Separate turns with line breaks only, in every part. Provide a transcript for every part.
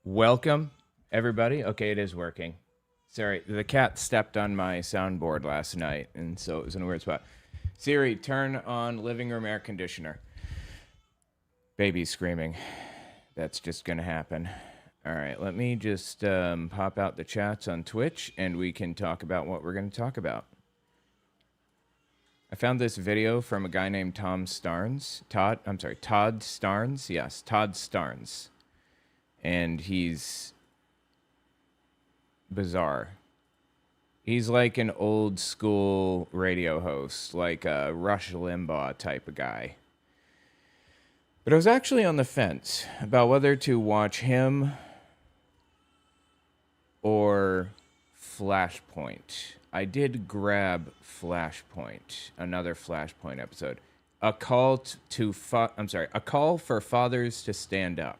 Welcome, everybody. Okay, it is working. Sorry, the cat stepped on my soundboard last night, and so it was in a weird spot. Siri, turn on living room air conditioner. Baby's screaming. That's just going to happen. All right, let me just pop out the chats on Twitch, and we can talk about what we're going to talk about. I found this video from a guy named Todd Starnes. Yes, Todd Starnes. And he's bizarre. He's like an old school radio host, like a Rush Limbaugh type of guy. But I was actually on the fence about whether to watch him or Flashpoint. I did grab Flashpoint, another Flashpoint episode. A call for fathers to stand up.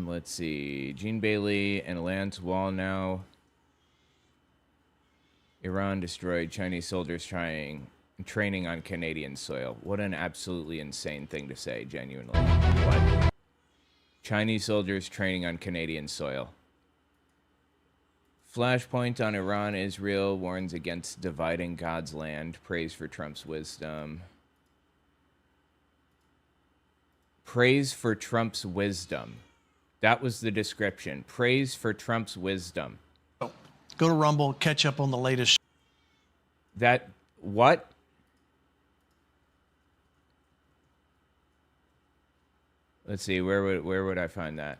Let's see. Gene Bailey and Lance Wallnau. Iran destroyed Chinese soldiers training on Canadian soil. What an absolutely insane thing to say, genuinely. What? Chinese soldiers training on Canadian soil. Flashpoint on Iran, Israel warns against dividing God's land. Praise for Trump's wisdom. Praise for Trump's wisdom. That was the description. Praise for Trump's wisdom.
Go to Rumble, catch up on the latest.
That, what? Let's see, where would I find that?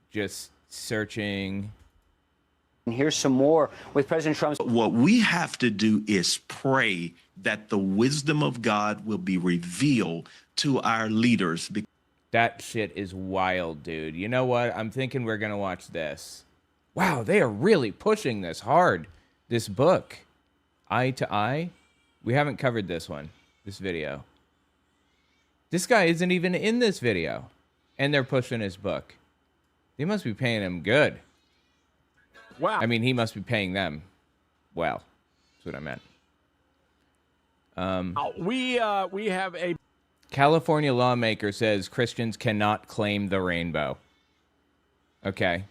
Just searching.
And here's some more with President Trump's.
What we have to do is pray that the wisdom of God will be revealed to our leaders.
That shit is wild, dude. You know what? I'm thinking we're going to watch this. Wow, they are really pushing this hard. This book. Eye to Eye. We haven't covered this video. This guy isn't even in this video. And they're pushing his book. They must be paying him good.
Wow.
I mean, he must be paying them well. That's what I meant.
We have a
California lawmaker says Christians cannot claim the rainbow. Okay.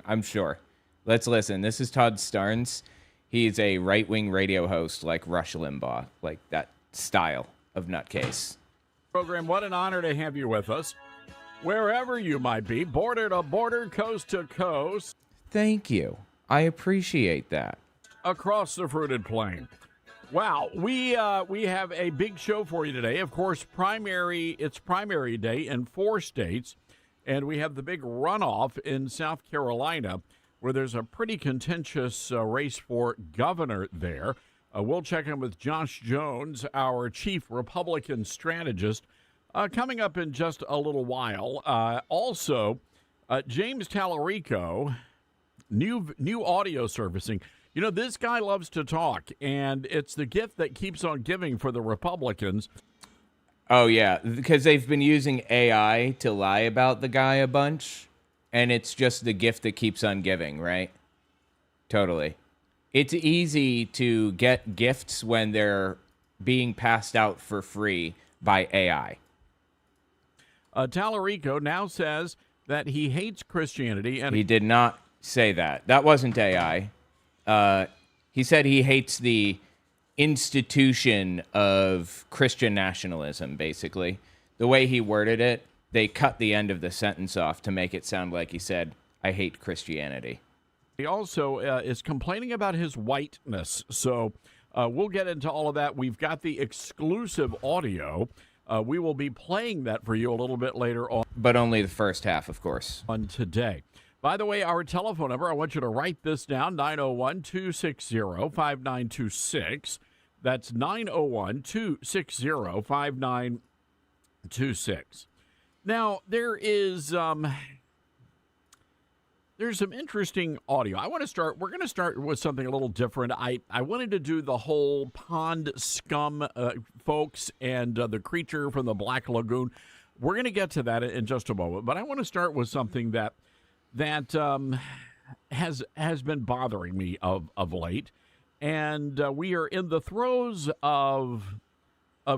I'm sure. Let's listen. This is Todd Starnes. He's a right-wing radio host like Rush Limbaugh, like that style of nutcase.
program. What an honor to have you with us. Wherever you might be, border to border, coast to coast.
Thank you. I appreciate that.
Across the fruited plain. Wow, we have a big show for you today. Of course, it's primary day in 4 states, and we have the big runoff in South Carolina, where there's a pretty contentious race for governor there. We'll check in with Josh Jones, our chief Republican strategist, coming up in just a little while. Also, James Tallarico, new audio servicing. You know, this guy loves to talk, and it's the gift that keeps on giving for the Republicans.
Oh, yeah, because they've been using AI to lie about the guy a bunch, and it's just the gift that keeps on giving, right? Totally. It's easy to get gifts when they're being passed out for free by AI.
Tallarico now says that he hates Christianity. And
he did not say that. That wasn't AI. He said he hates the institution of Christian nationalism, basically. The way he worded it, they cut the end of the sentence off to make it sound like he said, I hate Christianity.
He also is complaining about his whiteness. So we'll get into all of that. We've got the exclusive audio. We will be playing that for you a little bit later on.
But only the first half, of course.
On today. By the way, our telephone number, I want you to write this down, 901-260-5926. That's 901-260-5926. Now, there's some interesting audio. We're going to start with something a little different. I wanted to do the whole pond scum folks and the creature from the Black Lagoon. We're going to get to that in just a moment, but I want to start with something that has been bothering me of late, and we are in the throes of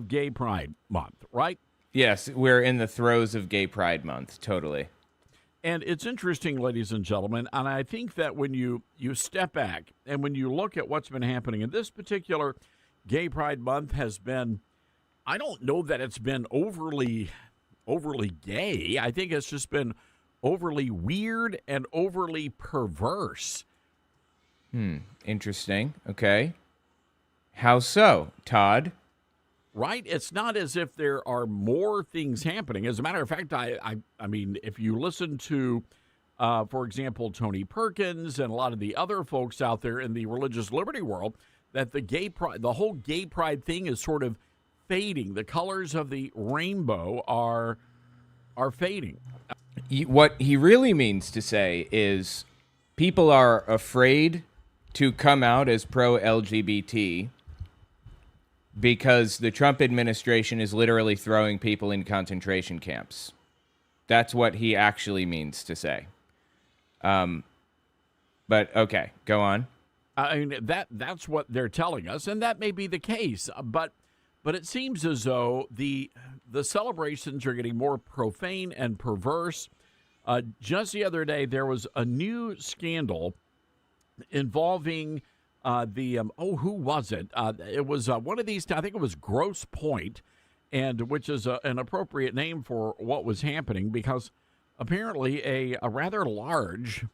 Gay Pride Month, right?
Yes, we're in the throes of Gay Pride Month, totally.
And it's interesting, ladies and gentlemen, and I think that when you step back and when you look at what's been happening in this particular Gay Pride Month has been, I don't know that it's been overly gay. I think it's just been overly weird and overly perverse.
Interesting. Okay. How so, Todd?
Right? It's not as if there are more things happening. As a matter of fact, I mean, if you listen to, for example, Tony Perkins and a lot of the other folks out there in the religious liberty world, that the whole gay pride thing is sort of fading. The colors of the rainbow are fading.
What he really means to say is people are afraid to come out as pro-LGBT because the Trump administration is literally throwing people in concentration camps. That's what he actually means to say. But okay, go on.
I mean, that's what they're telling us, and that may be the case. But it seems as though the celebrations are getting more profane and perverse. Just the other day, there was a new scandal involving who was it? It was one of these. I think it was Grosse Point, and which is an appropriate name for what was happening because apparently a rather large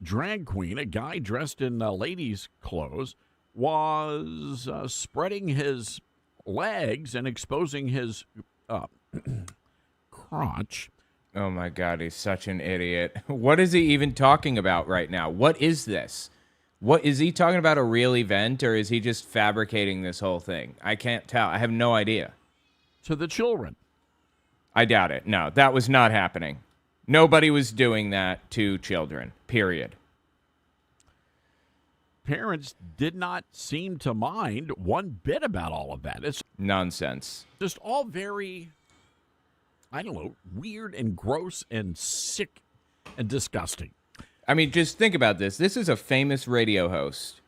drag queen, a guy dressed in ladies' clothes, was spreading his legs and exposing his crotch.
Oh my God, he's such an idiot. What is he even talking about right now? What is this? What is he talking about, a real event, or is he just fabricating this whole thing? I can't tell. I have no idea.
To the children.
I doubt it. No, that was not happening. Nobody was doing that to children, period.
Parents did not seem to mind one bit about all of that. It's
nonsense.
Just all very, I don't know, weird and gross and sick and disgusting.
I mean, just think about this. This is a famous radio host.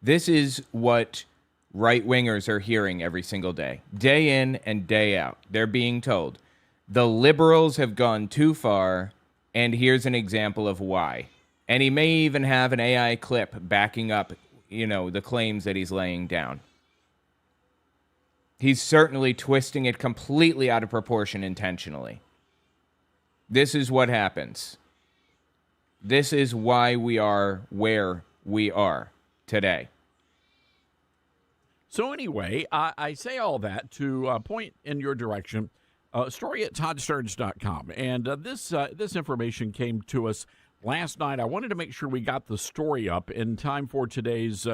This is what right-wingers are hearing every single day in and day out. They're being told, the liberals have gone too far, and here's an example of why. And he may even have an AI clip backing up, the claims that he's laying down. He's certainly twisting it completely out of proportion intentionally. This is what happens. This is why we are where we are today.
So anyway, I say all that to point in your direction. Story at ToddStarnes.com. And this information came to us last night. I wanted to make sure we got the story up in time for today's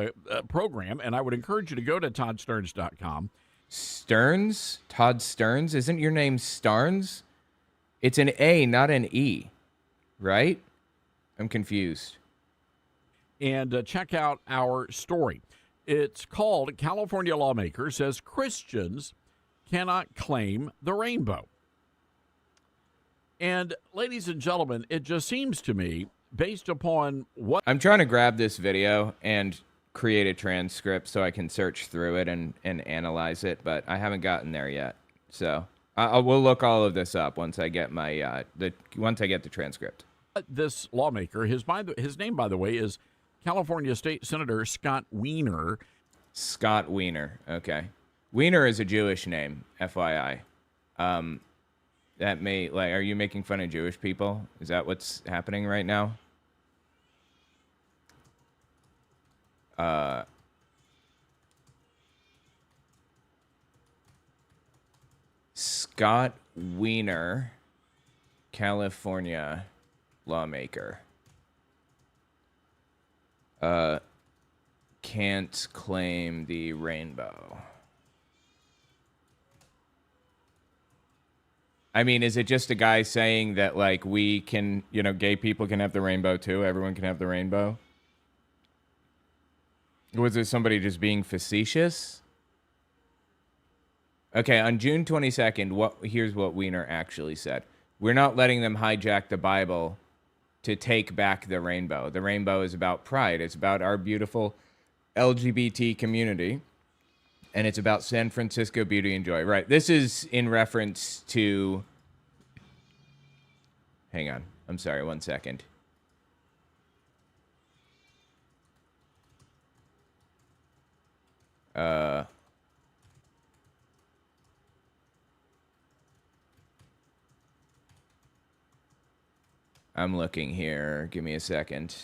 program, and I would encourage you to go to ToddStarnes.com.
Stearns? Todd Starnes? Isn't your name Starnes? It's an A, not an E, right? I'm confused.
And check out our story. It's called California Lawmaker Says Christians Cannot Claim the Rainbow. And ladies and gentlemen, it just seems to me, based upon what...
I'm trying to grab this video and create a transcript so I can search through it and analyze it, but I haven't gotten there yet. So we'll look all of this up once I get my once I get the transcript.
This lawmaker, his name, by the way, is California State Senator Scott Wiener.
Scott Wiener. Okay. Wiener is a Jewish name, FYI. That may, are you making fun of Jewish people? Is that what's happening right now? Scott Wiener, California lawmaker. Can't claim the rainbow. I mean, is it just a guy saying that, we can, gay people can have the rainbow too? Everyone can have the rainbow? Was it somebody just being facetious? Okay, on June 22nd, here's what Wiener actually said. We're not letting them hijack the Bible to take back the rainbow. The rainbow is about pride. It's about our beautiful LGBT community. and it's about San Francisco beauty and joy. Right. This is in reference to... Hang on. I'm sorry, 1 second. I'm looking here. Give me a second.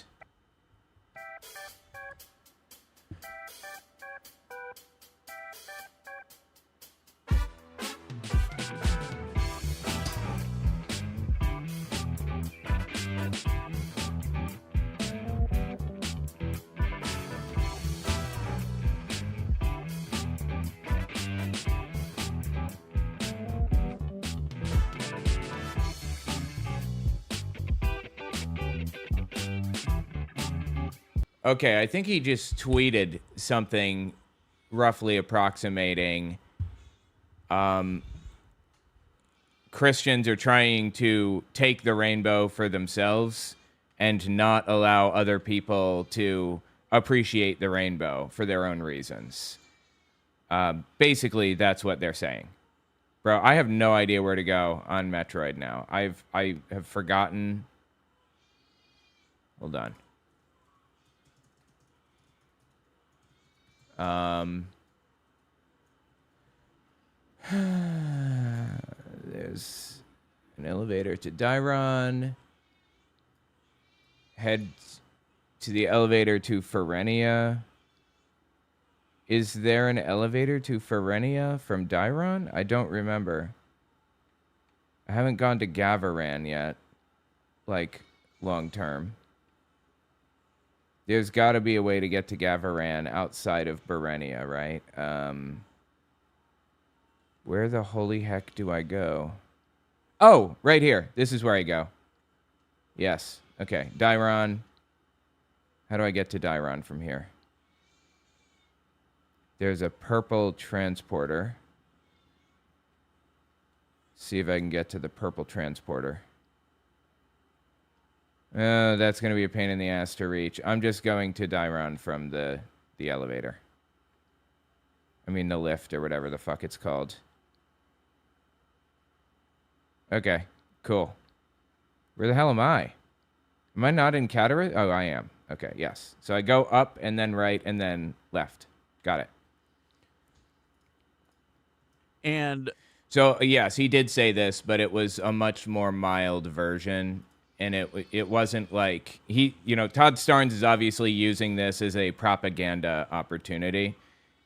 Okay, I think he just tweeted something roughly approximating Christians are trying to take the rainbow for themselves and not allow other people to appreciate the rainbow for their own reasons. Basically, that's what they're saying. Bro, I have no idea where to go on Metroid now. I have forgotten. Hold on. There's an elevator to Dairon. Head to the elevator to Ferenia. Is there an elevator to Ferenia from Dairon? I don't remember. I haven't gone to Gavaran yet. Like, long term. There's got to be a way to get to Gavaran outside of Berenia, right? Where the holy heck do I go? Oh, right here. This is where I go. Yes. Okay. Dairon. How do I get to Dairon from here? There's a purple transporter. See if I can get to the purple transporter. That's going to be a pain in the ass to reach. I'm just going to Dairon from the elevator. I mean, the lift or whatever the fuck it's called. Okay, cool. Where the hell am I? Am I not in Cataract? Oh, I am. Okay, yes. So I go up and then right and then left. Got it.
And
so, yes, he did say this, but it was a much more mild version. And it wasn't like Todd Starnes is obviously using this as a propaganda opportunity.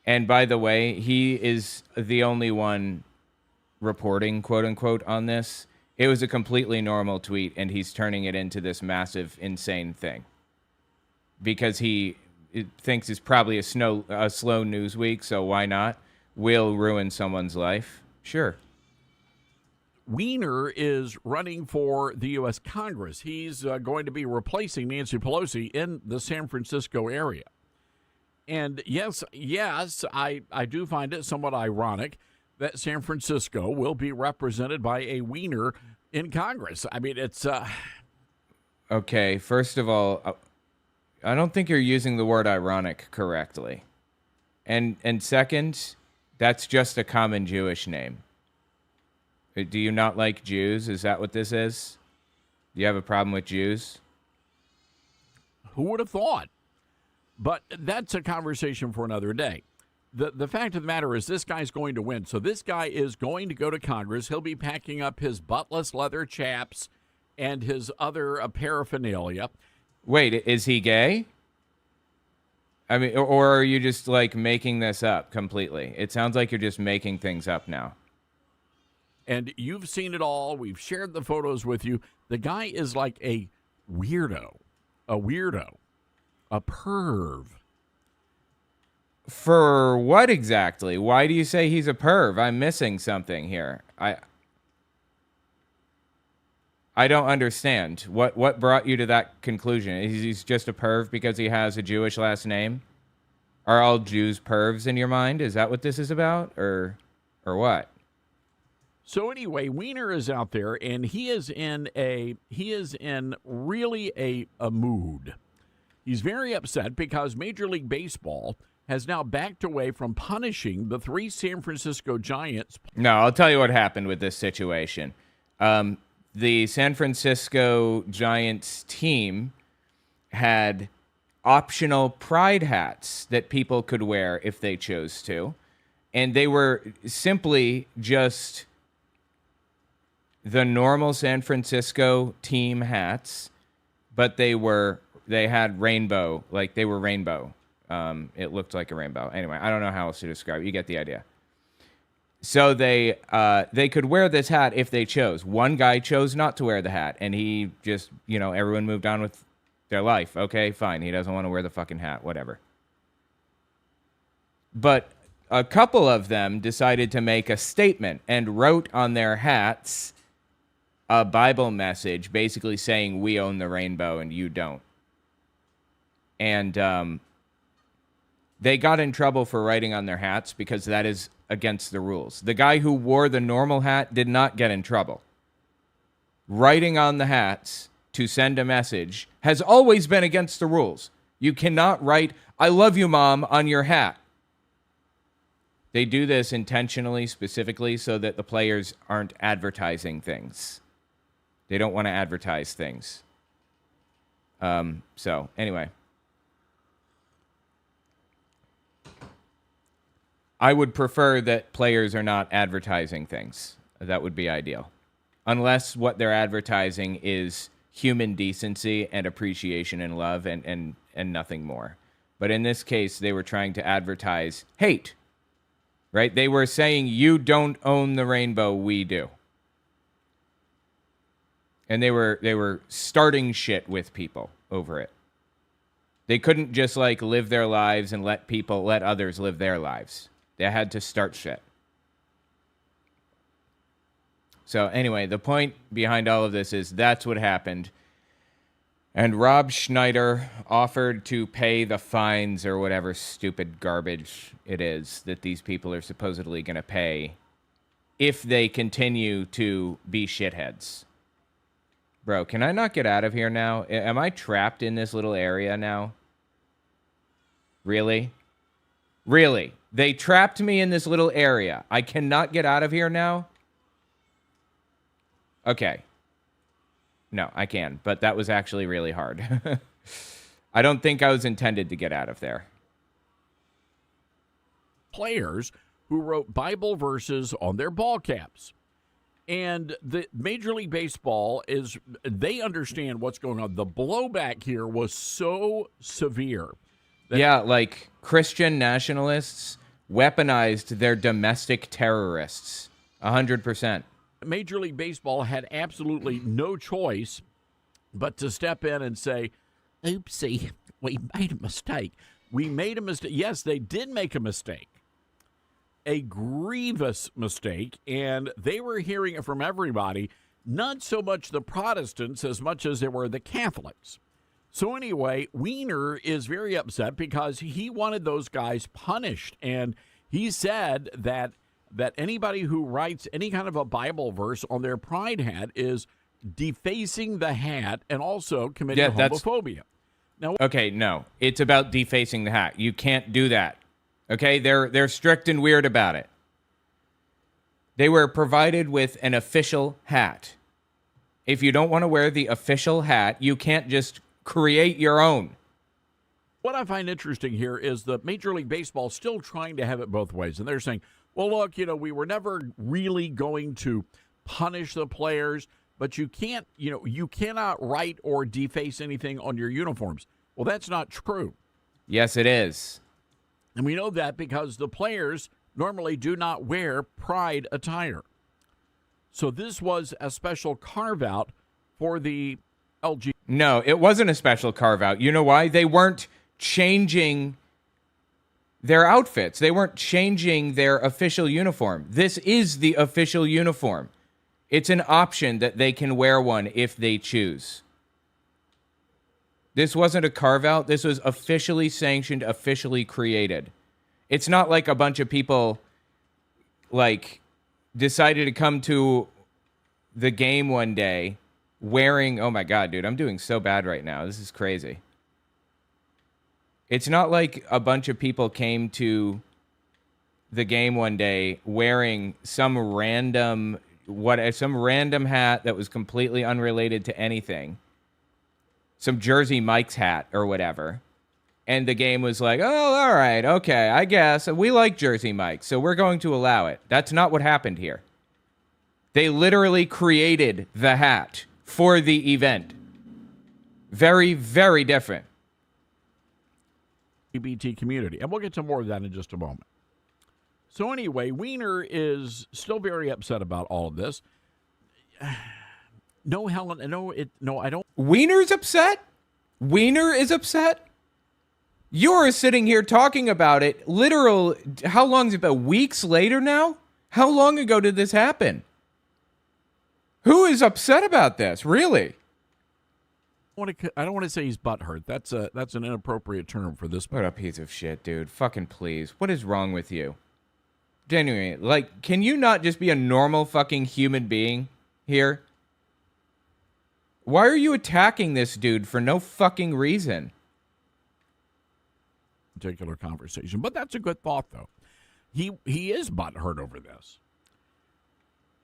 And by the way, he is the only one reporting, quote unquote, on this. It was a completely normal tweet, and he's turning it into this massive, insane thing because he thinks it's probably a slow news week. So why not? Will ruin someone's life. Sure.
Weiner is running for the U.S. Congress. He's going to be replacing Nancy Pelosi in the San Francisco area. And yes, I do find it somewhat ironic that San Francisco will be represented by a Weiner in Congress. I mean, it's...
Okay, first of all, I don't think you're using the word ironic correctly. And second, that's just a common Jewish name. Do you not like Jews? Is that what this is? Do you have a problem with Jews?
Who would have thought? But that's a conversation for another day. The fact of the matter is this guy's going to win. So this guy is going to go to Congress. He'll be packing up his buttless leather chaps and his other paraphernalia.
Wait, is he gay? I mean, or are you just like making this up completely? It sounds like you're just making things up now.
And you've seen it all. We've shared the photos with you. The guy is like a weirdo, a perv.
For what exactly? Why do you say he's a perv? I'm missing something here. I don't understand. What brought you to that conclusion? He's just a perv because he has a Jewish last name? Are all Jews pervs in your mind? Is that what this is about? Or what?
So anyway, Weiner is out there, and he is in really a mood. He's very upset because Major League Baseball has now backed away from punishing the 3 San Francisco Giants.
No, I'll tell you what happened with this situation. The San Francisco Giants team had optional pride hats that people could wear if they chose to. And they were simply just the normal San Francisco team hats, but they had rainbow, like they were rainbow. It looked like a rainbow. Anyway, I don't know how else to describe it. You get the idea. So they could wear this hat if they chose. One guy chose not to wear the hat, and he just, everyone moved on with their life. Okay, fine. He doesn't want to wear the fucking hat, whatever. But a couple of them decided to make a statement and wrote on their hats a Bible message basically saying, we own the rainbow and you don't. And they got in trouble for writing on their hats because that is against the rules. The guy who wore the normal hat did not get in trouble. Writing on the hats to send a message has always been against the rules. You cannot write, I love you, Mom, on your hat. They do this intentionally, specifically, so that the players aren't advertising things. They don't want to advertise things. So, anyway. I would prefer that players are not advertising things. That would be ideal. Unless what they're advertising is human decency and appreciation and love and nothing more. But in this case, they were trying to advertise hate. Right? They were saying, you don't own the rainbow, we do. And they were starting shit with people over it. They couldn't just live their lives and let others live their lives. They had to start shit. So anyway, the point behind all of this is that's what happened. And Rob Schneider offered to pay the fines or whatever stupid garbage it is that these people are supposedly going to pay if they continue to be shitheads. Bro, can I not get out of here now? Am I trapped in this little area now? Really? Really? They trapped me in this little area. I cannot get out of here now? Okay. No, I can, but that was actually really hard. I don't think I was intended to get out of there.
Players who wrote Bible verses on their ball caps. And the Major League Baseball they understand what's going on. The blowback here was so severe.
Yeah, Christian nationalists weaponized their domestic terrorists. 100%.
Major League Baseball had absolutely no choice but to step in and say, oopsie, we made a mistake. We made a mistake. Yes, they did make a mistake. A grievous mistake, and they were hearing it from everybody, not so much the Protestants as much as they were the Catholics. So anyway, Wiener is very upset because he wanted those guys punished, and he said that anybody who writes any kind of a Bible verse on their pride hat is defacing the hat and also committing homophobia. Now,
okay, no, it's about defacing the hat. You can't do that. Okay, they're strict and weird about it. They were provided with an official hat. If you don't want to wear the official hat, you can't just create your own.
What I find interesting here is the Major League Baseball still trying to have it both ways. And they're saying, well, look, we were never really going to punish the players, but you cannot write or deface anything on your uniforms. Well, that's not true.
Yes, it is.
And we know that because the players normally do not wear pride attire. So this was a special carve-out for the LGBT.
No, it wasn't a special carve-out. You know why? They weren't changing their outfits. They weren't changing their official uniform. This is the official uniform. It's an option that they can wear one if they choose. This wasn't a carve-out. This was officially sanctioned, officially created. It's not like a bunch of people, decided to come to the game one day wearing... Oh, my God, dude. I'm doing so bad right now. This is crazy. It's not like a bunch of people came to the game one day wearing some random hat that was completely unrelated to anything. Some Jersey Mike's hat or whatever. And the game was like, oh, all right, okay, I guess. We like Jersey Mike, so we're going to allow it. That's not what happened here. They literally created the hat for the event. Very, very different.
LGBT community. And we'll get to more of that in just a moment. So anyway, Weiner is still very upset about all of this. No, Helen, no, I don't.
Weiner's upset? Weiner is upset? You're sitting here talking about it how long is it been? Weeks later now? How long ago did this happen? Who is upset about this? Really?
I don't want to say he's butthurt. That's an inappropriate term for this.
What a piece of shit, dude. Fucking please. What is wrong with you? Genuinely. Like, can you not just be a normal fucking human being here? Why are you attacking this dude for no fucking reason?
Particular conversation, but that's a good thought, though. He is butthurt over this.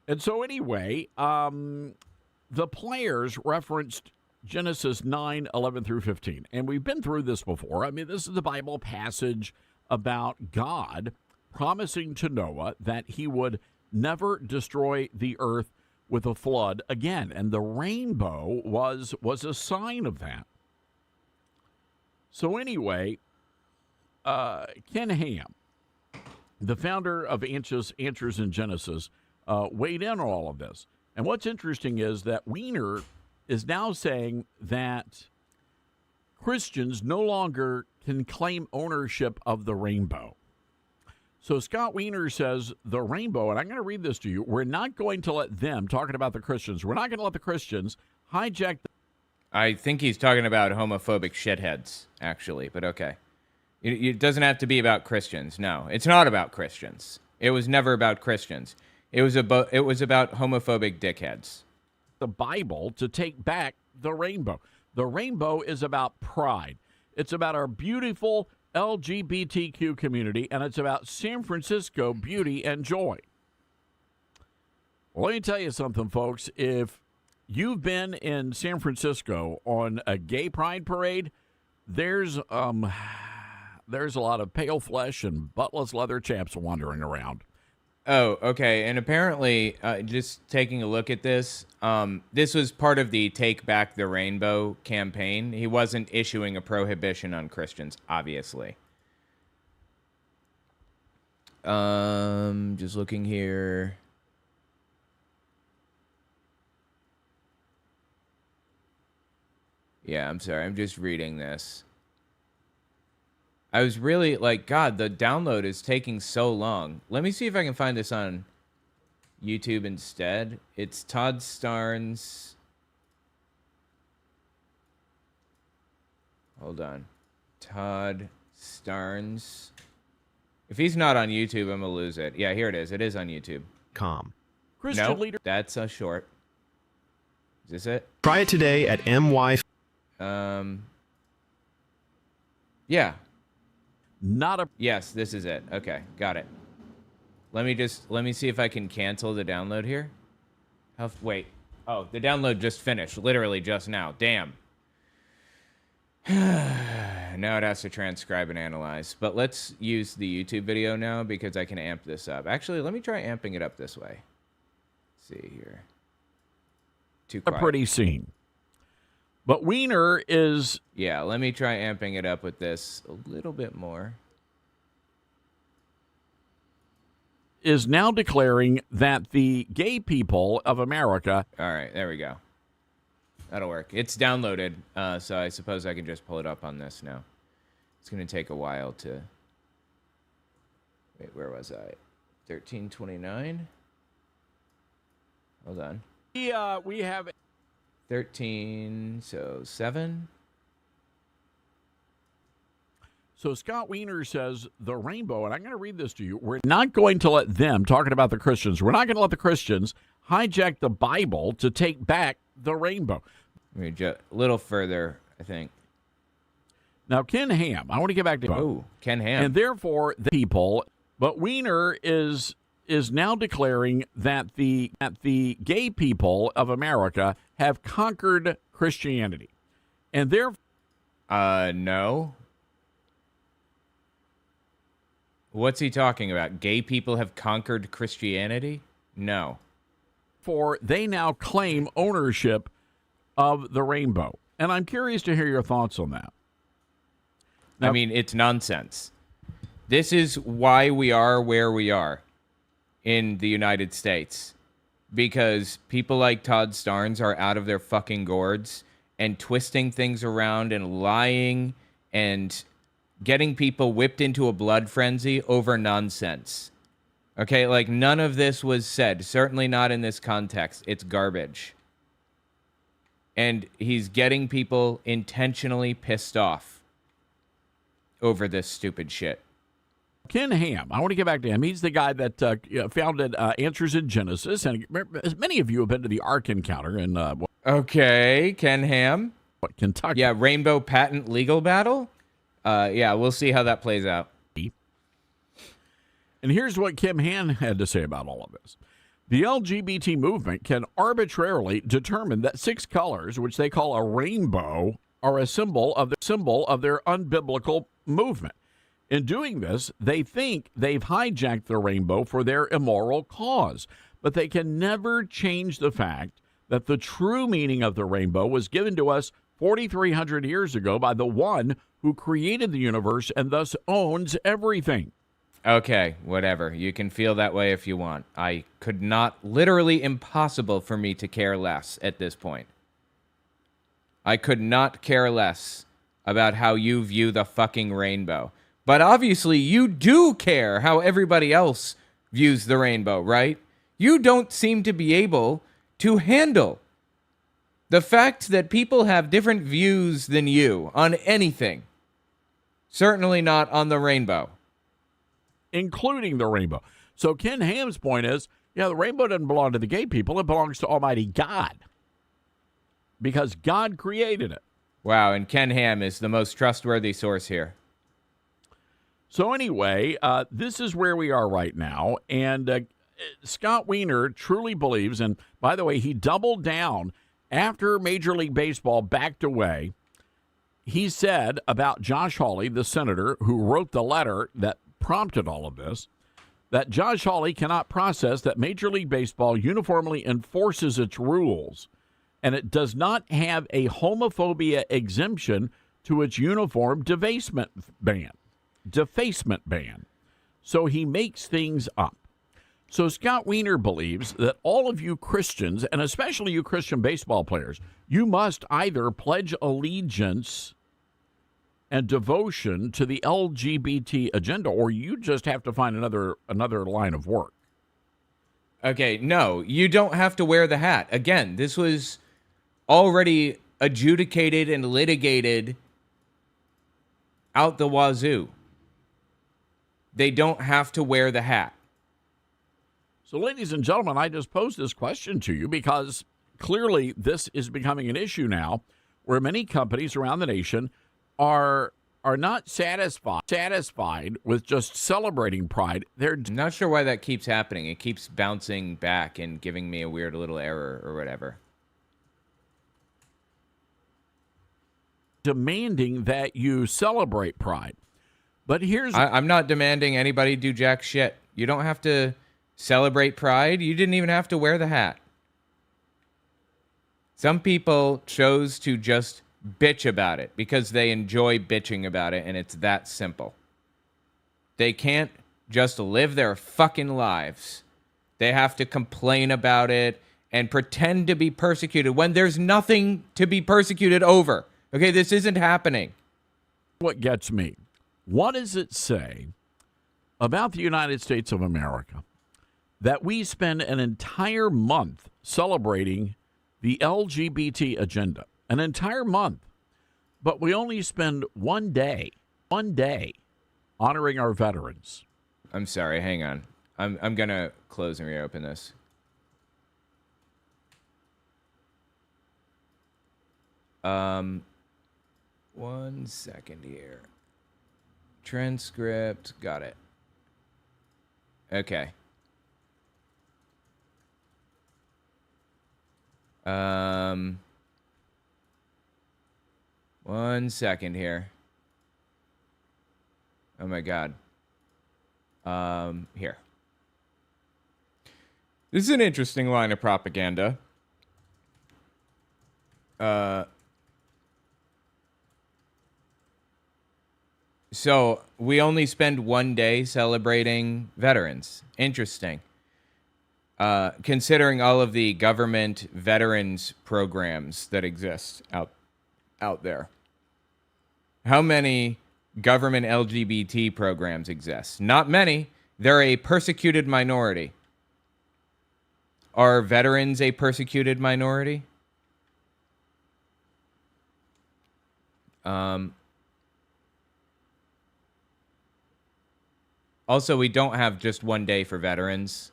And so anyway, the players referenced Genesis 9:11 through 15. And we've been through this before. I mean, this is the Bible passage about God promising to Noah that he would never destroy the earth with a flood again. And the rainbow was a sign of that. So anyway, Ken Ham, the founder of Answers in Genesis, weighed in on all of this. And what's interesting is that Weiner is now saying that Christians no longer can claim ownership of the rainbow. So Scott Weiner says the rainbow, and I'm going to read this to you, we're not going to let them, talking about the Christians, we're not going to let the Christians hijack
I think he's talking about homophobic shitheads, actually, but okay. It doesn't have to be about Christians. No, it's not about Christians. It was never about Christians. It was about homophobic dickheads.
The Bible to take back the rainbow. The rainbow is about pride. It's about our beautiful LGBTQ community, and it's about San Francisco beauty and joy. Well, let me tell you something, folks. If you've been in San Francisco on a gay pride parade, there's a lot of pale flesh and buttless leather chaps wandering around.
Oh, okay. And apparently, just taking a look at this, this was part of the Take Back the Rainbow campaign. He wasn't issuing a prohibition on Christians, obviously. Just looking here. Yeah, I'm sorry. I'm just reading this. I was really like, God, the download is taking so long. Let me see if I can find this on YouTube instead. It's Todd Starnes. Hold on. Todd Starnes. If he's not on YouTube, I'm going to lose it. Yeah, here it is. It is on YouTube.
Christian leader.
That's a short. Is this it?
Try it today at MY.
Yeah.
Yes,
this is it. Okay, got it. Let me see if I can cancel the download here. Wait. Oh, the download just finished, literally just now. Damn. Now it has to transcribe and analyze. But let's use the YouTube video now because I can amp this up. Actually, let me try amping it up this way. Let's see here. Too quiet.
A pretty scene. But Weiner is...
Yeah, let me try amping it up with this a little bit more.
Is now declaring that the gay people of America...
All right, there we go. That'll work. It's downloaded, so I suppose I can just pull it up on this now. It's going to take a while to... Wait, where was I? 1329? Hold on.
We have...
13, so 7.
So Scott Weiner says the rainbow, and I'm going to read this to you. We're not going to let them, talking about the Christians, we're not going to let the Christians hijack the Bible to take back the rainbow.
A little further, I think.
Now, Ken Ham, I want to get back to him.
Oh, Ken Ham.
And therefore, the people, but Weiner is now declaring that the gay people of America have conquered Christianity. And therefore,
no. What's he talking about? Gay people have conquered Christianity? No.
they now claim ownership of the rainbow. And I'm curious to hear your thoughts on that. Now,
I mean, it's nonsense. This is why we are where we are in the United States. Because people like Todd Starnes are out of their fucking gourds and twisting things around and lying and getting people whipped into a blood frenzy over nonsense. Okay, like none of this was said. Certainly not in this context. It's garbage. And he's getting people intentionally pissed off over this stupid shit.
Ken Ham, I want to get back to him. He's the guy that founded Answers in Genesis. And as many of you have been to the Ark Encounter in
Okay, Ken Ham.
Kentucky.
Yeah, Rainbow Patent legal battle. Yeah, we'll see how that plays out.
And here's what Kim Han had to say about all of this. The LGBT movement can arbitrarily determine that 6 colors, which they call a rainbow, are a symbol of their unbiblical movement. In doing this, they think they've hijacked the rainbow for their immoral cause, but they can never change the fact that the true meaning of the rainbow was given to us 4,300 years ago by the one who created the universe and thus owns everything.
Okay, whatever. You can feel that way if you want. I could not, literally impossible for me to care less at this point. I could not care less about how you view the fucking rainbow. But obviously you do care how everybody else views the rainbow, right? You don't seem to be able to handle the fact that people have different views than you on anything. Certainly not on the rainbow.
Including the rainbow. So Ken Ham's point is, yeah, the rainbow doesn't belong to the gay people. It belongs to Almighty God. Because God created it.
Wow, and Ken Ham is the most trustworthy source here.
So anyway, this is where we are right now. And Scott Weiner truly believes, and by the way, he doubled down after Major League Baseball backed away. He said about Josh Hawley, the senator who wrote the letter that prompted all of this, that Josh Hawley cannot process that Major League Baseball uniformly enforces its rules, and it does not have a homophobia exemption to its uniform defacement ban. So he makes things up. So Scott Weiner believes that all of you Christians, and especially you Christian baseball players, you must either pledge allegiance and devotion to the LGBT agenda, or you just have to find another line of work.
Okay, no, you don't have to wear the hat. Again, this was already adjudicated and litigated out the wazoo. They don't have to wear the hat.
So, ladies and gentlemen, I just posed this question to you because clearly this is becoming an issue now where many companies around the nation are not satisfied with just celebrating pride. They're
I'm not sure why that keeps happening. It keeps bouncing back and giving me a weird little error or whatever.
demanding that you celebrate pride. But
I'm not demanding anybody do jack shit. You don't have to celebrate pride. You didn't even have to wear the hat. Some people chose to just bitch about it because they enjoy bitching about it, and it's that simple. They can't just live their fucking lives. They have to complain about it and pretend to be persecuted when there's nothing to be persecuted over. Okay, this isn't happening.
What gets me, what does it say about the United States of America that we spend an entire month celebrating the LGBT agenda? An entire month. But we only spend one day honoring our veterans.
I'm sorry, hang on. I'm going to close and reopen this. 1 second here. Transcript. Got it. Okay. 1 second here. Oh my God. Here. This is an interesting line of propaganda. So we only spend 1 day celebrating veterans. Interesting. Considering all of the government veterans programs that exist out there. How many government LGBT programs exist? Not many. They're a persecuted minority. Are veterans a persecuted minority? Also, we don't have just 1 day for veterans.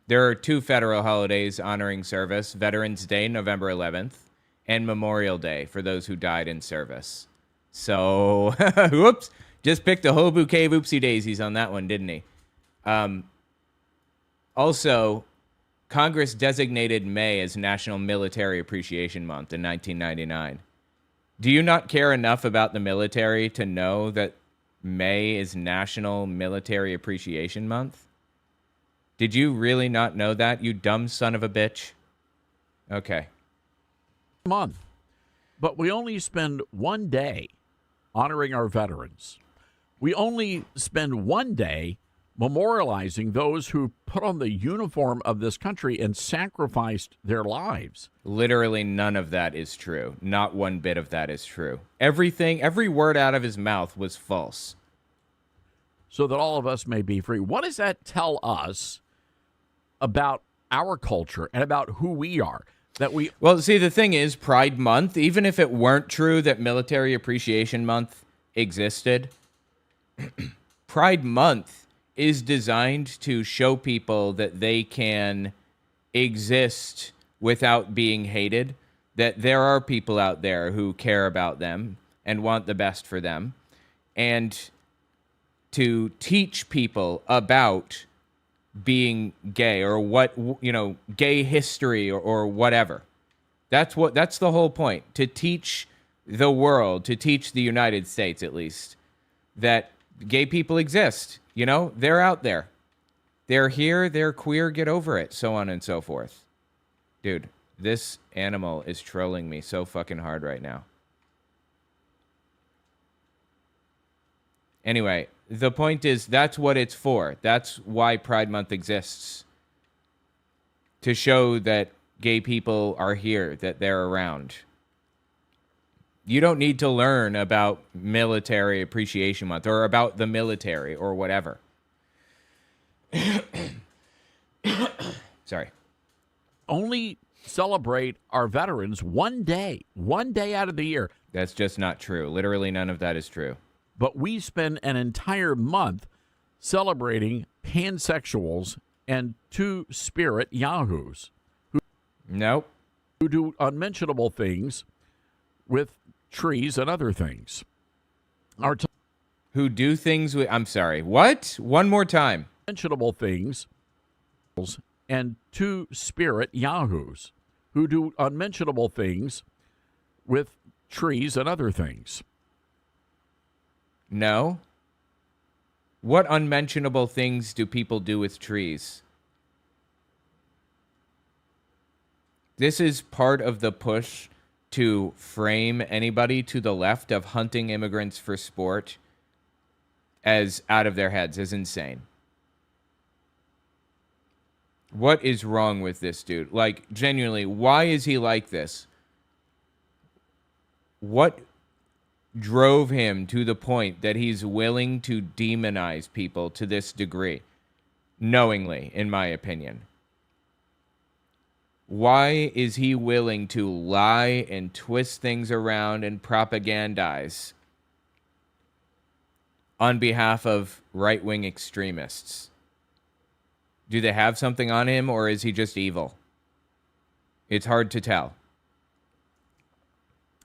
There are 2 federal holidays honoring service: Veterans Day, November 11th, and Memorial Day for those who died in service. So, whoops, just picked a whole bouquet of oopsie daisies on that one, didn't he? Also, Congress designated May as National Military Appreciation Month in 1999. Do you not care enough about the military to know that May is National Military Appreciation Month? Did you really not know that, you dumb son of a bitch? Okay.
Month. But we only spend 1 day honoring our veterans. We only spend 1 day memorializing those who put on the uniform of this country and sacrificed their lives.
Literally none of that is true. Not one bit of that is true. Every word out of his mouth was false.
So that all of us may be free. What does that tell us about our culture and about who we are?
Well, see, the thing is, Pride Month, even if it weren't true that Military Appreciation Month existed, Pride Month is designed to show people that they can exist without being hated, that there are people out there who care about them and want the best for them, and to teach people about being gay or gay history or whatever. That's the whole point. To teach the world, to teach the United States at least, that gay people exist. They're out there. They're here, they're queer, get over it, so on and so forth. Dude, this animal is trolling me so fucking hard right now. Anyway, the point is, that's what it's for. That's why Pride Month exists. To show that gay people are here, that they're around. You don't need to learn about Military Appreciation Month or about the military or whatever. Sorry.
Only celebrate our veterans 1 day out of the year.
That's just not true. Literally none of that is true.
But we spend an entire month celebrating pansexuals and two-spirit yahoos
Nope.
who do unmentionable things with trees and other things.
Who do things with... I'm sorry. What? One more time.
Unmentionable things and two-spirit yahoos who do unmentionable things with trees and other things.
No. What unmentionable things do people do with trees? This is part of the push to frame anybody to the left of hunting immigrants for sport as out of their heads, as insane. What is wrong with this dude? Like, genuinely, why is he like this? What drove him to the point that he's willing to demonize people to this degree? Knowingly, in my opinion. Why is he willing to lie and twist things around and propagandize on behalf of right-wing extremists? Do they have something on him, or is he just evil? It's hard to tell.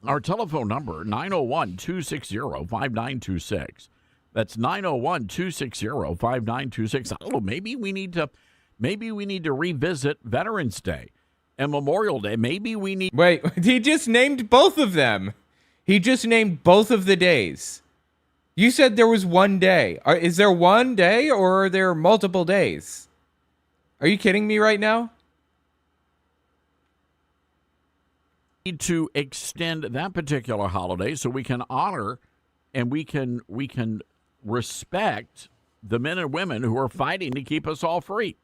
Our telephone number, 901-260-5926. That's 901-260-5926. I don't know, maybe we need to revisit Veterans Day and Memorial Day. Maybe we need
Wait, he just named both of them. He just named both of the days. You said there was one day. Is there one day or are there multiple days? Are you kidding me right now?
to extend that particular holiday so we can honor and we can respect the men and women who are fighting to keep us all free.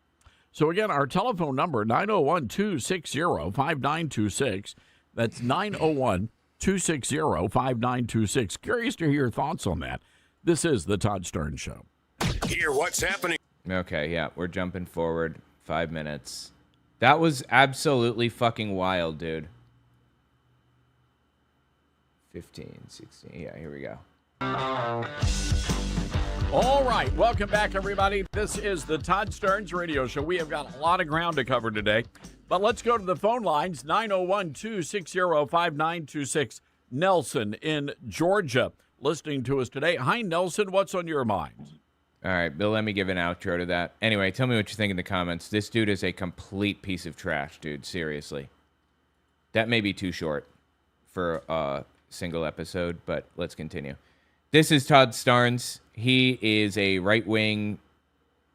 So again, our telephone number, 901-260-5926. That's 901-260-5926. Curious to hear your thoughts on that. This is the Todd Starnes Show.
Hear what's happening.
Okay, yeah, we're jumping forward 5 minutes. That was absolutely fucking wild, dude. 15, 16, yeah, here we go.
All right, welcome back, everybody. This is the Todd Starnes Radio Show. We have got a lot of ground to cover today, but let's go to the phone lines, 901-260-5926. Nelson in Georgia listening to us today. Hi, Nelson, what's on your mind?
All right, Bill, let me give an outro to that. Anyway, tell me what you think in the comments. This dude is a complete piece of trash, dude, seriously. That may be too short for a single episode, but let's continue. This is Todd Starnes. He is a right-wing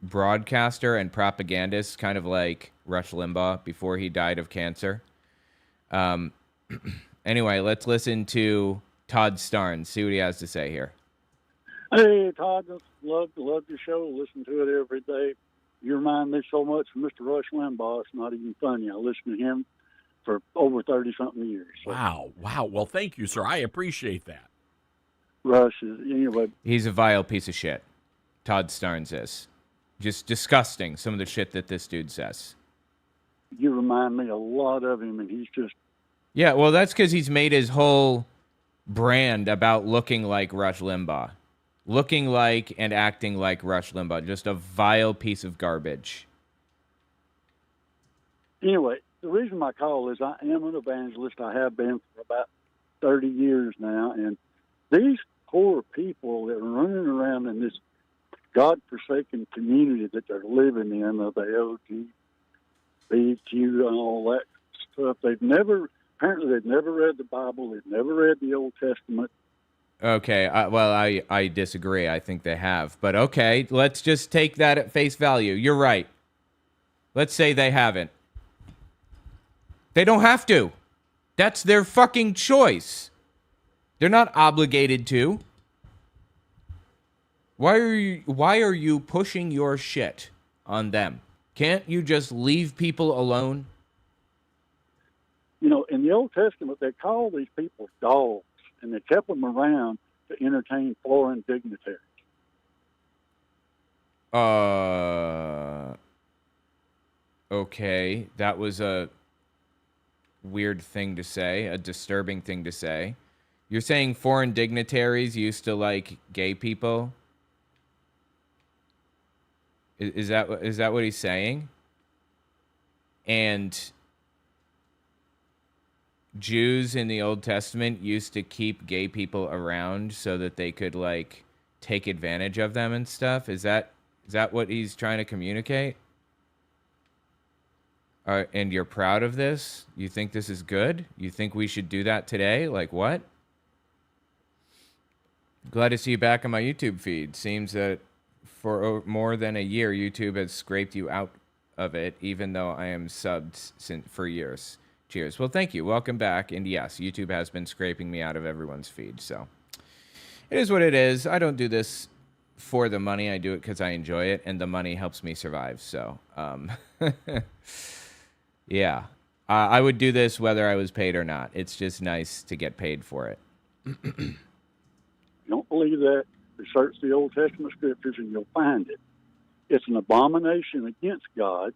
broadcaster and propagandist, kind of like Rush Limbaugh before he died of cancer. Anyway, let's listen to Todd Starnes, see what he has to say here.
Hey, Todd, love your show. Listen to it every day. You remind me so much of Mr. Rush Limbaugh. It's not even funny. I listen to him for over 30-something years. So.
Wow. Well, thank you, sir. I appreciate that.
Rush is, anyway.
He's a vile piece of shit. Todd Starnes is. Just disgusting, some of the shit that this dude says.
You remind me a lot of him, and he's just...
Yeah, well, that's because he's made his whole brand about looking like Rush Limbaugh. Looking like and acting like Rush Limbaugh. Just a vile piece of garbage.
Anyway, the reason my call is I am an evangelist. I have been for about 30 years now, and these poor people that are running around in this God-forsaken community that they're living in, of the LGBTQ and all that stuff, apparently they've never read the Bible, they've never read the Old Testament.
Okay, I disagree. I think they have. But okay, let's just take that at face value. You're right. Let's say they haven't. They don't have to. That's their fucking choice. They're not obligated to. Why are you pushing your shit on them? Can't you just leave people alone?
You know, in the Old Testament, they called these people dogs, and they kept them around to entertain foreign dignitaries.
Okay, that was a weird thing to say, a disturbing thing to say. You're saying foreign dignitaries used to like gay people? Is that what he's saying? And Jews in the Old Testament used to keep gay people around so that they could like take advantage of them and stuff. Is that what he's trying to communicate? And you're proud of this? You think this is good? You think we should do that today? Like what? Glad to see you back on my YouTube feed. Seems that for more than a year, YouTube has scraped you out of it, even though I am subbed for years. Cheers. Well, thank you. Welcome back. And yes, YouTube has been scraping me out of everyone's feed. So it is what it is. I don't do this for the money. I do it because I enjoy it, and the money helps me survive. So, yeah, I would do this whether I was paid or not. It's just nice to get paid for it.
You don't believe that? Research the Old Testament scriptures and you'll find it. It's an abomination against God,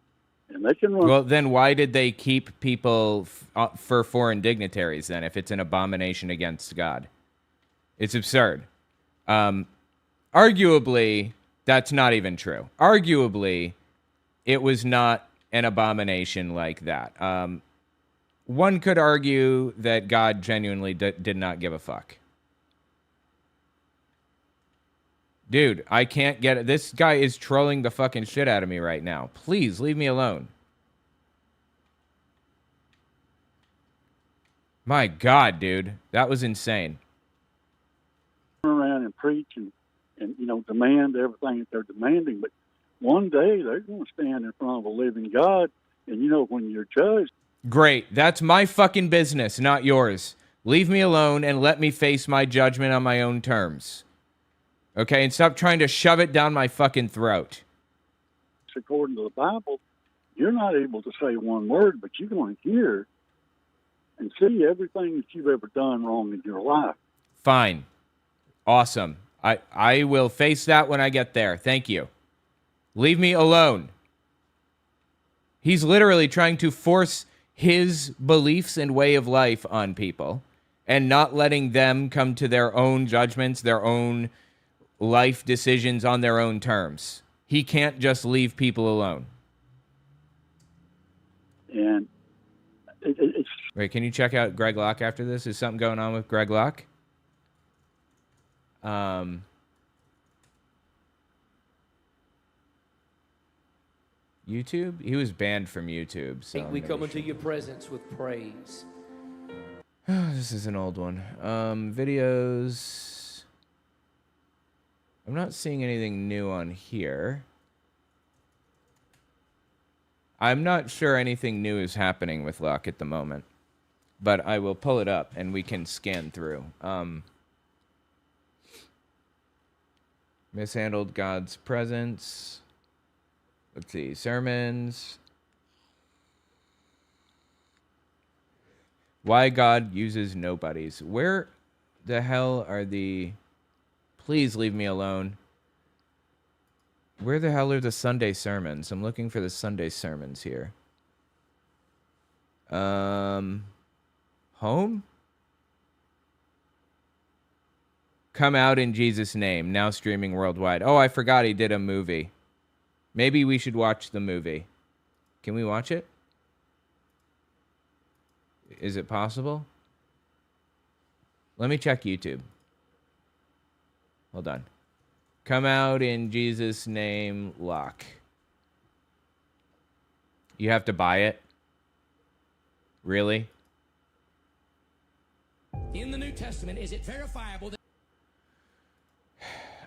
and they can run.
Well, then why did they keep people for foreign dignitaries then if it's an abomination against God? It's absurd. Arguably, that's not even true. Arguably, it was not an abomination like that. one could argue that God genuinely did not give a fuck. Dude, I can't get it. This guy is trolling the fucking shit out of me right now. Please leave me alone. My God, dude. That was insane.
Around and preach and demand everything that they're demanding. But one day they're going to stand in front of a living God. And, when you're judged.
Great. That's my fucking business, not yours. Leave me alone and let me face my judgment on my own terms. Okay? And stop trying to shove it down my fucking throat.
According to the Bible, you're not able to say one word, but you're going to hear and see everything that you've ever done wrong in your life.
Fine. Awesome. I will face that when I get there. Thank you. Leave me alone. He's literally trying to force his beliefs and way of life on people and not letting them come to their own judgments, their own life decisions on their own terms. He can't just leave people alone.
And it's...
Wait, can you check out Greg Locke after this? Is something going on with Greg Locke? YouTube? He was banned from YouTube. So
we come into your presence with praise.
This is an old one. Videos. I'm not seeing anything new on here. I'm not sure anything new is happening with Locke at the moment, but I will pull it up and we can scan through. Mishandled God's presence. Let's see, sermons. Why God uses nobodies. Where the hell are the... Please leave me alone. Where the hell are the Sunday sermons? I'm looking for the Sunday sermons here. Home? Come out in Jesus' name. Now streaming worldwide. Oh, I forgot he did a movie. Maybe we should watch the movie. Can we watch it? Is it possible? Let me check YouTube. Hold on. Come out in Jesus' name, Locke. You have to buy it? Really?
In the New Testament, is it verifiable that...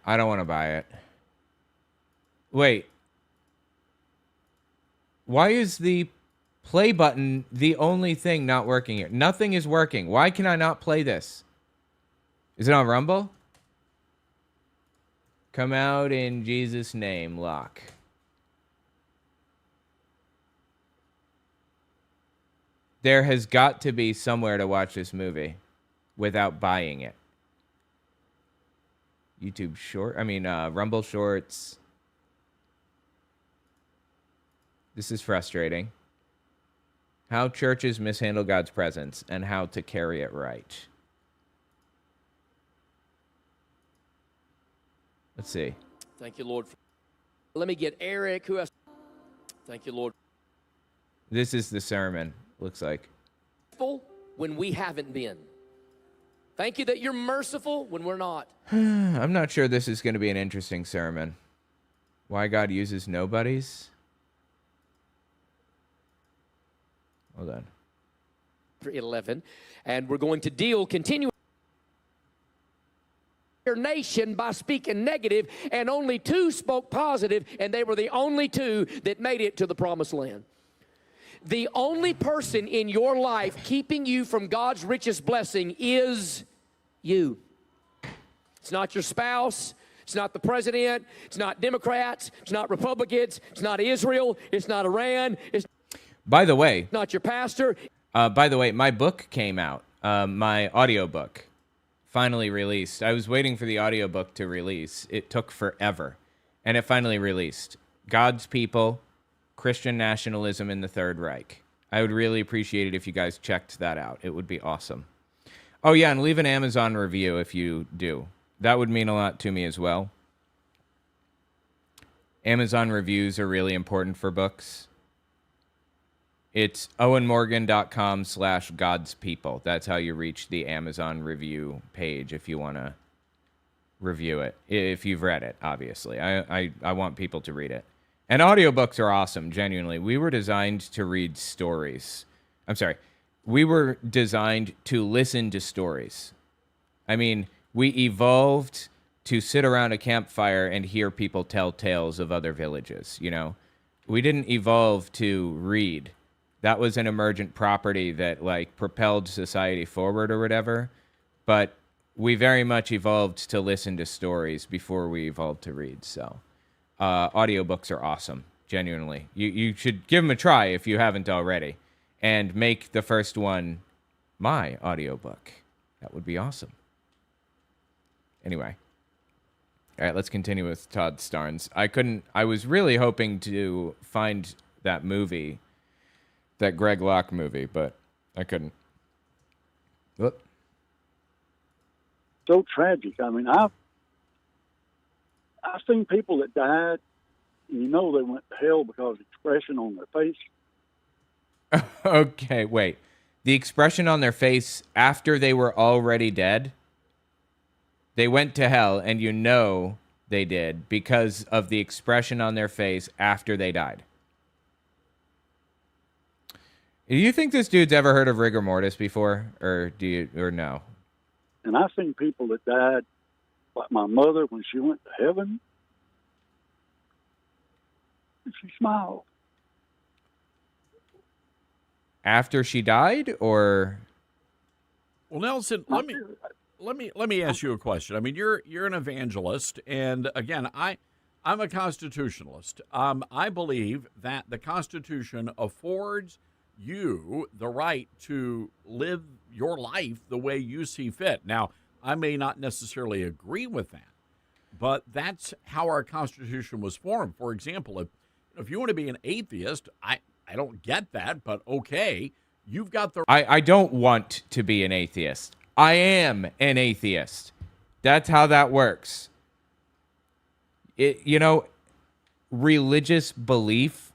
I don't want to buy it. Wait. Why is the play button the only thing not working here? Nothing is working. Why can I not play this? Is it on Rumble? Come out in Jesus' name, Locke. There has got to be somewhere to watch this movie without buying it. YouTube Rumble Shorts. This is frustrating. How churches mishandle God's presence and how to carry it right. Let's see.
Thank you, Lord. Let me get Eric. Who else? Thank you, Lord.
This is the sermon, looks like.
When we haven't been. Thank you that you're merciful when we're not.
I'm not sure this is going to be an interesting sermon. Why God uses nobodies? Hold on.
11. And we're going to continue your nation by speaking negative, and only 2 spoke positive, and they were the only 2 that made it to the promised land. The only person in your life keeping you from God's richest blessing is you. It's not your spouse. It's not the president. It's not Democrats. It's not Republicans. It's not Israel. It's not Iran. It's
by the way,
not your pastor.
By the way, my book came out. My audiobook finally released. I was waiting for the audiobook to release. It took forever. And it finally released. God's People, Christian Nationalism in the Third Reich. I would really appreciate it if you guys checked that out. It would be awesome. Oh, yeah, and leave an Amazon review if you do. That would mean a lot to me as well. Amazon reviews are really important for books. It's owenmorgan.com/godspeople. That's how you reach the Amazon review page if you want to review it. If you've read it, obviously. I want people to read it. And audiobooks are awesome, genuinely. We were designed to read stories. I'm sorry. We were designed to listen to stories. I mean, we evolved to sit around a campfire and hear people tell tales of other villages, you know? We didn't evolve to read. That was an emergent property that, like, propelled society forward or whatever. But we very much evolved to listen to stories before we evolved to read, so... audiobooks are awesome, genuinely. You should give them a try if you haven't already. And make the first one my audiobook. That would be awesome. Anyway. All right, let's continue with Todd Starnes. I was really hoping to find that movie, that Greg Locke movie, but I couldn't. Whoop.
So tragic. I mean, I've seen people that died, and you know they went to hell because of the expression on their face.
Okay, wait. The expression on their face after they were already dead? They went to hell, and you know they did because of the expression on their face after they died. Do you think this dude's ever heard of rigor mortis before, or no?
And I've seen people that died, like my mother, when she went to heaven, she smiled.
After she died, or?
Well, Nelson, let me ask you a question. I mean, you're an evangelist, and again, I'm a constitutionalist. I believe that the Constitution affords you the right to live your life the way you see fit. Now, I may not necessarily agree with that, but that's how our Constitution was formed. For example, if you want to be an atheist, I don't get that, but okay, you've got the...
I don't want to be an atheist. I am an atheist. That's how that works. Religious belief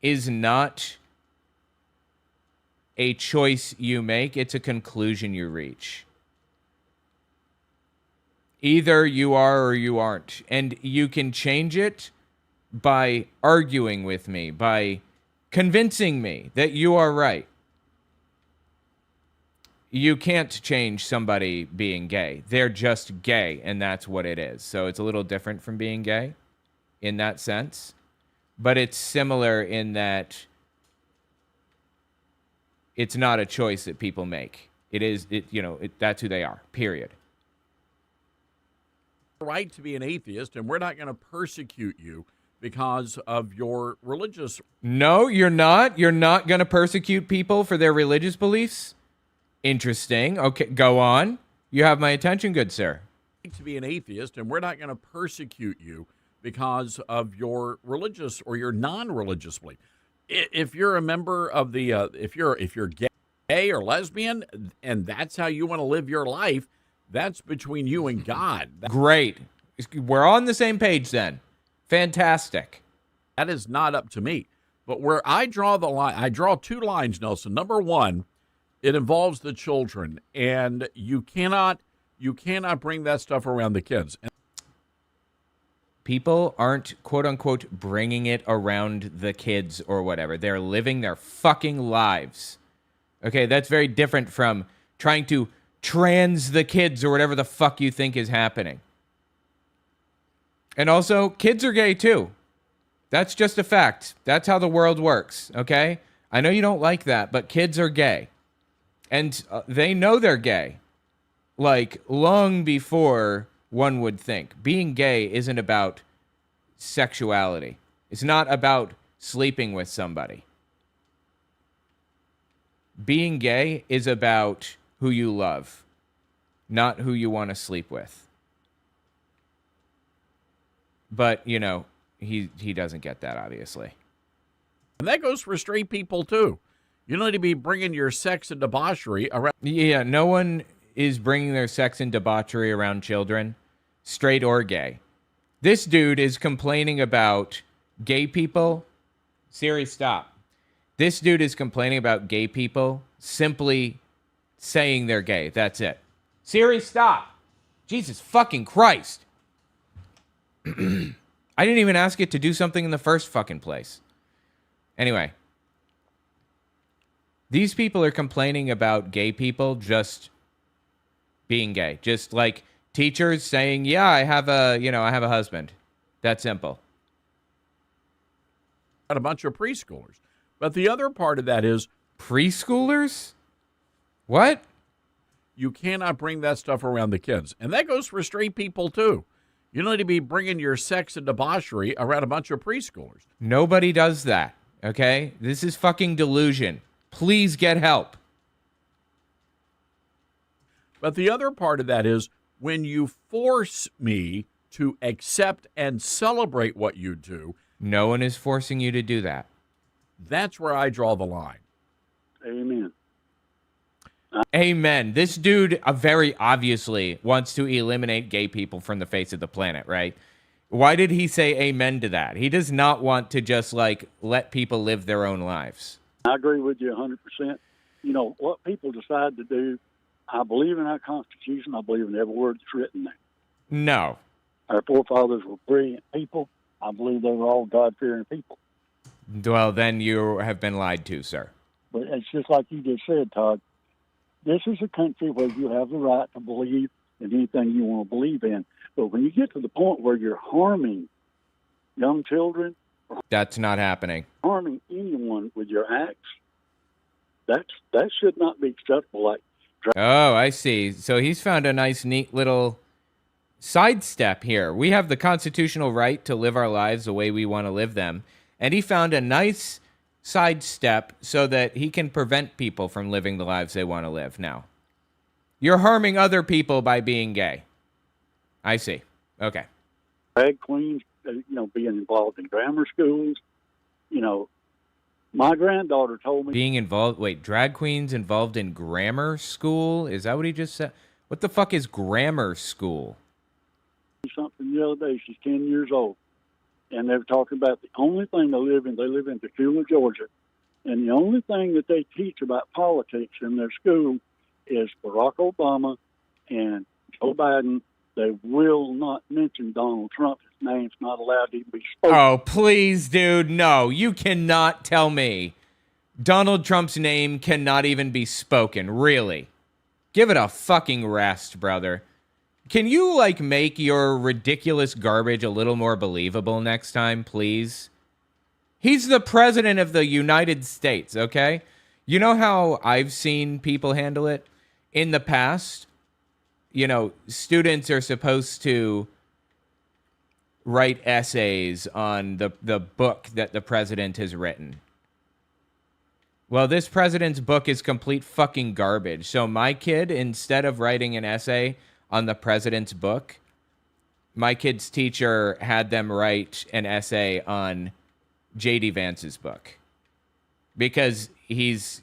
is not a choice you make. It's a conclusion you reach. Either you are or you aren't. And you can change it by arguing with me, by convincing me that you are right. You can't change somebody being gay. They're just gay, and that's what it is. So it's a little different from being gay in that sense. But it's similar in that it's not a choice that people make. That's who they are, period.
Right to be an atheist, and we're not going to persecute you because of your religious...
No, you're not. You're not going to persecute people for their religious beliefs? Interesting. Okay, go on. You have my attention, good sir.
To be an atheist, and we're not going to persecute you because of your religious or your non-religious belief. If you're a member of the, if you're gay or lesbian, and that's how you want to live your life, that's between you and God.
Great. We're on the same page then. Fantastic.
That is not up to me. But where I draw the line, I draw two lines, Nelson. Number one, it involves the children, and you cannot bring that stuff around the kids.
People aren't, quote unquote, bringing it around the kids or whatever. They're living their fucking lives. Okay, that's very different from trying to trans the kids or whatever the fuck you think is happening. And also, kids are gay too. That's just a fact. That's how the world works, okay? I know you don't like that, but kids are gay. And they know they're gay. Like, long before one would think. Being gay isn't about sexuality. It's not about sleeping with somebody. Being gay is about who you love, not who you want to sleep with. But, he doesn't get that, obviously.
And that goes for straight people, too. You don't need to be bringing your sex and debauchery around.
Yeah, no one is bringing their sex and debauchery around children, straight or gay. This dude is complaining about gay people. Siri, stop. This dude is complaining about gay people simply saying they're gay. That's it. Siri, stop. Jesus fucking Christ. I didn't even ask it to do something in the first fucking place. Anyway. These people are complaining about gay people just being gay. Just like teachers saying, yeah, I have a husband. That simple.
A bunch of preschoolers. But the other part of that is
preschoolers? What?
You cannot bring that stuff around the kids. And that goes for straight people, too. You don't need to be bringing your sex and debauchery around a bunch of preschoolers.
Nobody does that, okay? This is fucking delusion. Please get help.
But the other part of that is when you force me to accept and celebrate what you do.
No one is forcing you to do that.
That's where I draw the line.
Amen.
Amen. This dude very obviously wants to eliminate gay people from the face of the planet, right? Why did he say amen to that? He does not want to just, like, let people live their own lives.
I agree with you 100%. You know, what people decide to do, I believe in our Constitution. I believe in every word that's written there.
No.
Our forefathers were brilliant people. I believe they were all God-fearing people.
Well, then you have been lied to, sir.
But it's just like you just said, Todd. This is a country where you have the right to believe in anything you want to believe in. But when you get to the point where you're harming young children,
that's not happening.
Harming anyone with your acts, that should not be acceptable. Like,
oh, I see. So he's found a nice, neat little sidestep here. We have the constitutional right to live our lives the way we want to live them. And he found a nice sidestep so that he can prevent people from living the lives they want to live now. You're harming other people by being gay. I see. Okay.
Drag queens, being involved in grammar schools. My granddaughter told me...
drag queens involved in grammar school? Is that what he just said? What the fuck is grammar school?
Something the other day. She's 10 years old. And they were talking about the only thing they live in Tacoma, Georgia. And the only thing that they teach about politics in their school is Barack Obama and Joe Biden. They will not mention Donald Trump. His name's not allowed to be spoken.
Oh, please, dude. No, you cannot tell me Donald Trump's name cannot even be spoken. Really? Give it a fucking rest, brother. Can you, make your ridiculous garbage a little more believable next time, please? He's the president of the United States, okay? You know how I've seen people handle it? In the past, students are supposed to write essays on the book that the president has written. Well, this president's book is complete fucking garbage. So my kid, instead of writing an essay on the president's book, my kid's teacher had them write an essay on J.D. Vance's book. Because he's,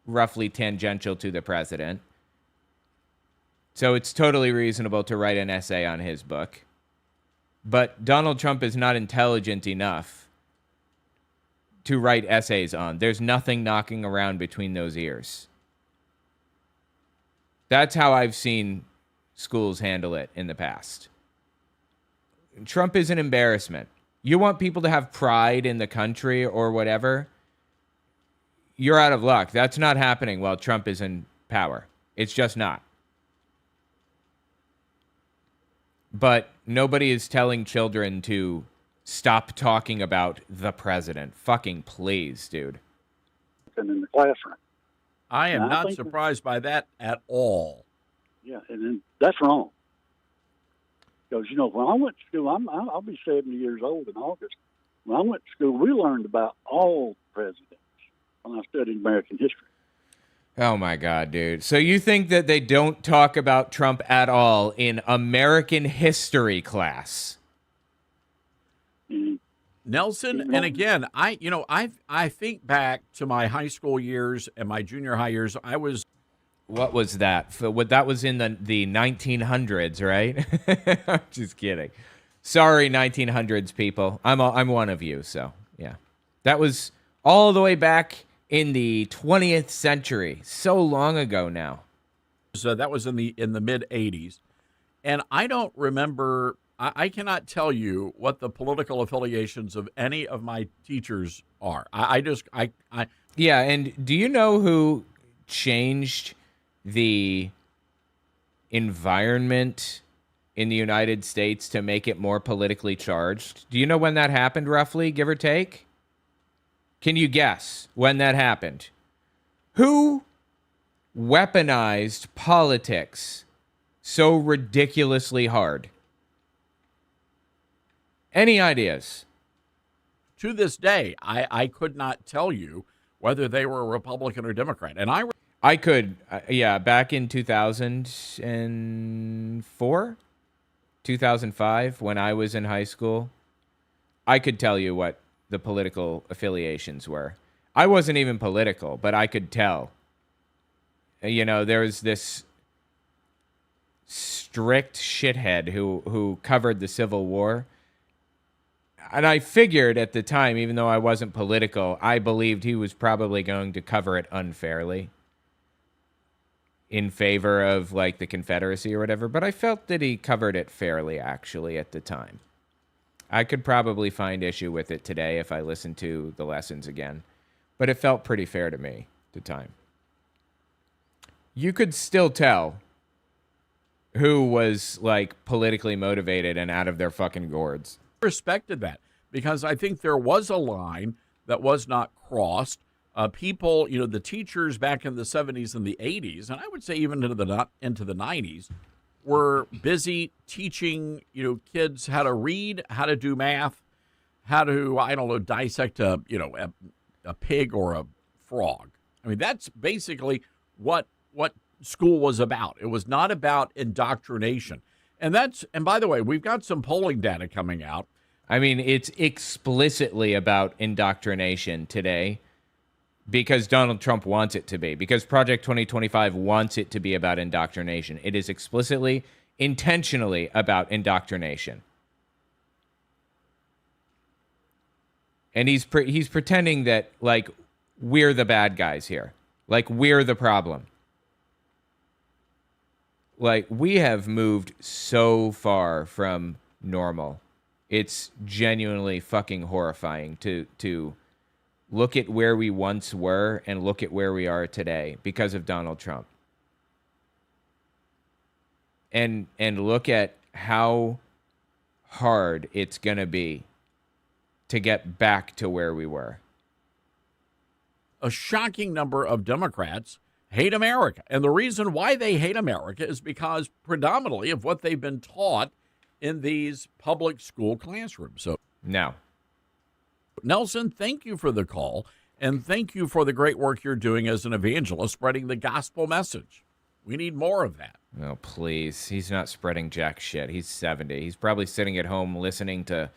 roughly tangential to the president. So it's totally reasonable to write an essay on his book. But Donald Trump is not intelligent enough to write essays on. There's nothing knocking around between those ears. That's how I've seen schools handle it in the past. Trump is an embarrassment. You want people to have pride in the country or whatever, you're out of luck. That's not happening while Trump is in power. It's just not. But nobody is telling children to stop talking about the president. Fucking please, dude.
In the classroom.
I am not surprised by that at all.
Yeah, and then that's wrong. Because, when I went to school, I'll be 70 years old in August. When I went to school, we learned about all presidents when I studied American history.
Oh, my God, dude. So you think that they don't talk about Trump at all in American history class?
Mm-hmm.
Nelson, and again, I think back to my high school years and my junior high years.
What was that? That was in the 1900s, right? I'm just kidding. Sorry, 1900s people. I'm one of you, so yeah. That was all the way back in the 20th century. So long ago now.
So that was in the mid 80s. And I don't remember, I cannot tell you what the political affiliations of any of my teachers are.
Yeah, and do you know who changed the environment in the United States to make it more politically charged? Do you know when that happened, roughly, give or take? Can you guess when that happened? Who weaponized politics so ridiculously hard? Any ideas?
To this day, I could not tell you whether they were a Republican or Democrat. And
I could, back in 2004, 2005, when I was in high school, I could tell you what the political affiliations were. I wasn't even political, but I could tell. You know, there was this strict shithead who covered the Civil War. And I figured at the time, even though I wasn't political, I believed he was probably going to cover it unfairly in favor of, like, the Confederacy or whatever. But I felt that he covered it fairly, actually, at the time. I could probably find issue with it today if I listened to the lessons again. But it felt pretty fair to me at the time. You could still tell who was, like, politically motivated and out of their fucking gourds.
Respected that because I think there was a line that was not crossed. People, you know, the teachers back in the 70s and the 80s, and I would say even into the 90s, were busy teaching, you know, kids how to read, how to do math, how to, I don't know, dissect a pig or a frog. I mean, that's basically what school was about. It was not about indoctrination. And by the way, we've got some polling data coming out.
I mean, it's explicitly about indoctrination today because Donald Trump wants it to be, because Project 2025 wants it to be about indoctrination. It is explicitly, intentionally about indoctrination. And he's pretending that, like, we're the bad guys here. Like, we're the problem. Like, we have moved so far from normal. It's genuinely fucking horrifying to look at where we once were and look at where we are today because of Donald Trump. And look at how hard it's going to be to get back to where we were.
A shocking number of Democrats hate America. And the reason why they hate America is because predominantly of what they've been taught in these public school classrooms. So
now,
Nelson, thank you for the call, and thank you for the great work you're doing as an evangelist, spreading the gospel message. We need more of that.
Oh, please. He's not spreading jack shit. He's 70. He's probably sitting at home listening to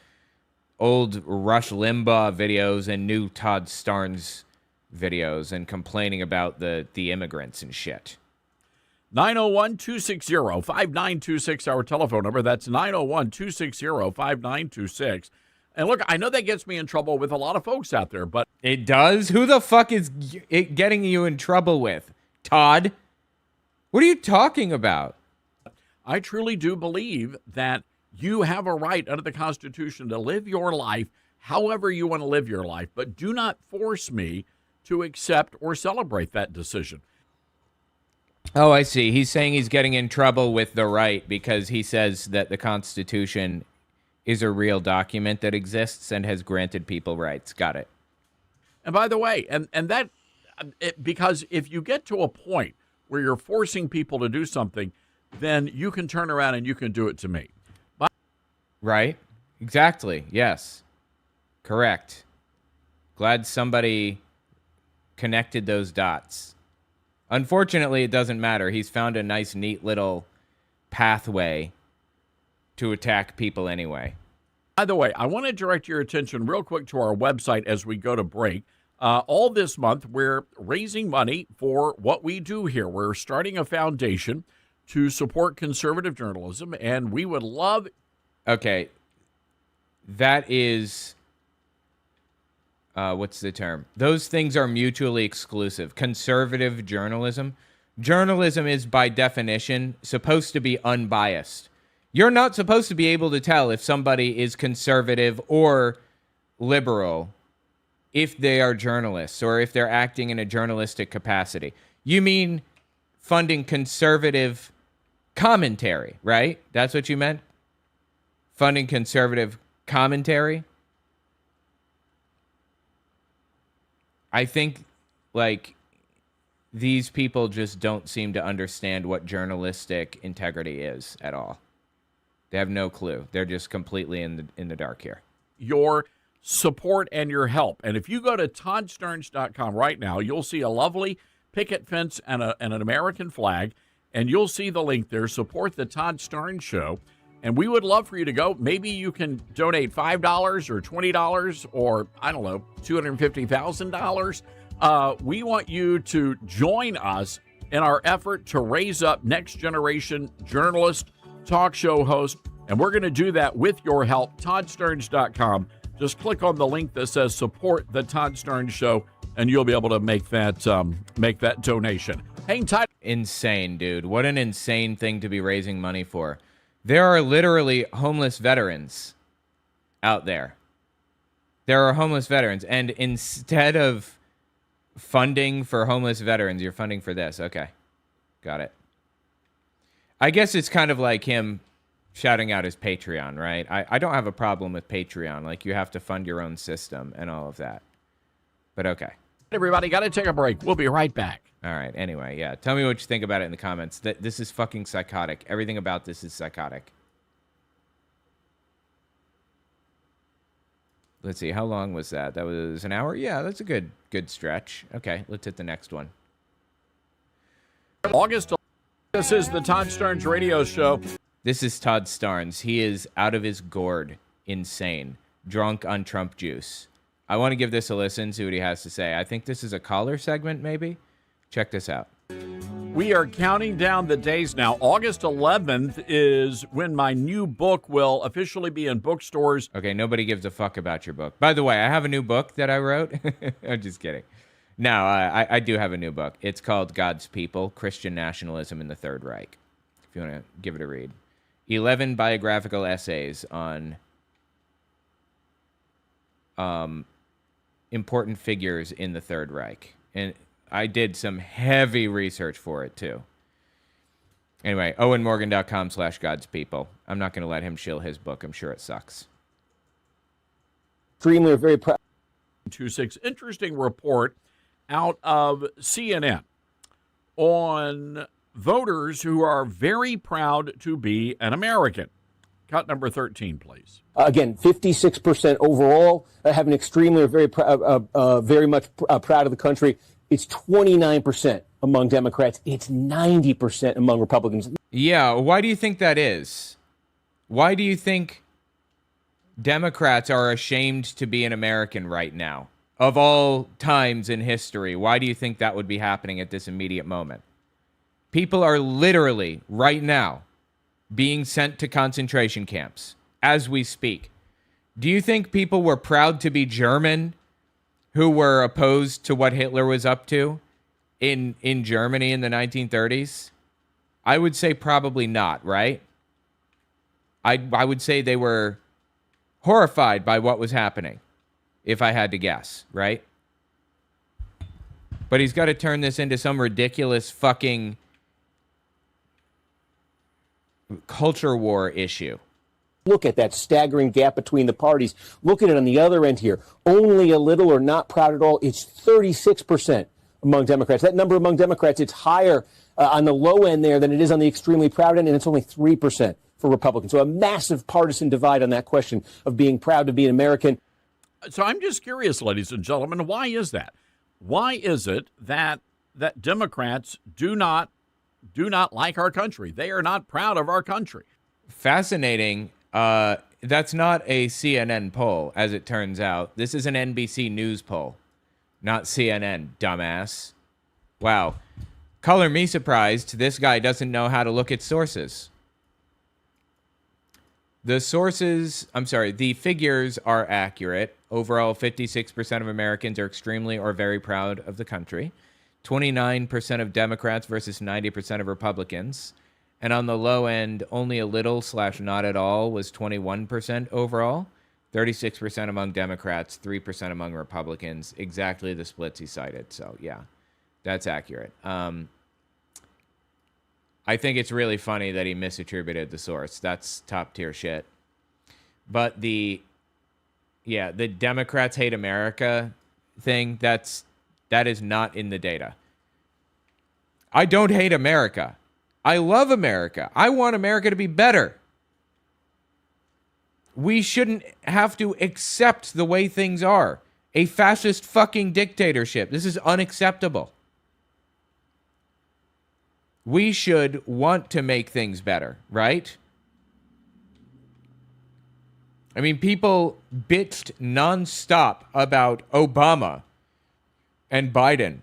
old Rush Limbaugh videos and new Todd Starnes videos and complaining about the immigrants and shit.
901-260-5926, our telephone number. That's 901-260-5926. And look, I know that gets me in trouble with a lot of folks out there, but
it does? Who the fuck is it getting you in trouble with? Todd? What are you talking about?
I truly do believe that you have a right under the Constitution to live your life however you want to live your life, but do not force me to accept or celebrate that decision.
Oh, I see. He's saying he's getting in trouble with the right because he says that the Constitution is a real document that exists and has granted people rights. Got it.
And by the way, because if you get to a point where you're forcing people to do something, then you can turn around and you can do it to me.
Right? Exactly. Yes. Correct. Glad somebody connected those dots. Unfortunately, it doesn't matter. He's found a nice, neat little pathway to attack people anyway.
By the way, I want to direct your attention real quick to our website as we go to break. All this month, we're raising money for what we do here. We're starting a foundation to support conservative journalism, and we would love...
Okay. That is... what's the term? Those things are mutually exclusive. Conservative journalism. Journalism is by definition supposed to be unbiased. You're not supposed to be able to tell if somebody is conservative or liberal if they are journalists or if they're acting in a journalistic capacity. You mean funding conservative commentary, right? That's what you meant? Funding conservative commentary? I think, like, these people just don't seem to understand what journalistic integrity is at all. They have no clue. They're just completely in the dark here.
Your support and your help. And if you go to ToddStarnes.com right now, you'll see a lovely picket fence and an American flag, and you'll see the link there, support the Todd Starnes Show. And we would love for you to go. Maybe you can donate $5 or $20 or, I don't know, $250,000. We want you to join us in our effort to raise up next generation journalists, talk show hosts, and we're going to do that with your help. ToddStarnes.com. Just click on the link that says support the Todd Starnes Show, and you'll be able to make that donation. Hang tight.
Insane, dude. What an insane thing to be raising money for. There are literally homeless veterans out there. There are homeless veterans, and instead of funding for homeless veterans, you're funding for this. Okay. Got it. I guess it's kind of like him shouting out his Patreon, right? I don't have a problem with Patreon. Like, you have to fund your own system and all of that. But okay.
Everybody, got to take a break. We'll be right back.
All right. Anyway, yeah. Tell me what you think about it in the comments. This is fucking psychotic. Everything about this is psychotic. Let's see. How long was that? That was an hour? Yeah, that's a good stretch. Okay, let's hit the next one.
August. This is the Todd Starnes Radio Show.
This is Todd Starnes. He is out of his gourd, insane, drunk on Trump juice. I want to give this a listen, see what he has to say. I think this is a caller segment, maybe? Check this out.
We are counting down the days now. August 11th is when my new book will officially be in bookstores.
Okay, nobody gives a fuck about your book. By the way, I have a new book that I wrote. I'm just kidding. No, I do have a new book. It's called God's People, Christian Nationalism in the Third Reich, if you want to give it a read. 11 biographical essays on important figures in the Third Reich. And I did some heavy research for it, too. Anyway, owenmorgan.com/godspeople. I'm not going to let him shill his book. I'm sure it sucks.
Extremely very proud.
26 interesting report out of CNN on voters who are very proud to be an American. Cut number 13, please.
Again, 56% overall have an extremely very much proud of the country. It's 29% among Democrats. It's 90% among Republicans.
Yeah, why do you think that is? Why do you think Democrats are ashamed to be an American right now? Of all times in history, why do you think that would be happening at this immediate moment? People are literally, right now, being sent to concentration camps as we speak. Do you think people were proud to be German who were opposed to what Hitler was up to in Germany in the 1930s? I would say probably not, right? I would say they were horrified by what was happening, if I had to guess, right? But he's got to turn this into some ridiculous fucking culture war issue.
Look at that staggering gap between the parties. Look at it on the other end here. Only a little or not proud at all. It's 36% among Democrats. That number among Democrats, it's higher on the low end there than it is on the extremely proud end, and it's only 3% for Republicans. So a massive partisan divide on that question of being proud to be an American.
So I'm just curious, ladies and gentlemen, why is that? Why is it that Democrats do not like our country? They are not proud of our country.
Fascinating. That's not a CNN poll, as it turns out. This is an NBC News poll, not CNN, dumbass. Wow. Color me surprised. This guy doesn't know how to look at sources. The figures are accurate. Overall, 56% of Americans are extremely or very proud of the country. 29% of Democrats versus 90% of Republicans. And on the low end, only a little / not at all was 21% overall. 36% among Democrats, 3% among Republicans. Exactly the splits he cited. So, yeah, that's accurate. I think it's really funny that he misattributed the source. That's top tier shit. But the Democrats hate America thing, that is not in the data. I don't hate America. I love America. I want America to be better. We shouldn't have to accept the way things are. A fascist fucking dictatorship. This is unacceptable. We should want to make things better, right? I mean, people bitched nonstop about Obama and Biden.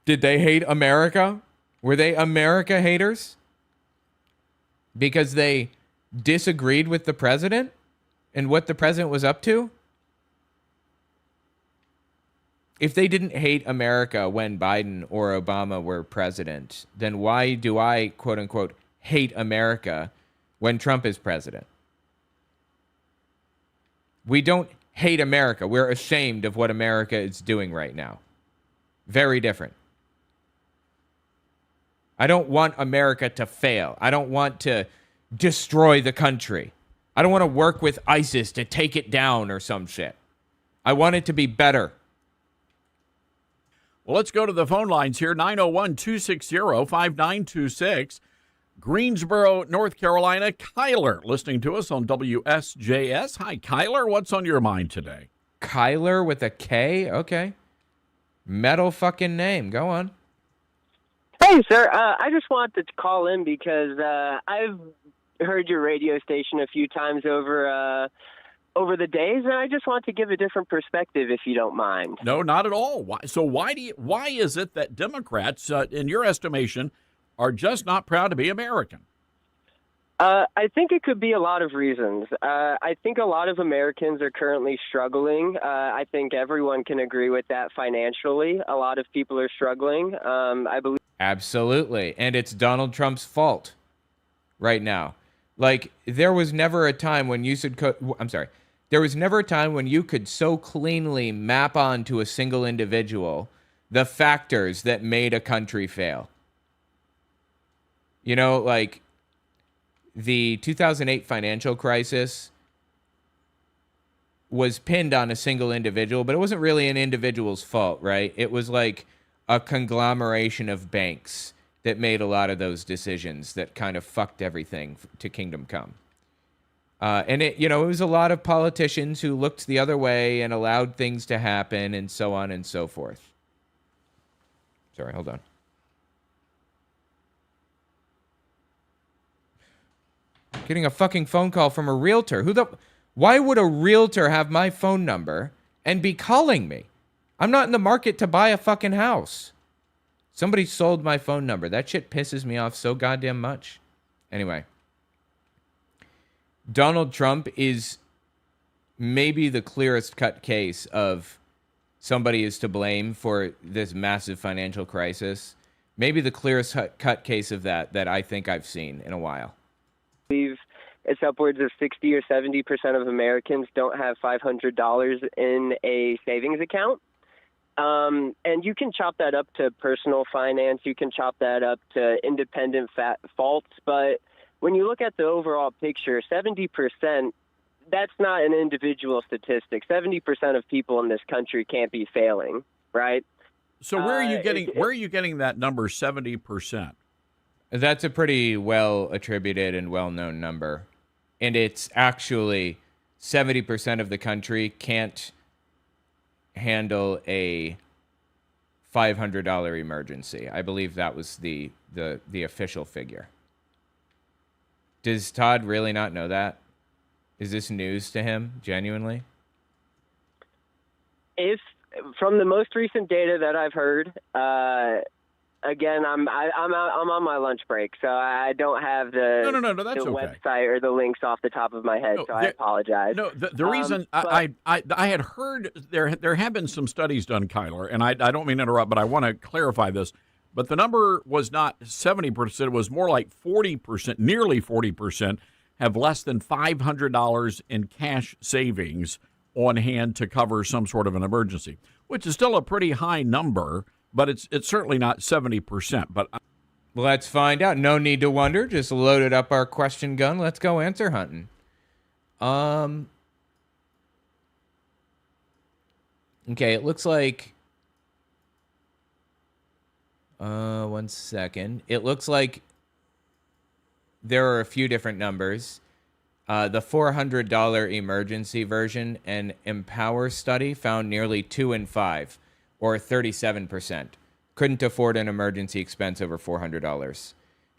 Did they hate America? Were they America haters? Because they disagreed with the president and what the president was up to? If they didn't hate America when Biden or Obama were president, then why do I, quote unquote, hate America when Trump is president? We don't hate America. We're ashamed of what America is doing right now. Very different. I don't want America to fail. I don't want to destroy the country. I don't want to work with ISIS to take it down or some shit. I want it to be better.
Well, let's go to the phone lines here. 901-260-5926. Greensboro, North Carolina. Kyler listening to us on WSJS. Hi, Kyler. What's on your mind today?
Kyler with a K? Okay. Metal fucking name. Go on.
Hey, sir. I just wanted to call in because I've heard your radio station a few times over the days, and I just want to give a different perspective, if you don't mind.
No, not at all. Why is it that Democrats, in your estimation, are just not proud to be American?
I think it could be a lot of reasons. I think a lot of Americans are currently struggling. I think everyone can agree with that financially. A lot of people are struggling. I believe.
Absolutely. And it's Donald Trump's fault right now. Like, there was never a time when you there was never a time when you could so cleanly map onto a single individual the factors that made a country fail. You know, like the 2008 financial crisis was pinned on a single individual, but it wasn't really an individual's fault, right? It was like a conglomeration of banks that made a lot of those decisions that kind of fucked everything to kingdom come. And it was a lot of politicians who looked the other way and allowed things to happen and so on and so forth. Sorry, hold on. Getting a fucking phone call from a realtor. Why would a realtor have my phone number and be calling me? I'm not in the market to buy a fucking house. Somebody sold my phone number. That shit pisses me off so goddamn much. Anyway. Donald Trump is maybe the clearest cut case of somebody is to blame for this massive financial crisis. Maybe the clearest cut case of that I think I've seen in a while.
It's upwards of 60 or 70% of Americans don't have $500 in a savings account. And you can chop that up to personal finance. You can chop that up to independent faults. But when you look at the overall picture, 70%, that's not an individual statistic. 70% of people in this country can't be failing, right?
So where are you getting that number, 70%?
That's a pretty well attributed and well-known number. And it's actually 70% of the country can't handle a $500 emergency. I believe that was the official figure. Does Todd really not know that? Is this news to him, genuinely?
If from the most recent data that I've heard, again, I'm on my lunch break, so I don't have the
No, that's
the
okay.
website or the links off the top of my head, so I apologize.
No, the reason I had heard there have been some studies done, Kyler, and I don't mean to interrupt, but I want to clarify this. But the number was not 70%; it was more like 40%, nearly 40%, have less than $500 in cash savings on hand to cover some sort of an emergency, which is still a pretty high number, but it's certainly not 70%. But
let's find out. No need to wonder. Just loaded up our question gun. Let's go answer hunting. Okay, it looks like. One second. It looks like there are a few different numbers. The $400 emergency version and Empower study found nearly 2 in 5, or 37%, couldn't afford an emergency expense over $400.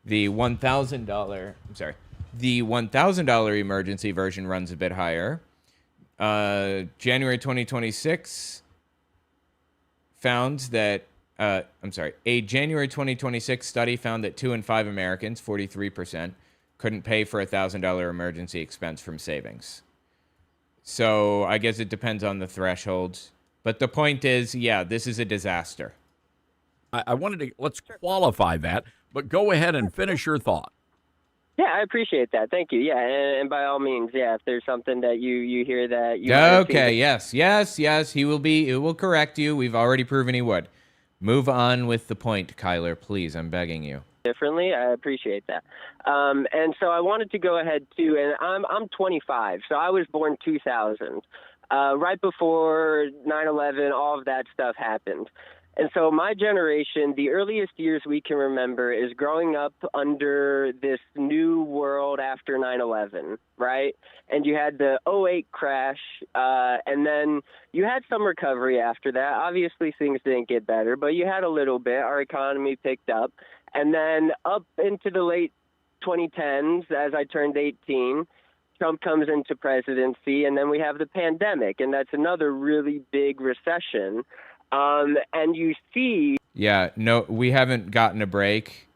The $1,000 emergency version runs a bit higher. January 2026 found that a January 2026 study found that 2 in 5 Americans, 43%, couldn't pay for a $1,000 emergency expense from savings. So I guess it depends on the thresholds. But the point is, yeah, this is a disaster.
I wanted to, let's qualify that, but go ahead and finish your thought.
Yeah, I appreciate that. Thank you. Yeah, and by all means, yeah, if there's something that you hear that you
okay, yes, he will correct you. We've already proven he would. Move on with the point, Kyler, please. I'm begging you.
Differently, I appreciate that. And so I wanted to go ahead too, and I'm 25, so I was born 2000, right before 9/11. All of that stuff happened. And so my generation, the earliest years we can remember is growing up under this new world after 9/11, right? And you had the '08 crash, and then you had some recovery after that. Obviously, things didn't get better, but you had a little bit. Our economy picked up. And then up into the late 2010s, as I turned 18, Trump comes into presidency, and then we have the pandemic, and that's another really big recession. And you see...
Yeah, no, we haven't gotten a break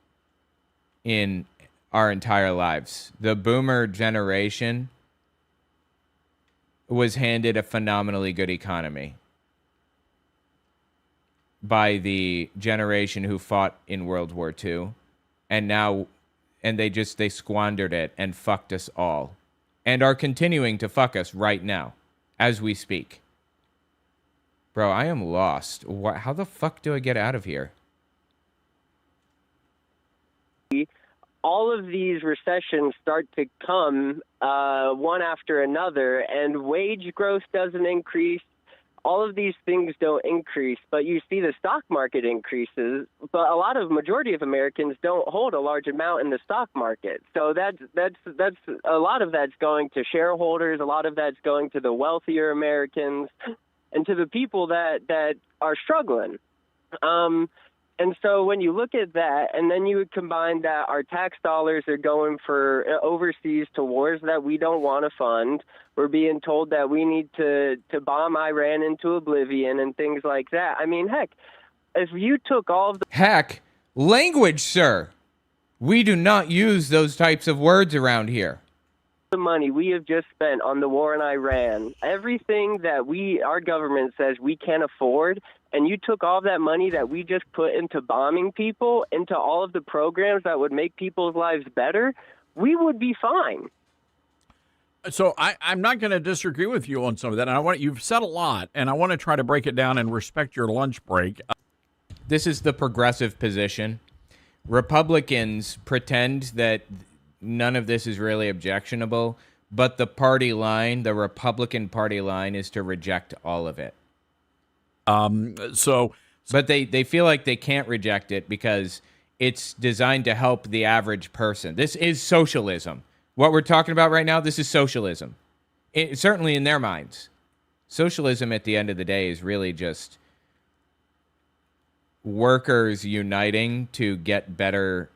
in our entire lives. The boomer generation was handed a phenomenally good economy by the generation who fought in World War II, and they squandered it and fucked us all, and are continuing to fuck us right now as we speak. Bro, I am lost. How the fuck do I get out of here?
All of these recessions start to come one after another, and wage growth doesn't increase. All of these things don't increase, but you see the stock market increases. But majority of Americans don't hold a large amount in the stock market. So that's a lot of that's going to shareholders. A lot of that's going to the wealthier Americans and to the people that are struggling. And so when you look at that, and then you would combine that our tax dollars are going for overseas to wars that we don't want to fund. We're being told that we need to bomb Iran into oblivion and things like that. I mean, heck, if you took all of the...
Heck, language, sir. We do not use those types of words around here.
The money we have just spent on the war in Iran, everything that our government says we can't afford, and you took all that money that we just put into bombing people, into all of the programs that would make people's lives better, we would be fine.
So I'm not going to disagree with you on some of that. And you've said a lot, and I want to try to break it down and respect your lunch break.
This is the progressive position. Republicans pretend that none of this is really objectionable, but the Republican Party line is to reject all of it. But they feel like they can't reject it because it's designed to help the average person. This is socialism. What we're talking about right now, this is socialism. Certainly in their minds. Socialism at the end of the day is really just workers uniting to get better,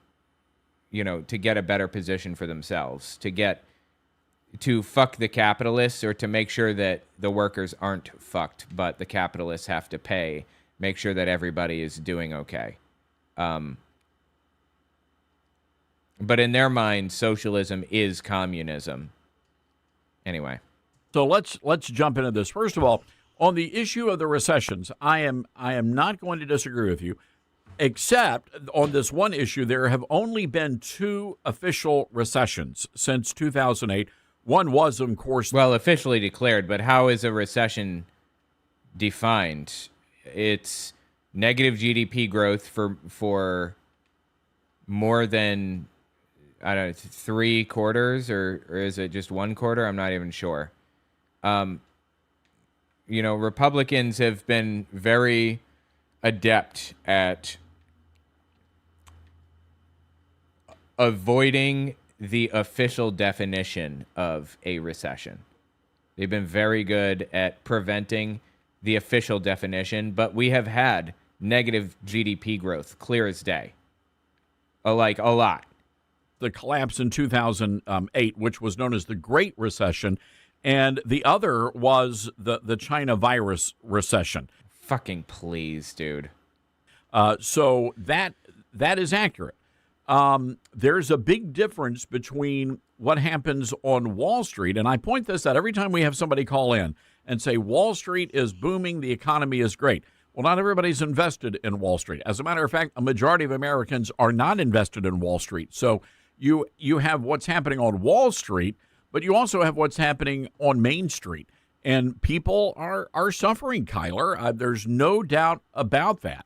to get a better position for themselves, to fuck the capitalists, or to make sure that the workers aren't fucked, but the capitalists have to make sure that everybody is doing okay. But in their mind, socialism is communism. Anyway.
So let's jump into this. First of all, on the issue of the recessions, I am not going to disagree with you, except on this one issue, there have only been 2 official recessions since 2008. One was, of course,
well, officially declared, but how is a recession defined? It's negative GDP growth for more than, I don't know, 3 quarters, or is it just 1 quarter? I'm not even sure. Republicans have been very adept at avoiding the official definition of a recession. They've been very good at preventing the official definition, but we have had negative GDP growth, clear as day. A lot.
The collapse in 2008, which was known as the Great Recession, and the other was the China virus recession.
Fucking please, dude.
So that is accurate. There's a big difference between what happens on Wall Street, and I point this out every time we have somebody call in and say Wall Street is booming, the economy is great. Well, not everybody's invested in Wall Street. As a matter of fact, a majority of Americans are not invested in Wall Street. So you have what's happening on Wall Street, but you also have what's happening on Main Street. And people are suffering, Kyler. There's no doubt about that.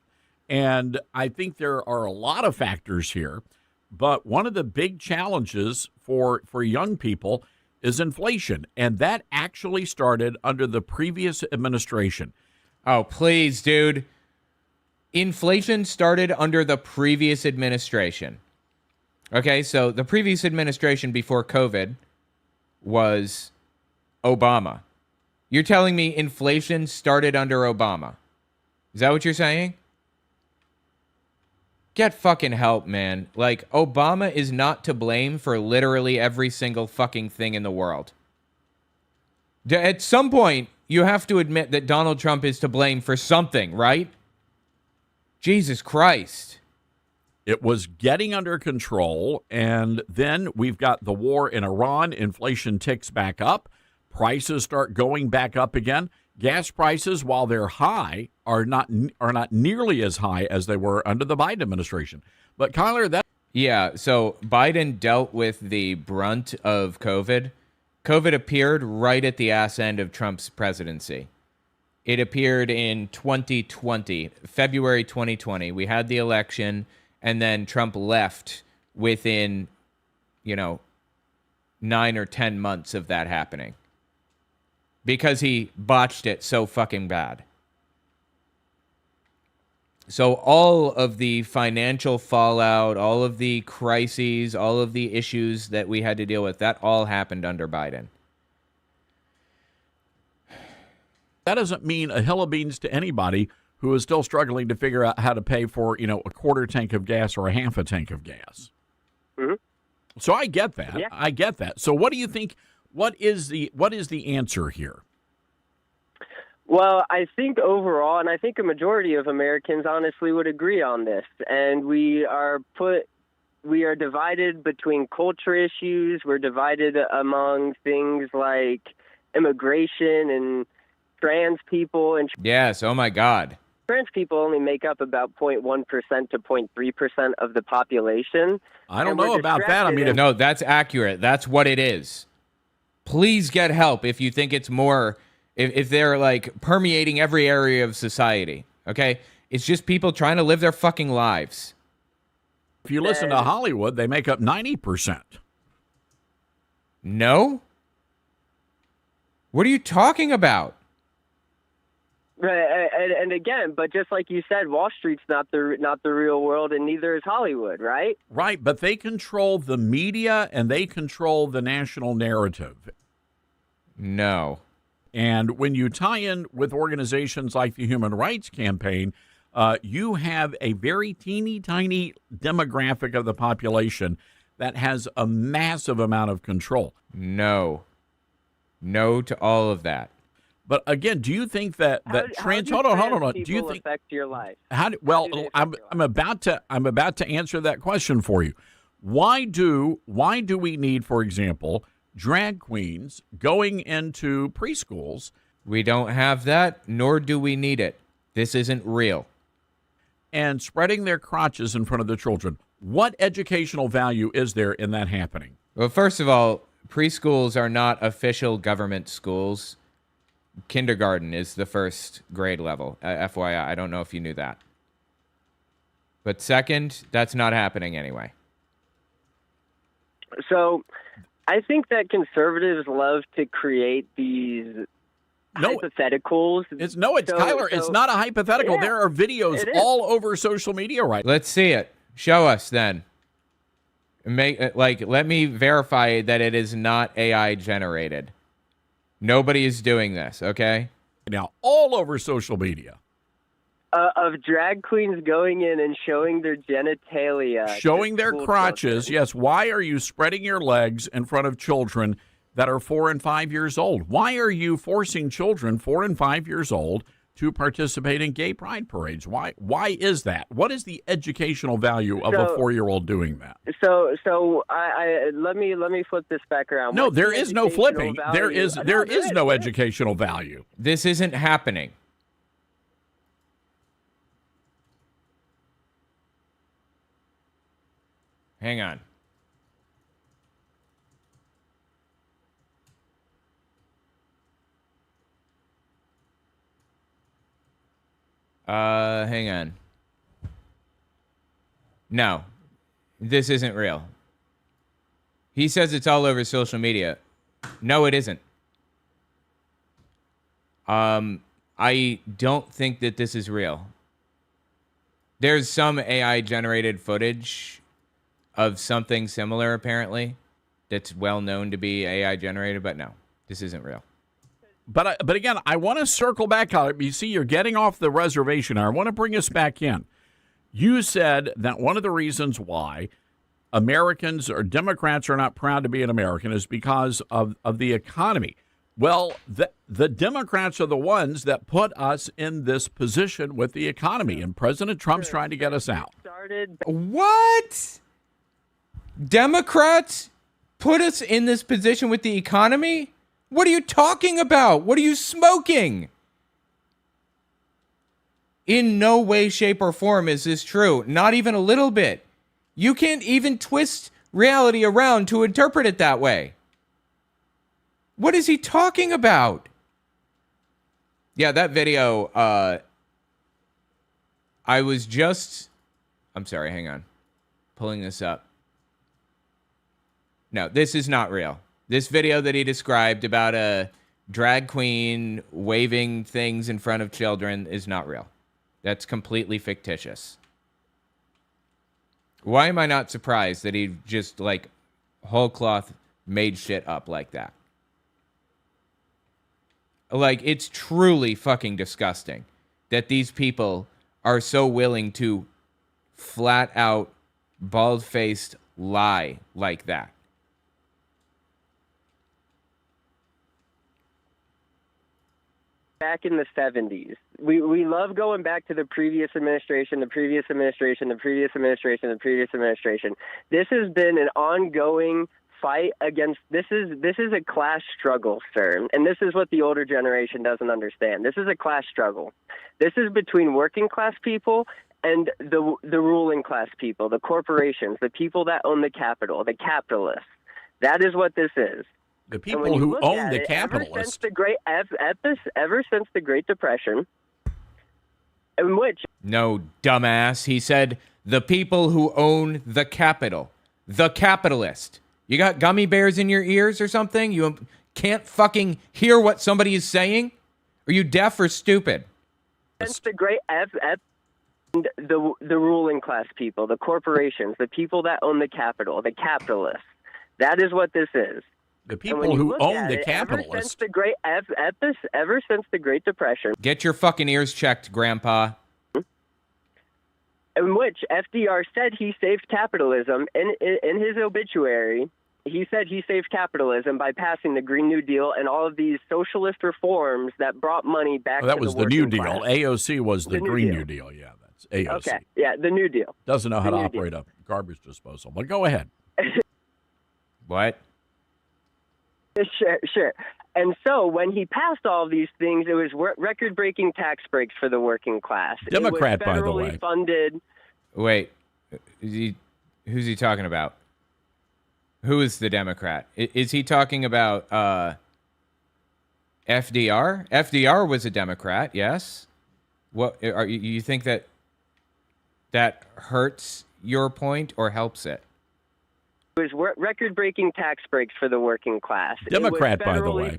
And I think there are a lot of factors here. But one of the big challenges for young people is inflation. And that actually started under the previous administration.
Oh, please, dude. Inflation started under the previous administration. Okay, so the previous administration before COVID was Obama. You're telling me inflation started under Obama? Is that what you're saying? Get fucking help, man. Like, Obama is not to blame for literally every single fucking thing in the world. At some point, you have to admit that Donald Trump is to blame for something, right? Jesus Christ.
It was getting under control, and then we've got the war in Iran. Inflation ticks back up. Prices start going back up again. Gas prices, while they're high, are not nearly as high as they were under the Biden administration. But Kyler, that
so Biden dealt with the brunt of COVID. COVID appeared right at the ass end of Trump's presidency. It appeared in 2020, February 2020. We had the election, and then Trump left within, 9 or 10 months of that happening. Because he botched it so fucking bad. So all of the financial fallout, all of the crises, all of the issues that we had to deal with, that all happened under Biden.
That doesn't mean a hill of beans to anybody who is still struggling to figure out how to pay for, a quarter tank of gas or a half a tank of gas.
Mm-hmm.
So I get that.
Yeah.
I get that. So what do you think? What is the answer here?
Well, I think overall, and I think a majority of Americans honestly would agree on this, and we are divided between culture issues. We're divided among things like immigration and trans people. And
yes, oh my God.
Trans people only make up about 0.1% to 0.3% of the population.
I don't know about that. I mean,
no, that's accurate. That's what it is. Please get help if you think it's more, if they're like permeating every area of society. Okay? It's just people trying to live their fucking lives.
If you listen to Hollywood, they make up 90%.
No? What are you talking about?
Right, and again, but just like you said, Wall Street's not the real world, and neither is Hollywood, right?
Right, but they control the media and they control the national narrative.
No.
And when you tie in with organizations like the Human Rights Campaign, you have a very teeny tiny demographic of the population that has a massive amount of control.
No. No to all of that.
But again, do you think that trans? Hold on. Do you think
affect your life?
I'm about to answer that question for you. Why do we need, for example, drag queens going into preschools?
We don't have that, nor do we need it. This isn't real.
And spreading their crotches in front of the children. What educational value is there in that happening?
Well, first of all, preschools are not official government schools. Kindergarten is the first grade level. FYI, I don't know if you knew that. But second, that's not happening anyway.
So I think that conservatives love to create these hypotheticals.
Tyler, it's not a hypothetical.
Yeah,
there are videos all over social media right now.
Let's see it. Show us then. Let me verify that it is not AI generated. Nobody is doing this, okay?
Now, all over social media.
Of drag queens going in and showing their genitalia.
Showing their crotches, children. Yes. Why are you spreading your legs in front of children that are 4 and 5 years old? Why are you forcing children 4 and 5 years old to participate in gay pride parades? Why is that? What is the educational value of a 4-year-old doing that?
So I let me flip this back around.
No, there is no flipping. There is no educational value.
This isn't happening. Hang on. Hang on. No, this isn't real. He says it's all over social media. No, it isn't. I don't think that this is real. There's some AI generated footage of something similar, apparently, that's well known to be AI generated, but no, this isn't real.
But again, I want to circle back on it. You see, you're getting off the reservation. I want to bring us back in. You said that one of the reasons why Americans or Democrats are not proud to be an American is because of the economy. Well, the Democrats are the ones that put us in this position with the economy, and President Trump's trying to get us out.
What? Democrats put us in this position with the economy? What are you talking about? What are you smoking? In no way, shape, or form is this true. Not even a little bit. You can't even twist reality around to interpret it that way. What is he talking about? Yeah, that video, I'm sorry, hang on. Pulling this up. No, this is not real. This video that he described about a drag queen waving things in front of children is not real. That's completely fictitious. Why am I not surprised that he just, whole cloth made shit up like that? It's truly fucking disgusting that these people are so willing to flat out, bald-faced lie like that.
Back in the 70s. We love going back to the previous administration, the previous administration, the previous administration, the previous administration. This has been an ongoing fight against, this is a class struggle, sir. And this is what the older generation doesn't understand. This is a class struggle. This is between working class people and the ruling class people, the corporations, the people that own the capital, the capitalists. That is what this is.
The people who own the capitalists.
Ever since the Great Depression, in which...
No, dumbass. He said the people who own the capital. The capitalist. You got gummy bears in your ears or something? You can't fucking hear what somebody is saying? Are you deaf or stupid?
Since the Great... the ruling class people, the corporations, the people that own the capital, the capitalists. That is what this is.
The people who own the capitalists.
Ever since the Great Depression.
Get your fucking ears checked, Grandpa.
In which FDR said he saved capitalism in his obituary He said he saved capitalism by passing the Green New Deal and all of these socialist reforms that brought money back
That
to
was
the
the New
working
Deal.
class.
AOC was the Green
Deal.
New Deal. Yeah, that's AOC.
Okay, yeah, the New Deal.
Doesn't know how
The
to
New
operate a garbage disposal. But go ahead.
What?
Sure. And so when he passed all these things, it was record-breaking tax breaks for the working class.
Democrat,
it was
by the
federally
way.
Funded.
Wait, who's he talking about? Who is the Democrat? Is he talking about FDR? FDR was a Democrat, yes. What you think that hurts your point or helps it?
It was record-breaking tax breaks for the working class.
Democrat,
it was
by the way.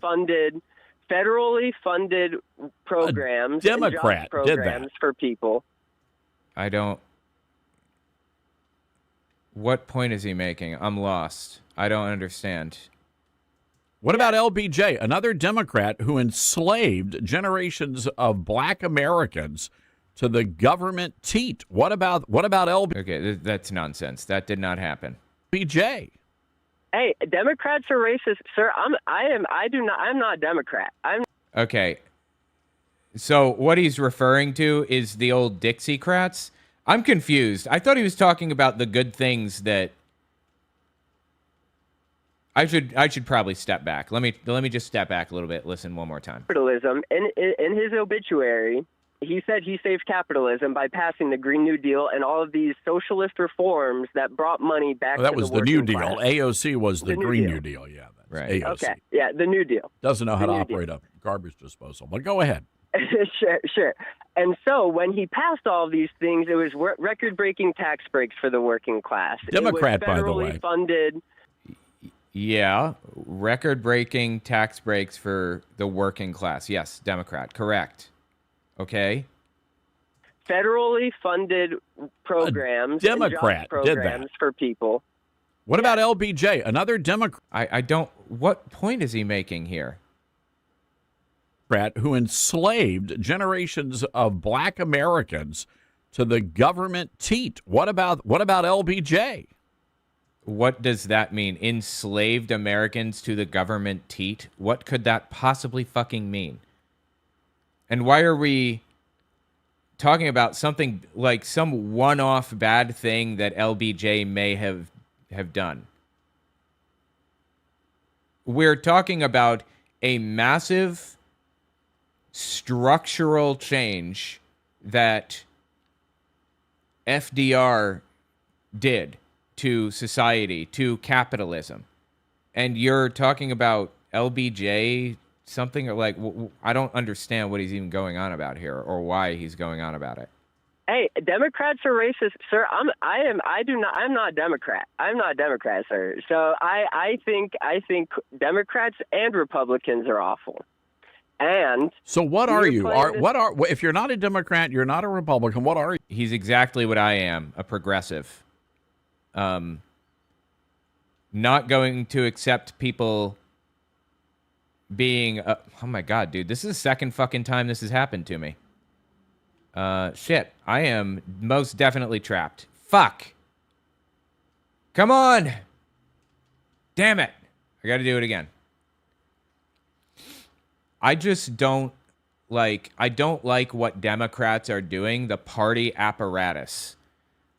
Federally funded programs.
Democrat
and job
did
programs
that.
for people.
I don't. What point is he making? I'm lost. I don't understand.
What about LBJ, another Democrat who enslaved generations of black Americans to the government teat? What about LBJ?
Okay, that's nonsense. That did not happen.
BJ.
Hey, Democrats are racist, sir. I'm not a Democrat.
Okay. So what he's referring to is the old Dixiecrats? I'm confused. I thought he was talking about the good things that I should probably step back. Let me just step back a little bit. Listen one more time.
Capitalism. In his obituary, he said he saved capitalism by passing the Green New Deal and all of these socialist reforms that brought money back to the working class.
That was the New Deal. AOC was the Green New Deal. Yeah, that's
right.
AOC.
Okay, yeah, the New Deal.
Doesn't know how to operate a garbage disposal. But go ahead.
Sure. And so when he passed all these things, it was record-breaking tax breaks for the working class.
Democrat,
it was
by the
federally
way.
Funded.
Yeah, record-breaking tax breaks for the working class. Yes, Democrat. Correct. Okay.
Federally funded programs.
Democrat
and job
did
programs
that.
for people.
What about LBJ, another Democrat?
I don't. What point is he making here?
Who enslaved generations of black Americans to the government teat? What about LBJ?
What does that mean? Enslaved Americans to the government teat? What could that possibly fucking mean? And why are we talking about something like some one-off bad thing that LBJ may have done? We're talking about a massive structural change that FDR did to society, to capitalism. And you're talking about LBJ, something like, I don't understand what he's even going on about here or why he's going on about it.
Hey, Democrats are racist, sir. I'm not a Democrat. I'm not a Democrat, sir. So I think Democrats and Republicans are awful. And
so what are you? If you're not a Democrat, you're not a Republican. What are you?
He's exactly what I am, a progressive. Not going to accept people being oh my god, dude, this is the second fucking time this has happened to me. Shit, I am most definitely trapped. Fuck. Come on. Damn it. I got to do it again. I just don't like what Democrats are doing, the party apparatus.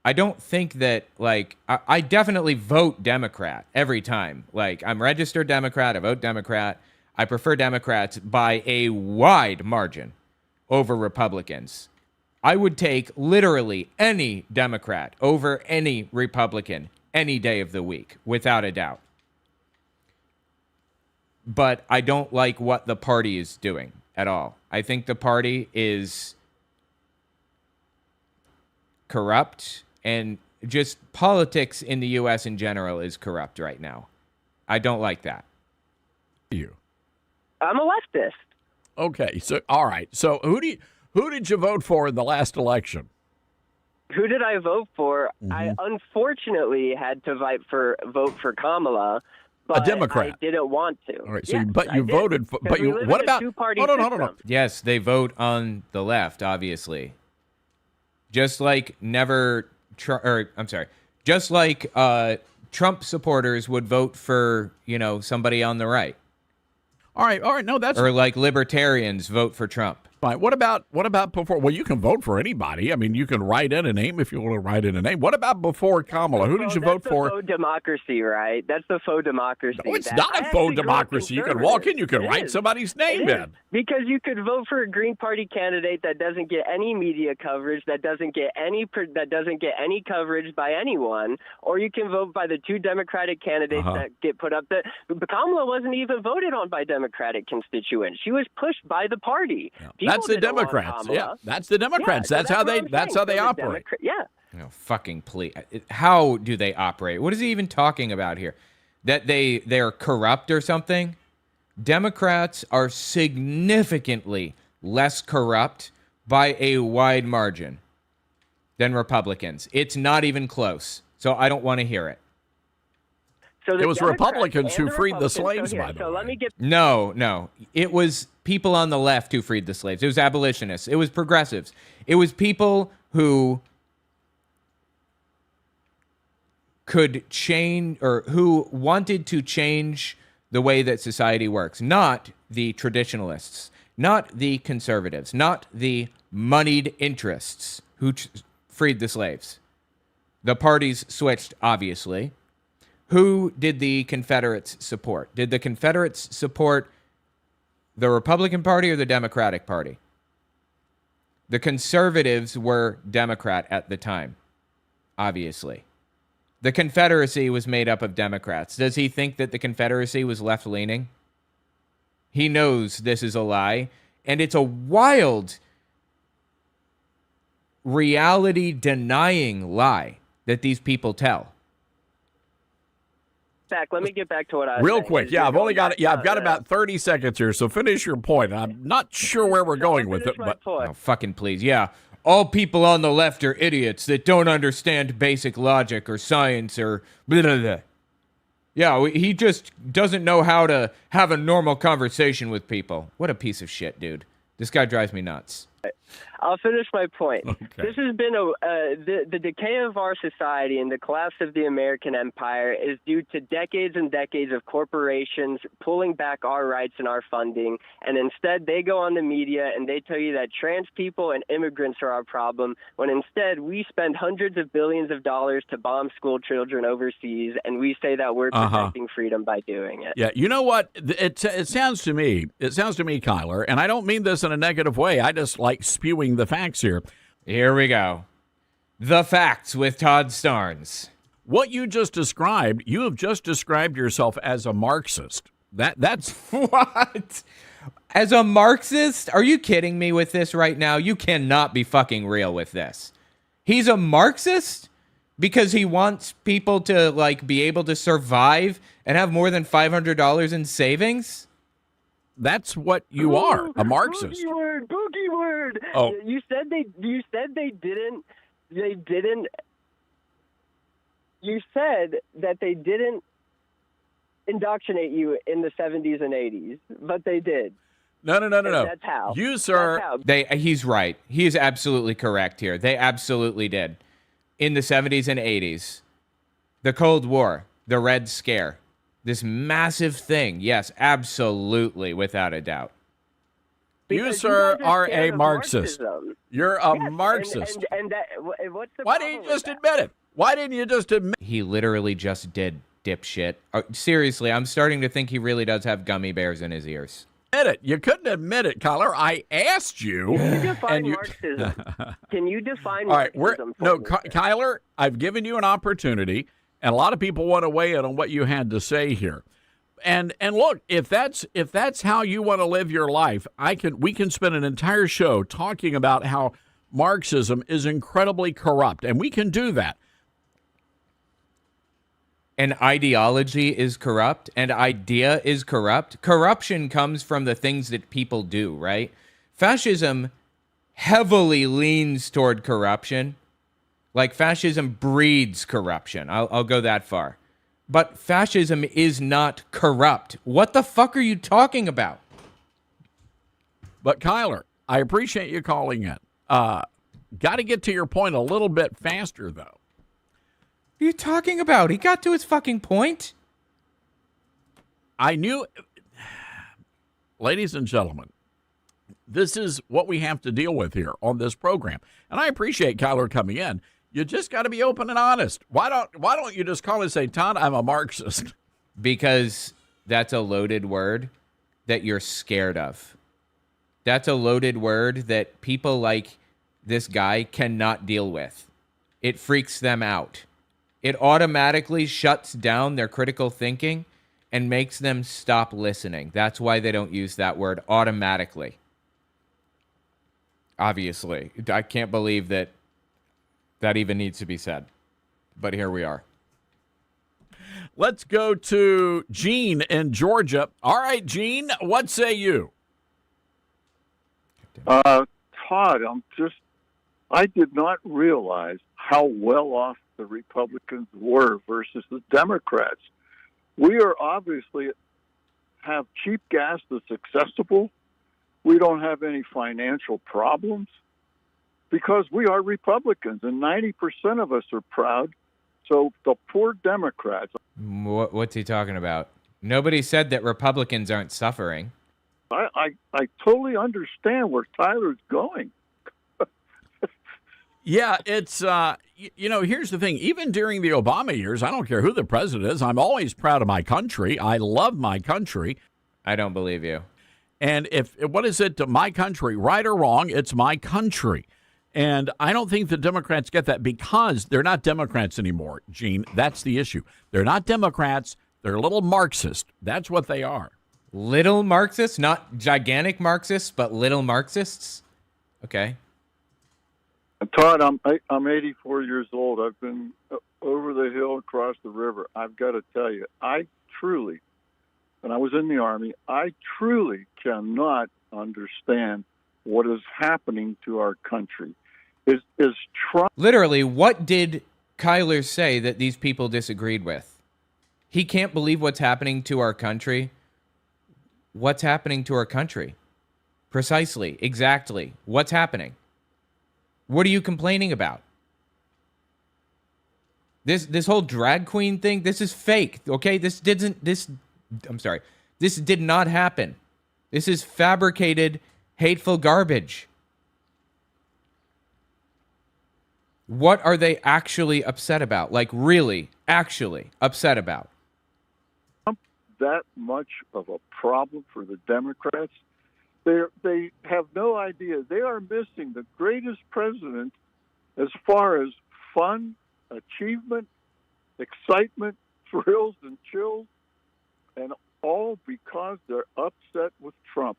I don't think that, like, I definitely vote Democrat every time. Like, I'm registered Democrat, I vote Democrat. I prefer Democrats by a wide margin over Republicans. I would take literally any Democrat over any Republican any day of the week, without a doubt. But I don't like what the party is doing at all. I think the party is corrupt, and just politics in the U.S. in general is corrupt right now. I don't like that.
I'm a leftist.
Okay, so all right. So who did you vote for in the last election?
Who did I vote for?
Mm-hmm.
I unfortunately had to vote for Kamala. But
a Democrat.
I didn't want to.
All right, so
yes,
you voted for. But you. What about? Hold on.
Yes, they vote on the left, obviously. Just like just like Trump supporters would vote for, somebody on the right.
All right. No, that's
or like libertarians vote for Trump.
Fine. What about before? Well, you can vote for anybody. I mean, you can write in a name if you want to write in a name. What about before Kamala? Who did you vote for?
That's the faux democracy, right? That's the faux democracy.
No, it's not a faux democracy. You can walk in, you can write somebody's name in.
Because you could vote for a Green Party candidate that doesn't get any media coverage, that doesn't get any coverage by anyone, or you can vote by the two Democratic candidates that get put up. Kamala wasn't even voted on by Democratic constituents. She was pushed by the party.
Yeah. That's the Democrats. Yeah, that's the Democrats.
Yeah,
that's how they operate.
Fucking please. How do they operate? What is he even talking about here? That they're corrupt or something? Democrats are significantly less corrupt by a wide margin than Republicans. It's not even close. So I don't want to hear it.
So
it was Republicans who freed the slaves, by the way.
Let me get...
No. It was people on the left who freed the slaves. It was abolitionists. It was progressives. It was people who could change or who wanted to change the way that society works. Not the traditionalists, not the conservatives, not the moneyed interests who freed the slaves. The parties switched, obviously. Who did the Confederates support? Did the Confederates support the Republican Party or the Democratic Party? The conservatives were Democrat at the time, obviously. The Confederacy was made up of Democrats. Does he think that the Confederacy was left-leaning? He knows this is a lie, and it's a wild, reality-denying lie that these people tell.
Let me get back to what I was
real
saying.
quick. I've got about 30 seconds here, so finish your point. I'm not sure where we're going with it, but
fucking please. Yeah. All people on the left are idiots that don't understand basic logic or science or blah, blah, blah. Yeah, he just doesn't know how to have a normal conversation with people. What a piece of shit, dude. This guy drives me nuts.
I'll finish my point.
Okay.
This has been the decay of our society and the collapse of the American empire is due to decades and decades of corporations pulling back our rights and our funding, and instead they go on the media and they tell you that trans people and immigrants are our problem, when instead we spend hundreds of billions of dollars to bomb school children overseas, and we say that we're protecting freedom by doing it.
Yeah, you know what? It sounds to me, Kyler, and I don't mean this in a negative way. I just like spewing the facts here.
Here we go. The facts with Todd Starnes.
What you just described, you have just described yourself as a Marxist. That's
what? As a Marxist? Are you kidding me with this right now? You cannot be fucking real with this. He's a Marxist because he wants people to be able to survive and have more than $500 in savings?
That's what you are, a Marxist.
Boogie word.
Oh.
You said they didn't. You said that they didn't indoctrinate you in the 70s and 80s, but they did.
No.
That's how.
You, sir.
He's right. He is absolutely correct here. They absolutely did. In the 70s and 80s, the Cold War, the Red Scare, this massive thing. Yes, absolutely, without a doubt.
You, sir, are a Marxist.
Marxism.
You're a Marxist.
And what's the
Why didn't you just admit it? Why didn't you just admit it?
He literally just did, dipshit. Seriously, I'm starting to think he really does have gummy bears in his ears.
Admit it. You couldn't admit it, Kyler. I asked you.
Can you define Marxism? Can you define
All right,
Marxism?
Kyler, I've given you an opportunity, and a lot of people want to weigh in on what you had to say here. And look, if that's how you want to live your life, we can spend an entire show talking about how Marxism is incredibly corrupt, and we can do that.
And ideology is corrupt, and idea is corrupt. Corruption comes from the things that people do, right? Fascism heavily leans toward corruption. Like, fascism breeds corruption. I'll go that far. But fascism is not corrupt. What the fuck are you talking about?
But Kyler, I appreciate you calling in. Got to get to your point a little bit faster, though.
are you talking about? He got to his fucking point.
I knew, ladies and gentlemen, this is what we have to deal with here on this program. And I appreciate Kyler coming in. You just got to be open and honest. Why don't you just call and say, Todd, I'm a Marxist?
Because that's a loaded word that you're scared of. That's a loaded word that people like this guy cannot deal with. It freaks them out. It automatically shuts down their critical thinking and makes them stop listening. That's why they don't use that word automatically. Obviously. I can't believe that even needs to be said. But here we are.
Let's go to Gene in Georgia. All right, Gene, what say you?
Todd, I did not realize how well off the Republicans were versus the Democrats. We are obviously have cheap gas that's accessible. We don't have any financial problems because we are Republicans, and 90% of us are proud. So the poor Democrats.
What's he talking about? Nobody said that Republicans aren't suffering.
I totally understand where Tyler's going.
Yeah, it's, here's the thing. Even during the Obama years, I don't care who the president is, I'm always proud of my country. I love my country.
I don't believe you.
And what is it to my country? Right or wrong, it's my country. And I don't think the Democrats get that because they're not Democrats anymore, Gene. That's the issue. They're not Democrats. They're little Marxists. That's what they are.
Little Marxists? Not gigantic Marxists, but little Marxists? Okay.
Todd, I'm 84 years old. I've been over the hill, across the river. I've got to tell you, I truly, when I was in the Army, I truly cannot understand what is happening to our country. Is Trump...
Literally, what did Kyler say that these people disagreed with? He can't believe what's happening to our country. What's happening to our country? Precisely, exactly. What's happening? What are you complaining about? This whole drag queen thing, this is fake, okay? This did not happen. This is fabricated, hateful garbage. What are they actually upset about? Like, really, actually upset about?
That much of a problem for the Democrats? They have no idea. They are missing the greatest president as far as fun, achievement, excitement, thrills, and chills, and all because they're upset with Trump.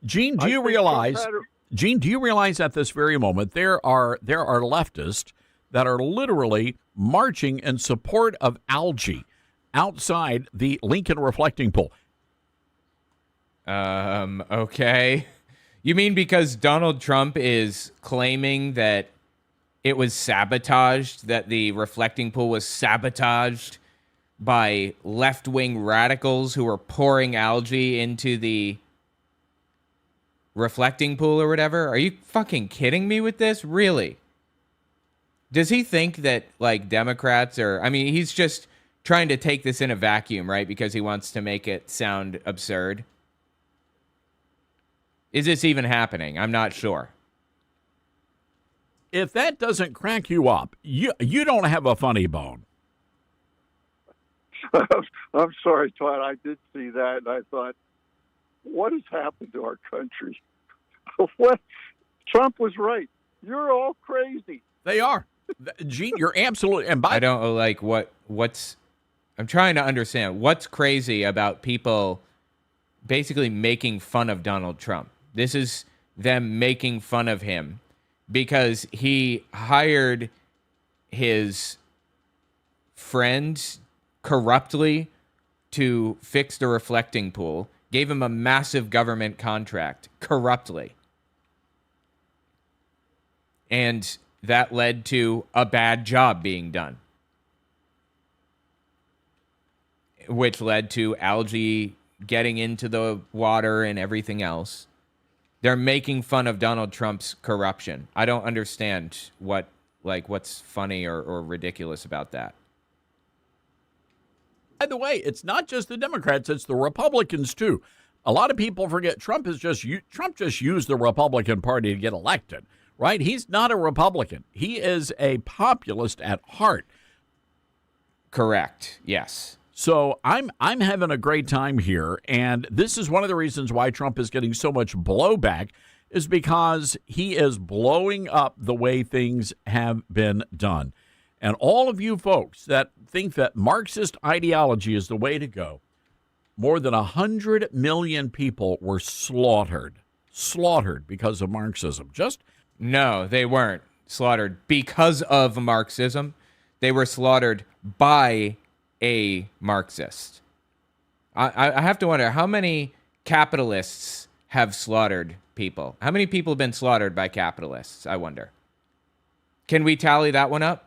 Gene, do you realize? Gene, do you realize at this very moment there are leftists that are literally marching in support of algae outside the Lincoln reflecting pool?
Okay. You mean because Donald Trump is claiming that it was sabotaged, that the reflecting pool was sabotaged by left-wing radicals who were pouring algae into the reflecting pool or whatever? Are you fucking kidding me with this? Really? Does he think that, like, Democrats are... I mean, he's just trying to take this in a vacuum, right? Because he wants to make it sound absurd. Is this even happening? I'm not sure.
If that doesn't crack you up, you don't have a funny bone.
I'm sorry, Todd. I did see that, and I thought, what has happened to our country? What? Trump was right. You're all crazy.
They are. Gene, you're absolutely... And
I don't like what's... I'm trying to understand. What's crazy about people basically making fun of Donald Trump? This is them making fun of him because he hired his friend corruptly to fix the reflecting pool, gave him a massive government contract corruptly. And that led to a bad job being done, which led to algae getting into the water and everything else. They're making fun of Donald Trump's corruption. I don't understand what Like, what's funny or ridiculous about that?
By the way, it's not just the Democrats, it's the Republicans too. A lot of people forget Trump just used the Republican Party to get elected, right? He's not a Republican. He is a populist at heart.
Correct. Yes.
So I'm having a great time here, and this is one of the reasons why Trump is getting so much blowback, is because he is blowing up the way things have been done. And all of you folks that think that Marxist ideology is the way to go, more than 100 million people were slaughtered because of Marxism.
No, they weren't slaughtered because of Marxism. They were slaughtered by a Marxist. I have to wonder, how many capitalists have slaughtered people? How many people have been slaughtered by capitalists, I wonder? Can we tally that one up?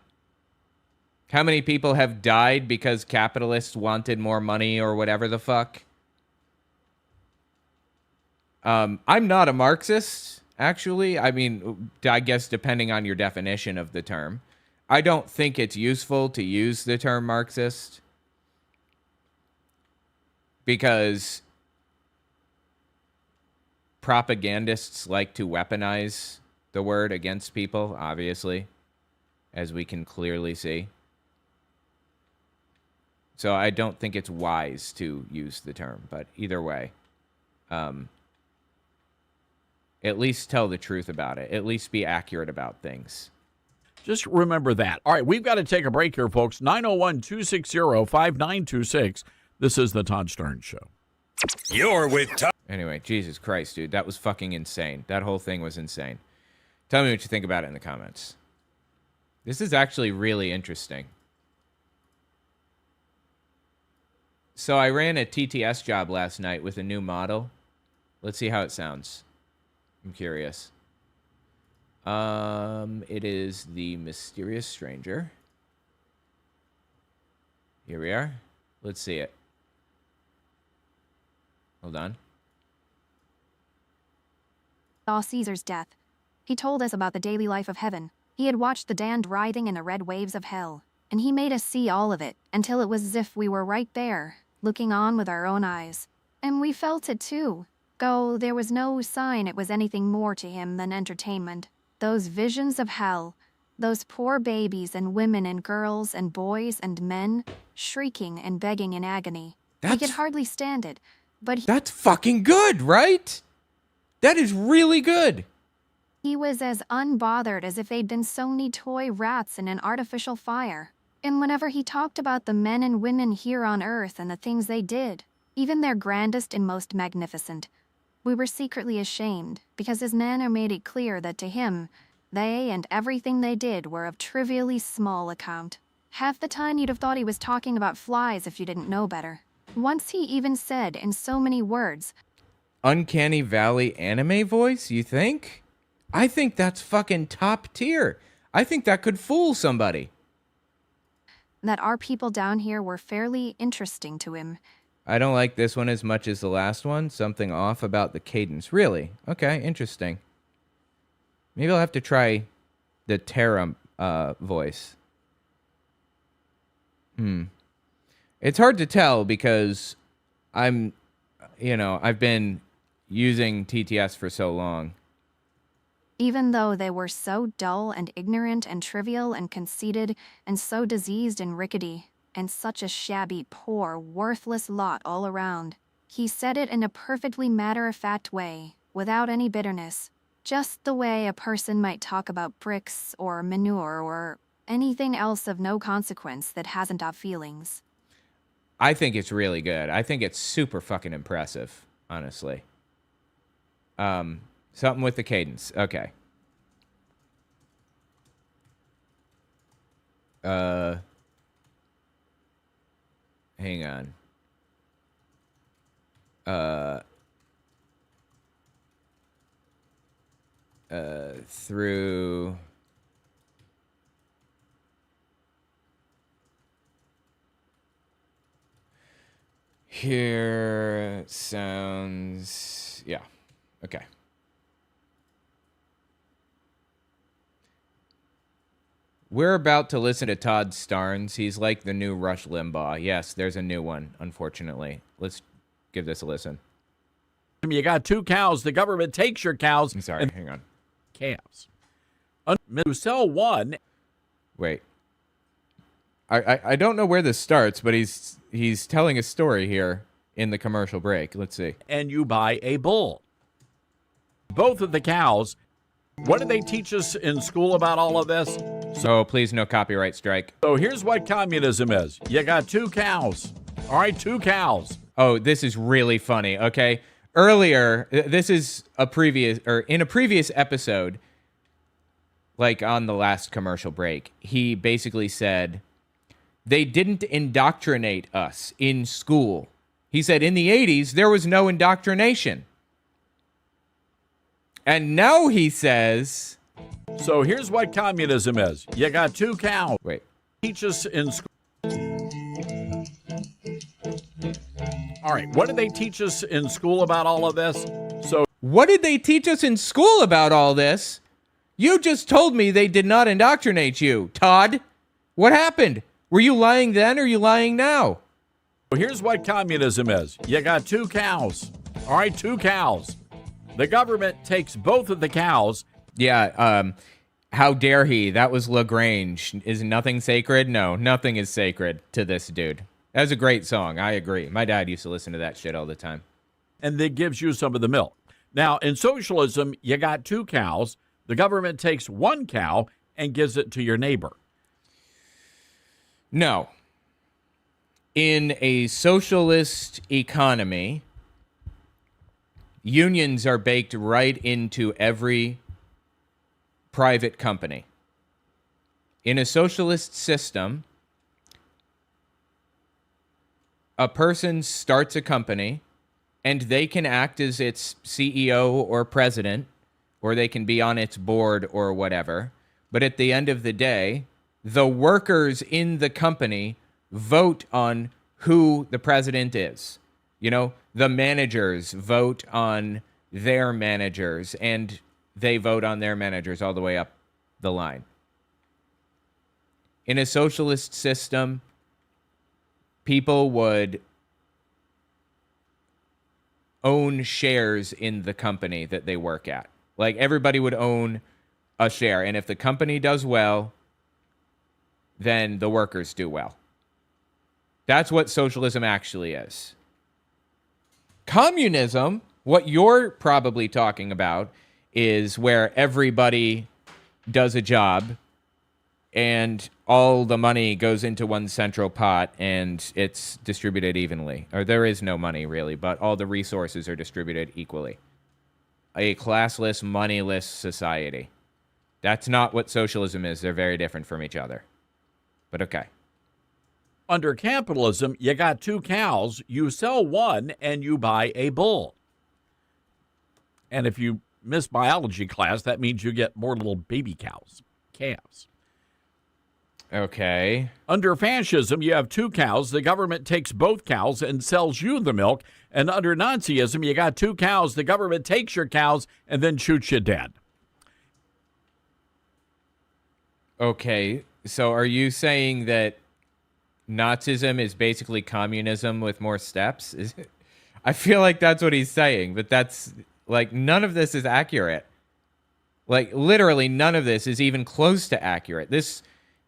How many people have died because capitalists wanted more money or whatever the fuck? I'm not a Marxist, actually. I mean, I guess depending on your definition of the term. I don't think it's useful to use the term Marxist because propagandists like to weaponize the word against people, obviously, as we can clearly see. So I don't think it's wise to use the term, but either way, at least tell the truth about it. At least be accurate about things.
Just remember that. All right, we've got to take a break here, folks. 901-260-5926. This is the Todd Starnes Show.
You're with Todd.
Anyway, Jesus Christ, dude. That was fucking insane. That whole thing was insane. Tell me what you think about it in the comments. This is actually really interesting. So I ran a TTS job last night with a new model. Let's see how it sounds. I'm curious. It is the Mysterious Stranger. Here we are. Let's see it. Hold on.
Saw Caesar's death. He told us about the daily life of heaven. He had watched the damned writhing in the red waves of hell, and he made us see all of it until it was as if we were right there, looking on with our own eyes. And we felt it too, though there was no sign it was anything more to him than entertainment. Those visions of hell, those poor babies and women and girls and boys and men, shrieking and begging in agony. We could hardly stand it, but
that's fucking good, right? That is really good.
He was as unbothered as if they'd been Sony toy rats in an artificial fire. And whenever he talked about the men and women here on Earth and the things they did, even their grandest and most magnificent, we were secretly ashamed, because his manner made it clear that to him, they and everything they did were of trivially small account. Half the time you'd have thought he was talking about flies if you didn't know better. Once he even said in so many words,
Uncanny Valley anime voice, you think? I think that's fucking top tier. I think that could fool somebody.
That our people down here were fairly interesting to him.
I don't like this one as much as the last one. Something off about the cadence. Really? Okay, interesting. Maybe I'll have to try the Terra voice. It's hard to tell because I've been using TTS for so long.
Even though they were so dull and ignorant and trivial and conceited and so diseased and rickety, and such a shabby, poor, worthless lot all around. He said it in a perfectly matter-of-fact way, without any bitterness, just the way a person might talk about bricks or manure or anything else of no consequence that hasn't got feelings.
I think it's really good. I think it's super fucking impressive, honestly. Something with the cadence. Okay. Hang on. Through here sounds, yeah. Okay. We're about to listen to Todd Starnes. He's like the new Rush Limbaugh. Yes, there's a new one, unfortunately. Let's give this a listen.
You got 2 cows. The government takes your cows.
I'm sorry, hang on.
Calves. You sell one.
Wait. I don't know where this starts, but he's telling a story here in the commercial break. Let's see.
And you buy a bull. Both of the cows. What did they teach us in school about all of this?
So please, no copyright strike.
So here's what communism is. You got 2 cows. All right, 2 cows.
Oh, this is really funny. Okay. Earlier, this is in a previous episode, like on the last commercial break, he basically said, they didn't indoctrinate us in school. He said in the 80s, there was no indoctrination. And now he says...
So here's what communism is. You got 2 cows.
Wait.
Teach us in school. All right, what did they teach us in school about all of this? So
what did they teach us in school about all this? You just told me they did not indoctrinate you, Todd. What happened? Were you lying then or are you lying now?
Here's what communism is. You got 2 cows. All right, 2 cows. The government takes both of the cows.
Yeah, how dare he? That was LaGrange. Is nothing sacred? No, nothing is sacred to this dude. That's a great song. I agree. My dad used to listen to that shit all the time.
And that gives you some of the milk. Now, in socialism, you got 2 cows. The government takes 1 cow and gives it to your neighbor.
No. In a socialist economy, unions are baked right into every private company. In a socialist system, a person starts a company and they can act as its CEO or president, or they can be on its board or whatever. But at the end of the day, the workers in the company vote on who the president is. You know, the managers vote on their managers, and they vote on their managers all the way up the line. In a socialist system, people would own shares in the company that they work at. Like, everybody would own a share, and if the company does well, then the workers do well. That's what socialism actually is. Communism, what you're probably talking about, is where everybody does a job and all the money goes into one central pot and it's distributed evenly. Or there is no money, really, but all the resources are distributed equally. A classless, moneyless society. That's not what socialism is. They're very different from each other. But okay.
Under capitalism, you got 2 cows. You sell 1 and you buy a bull. And if you miss biology class, that means you get more little baby cows, calves.
Okay.
Under fascism, you have 2 cows. The government takes both cows and sells you the milk. And under Nazism, you got 2 cows. The government takes your cows and then shoots you dead.
Okay. So are you saying that Nazism is basically communism with more steps? I feel like that's what he's saying, but that's like, none of this is accurate. Like, literally none of this is even close to accurate. This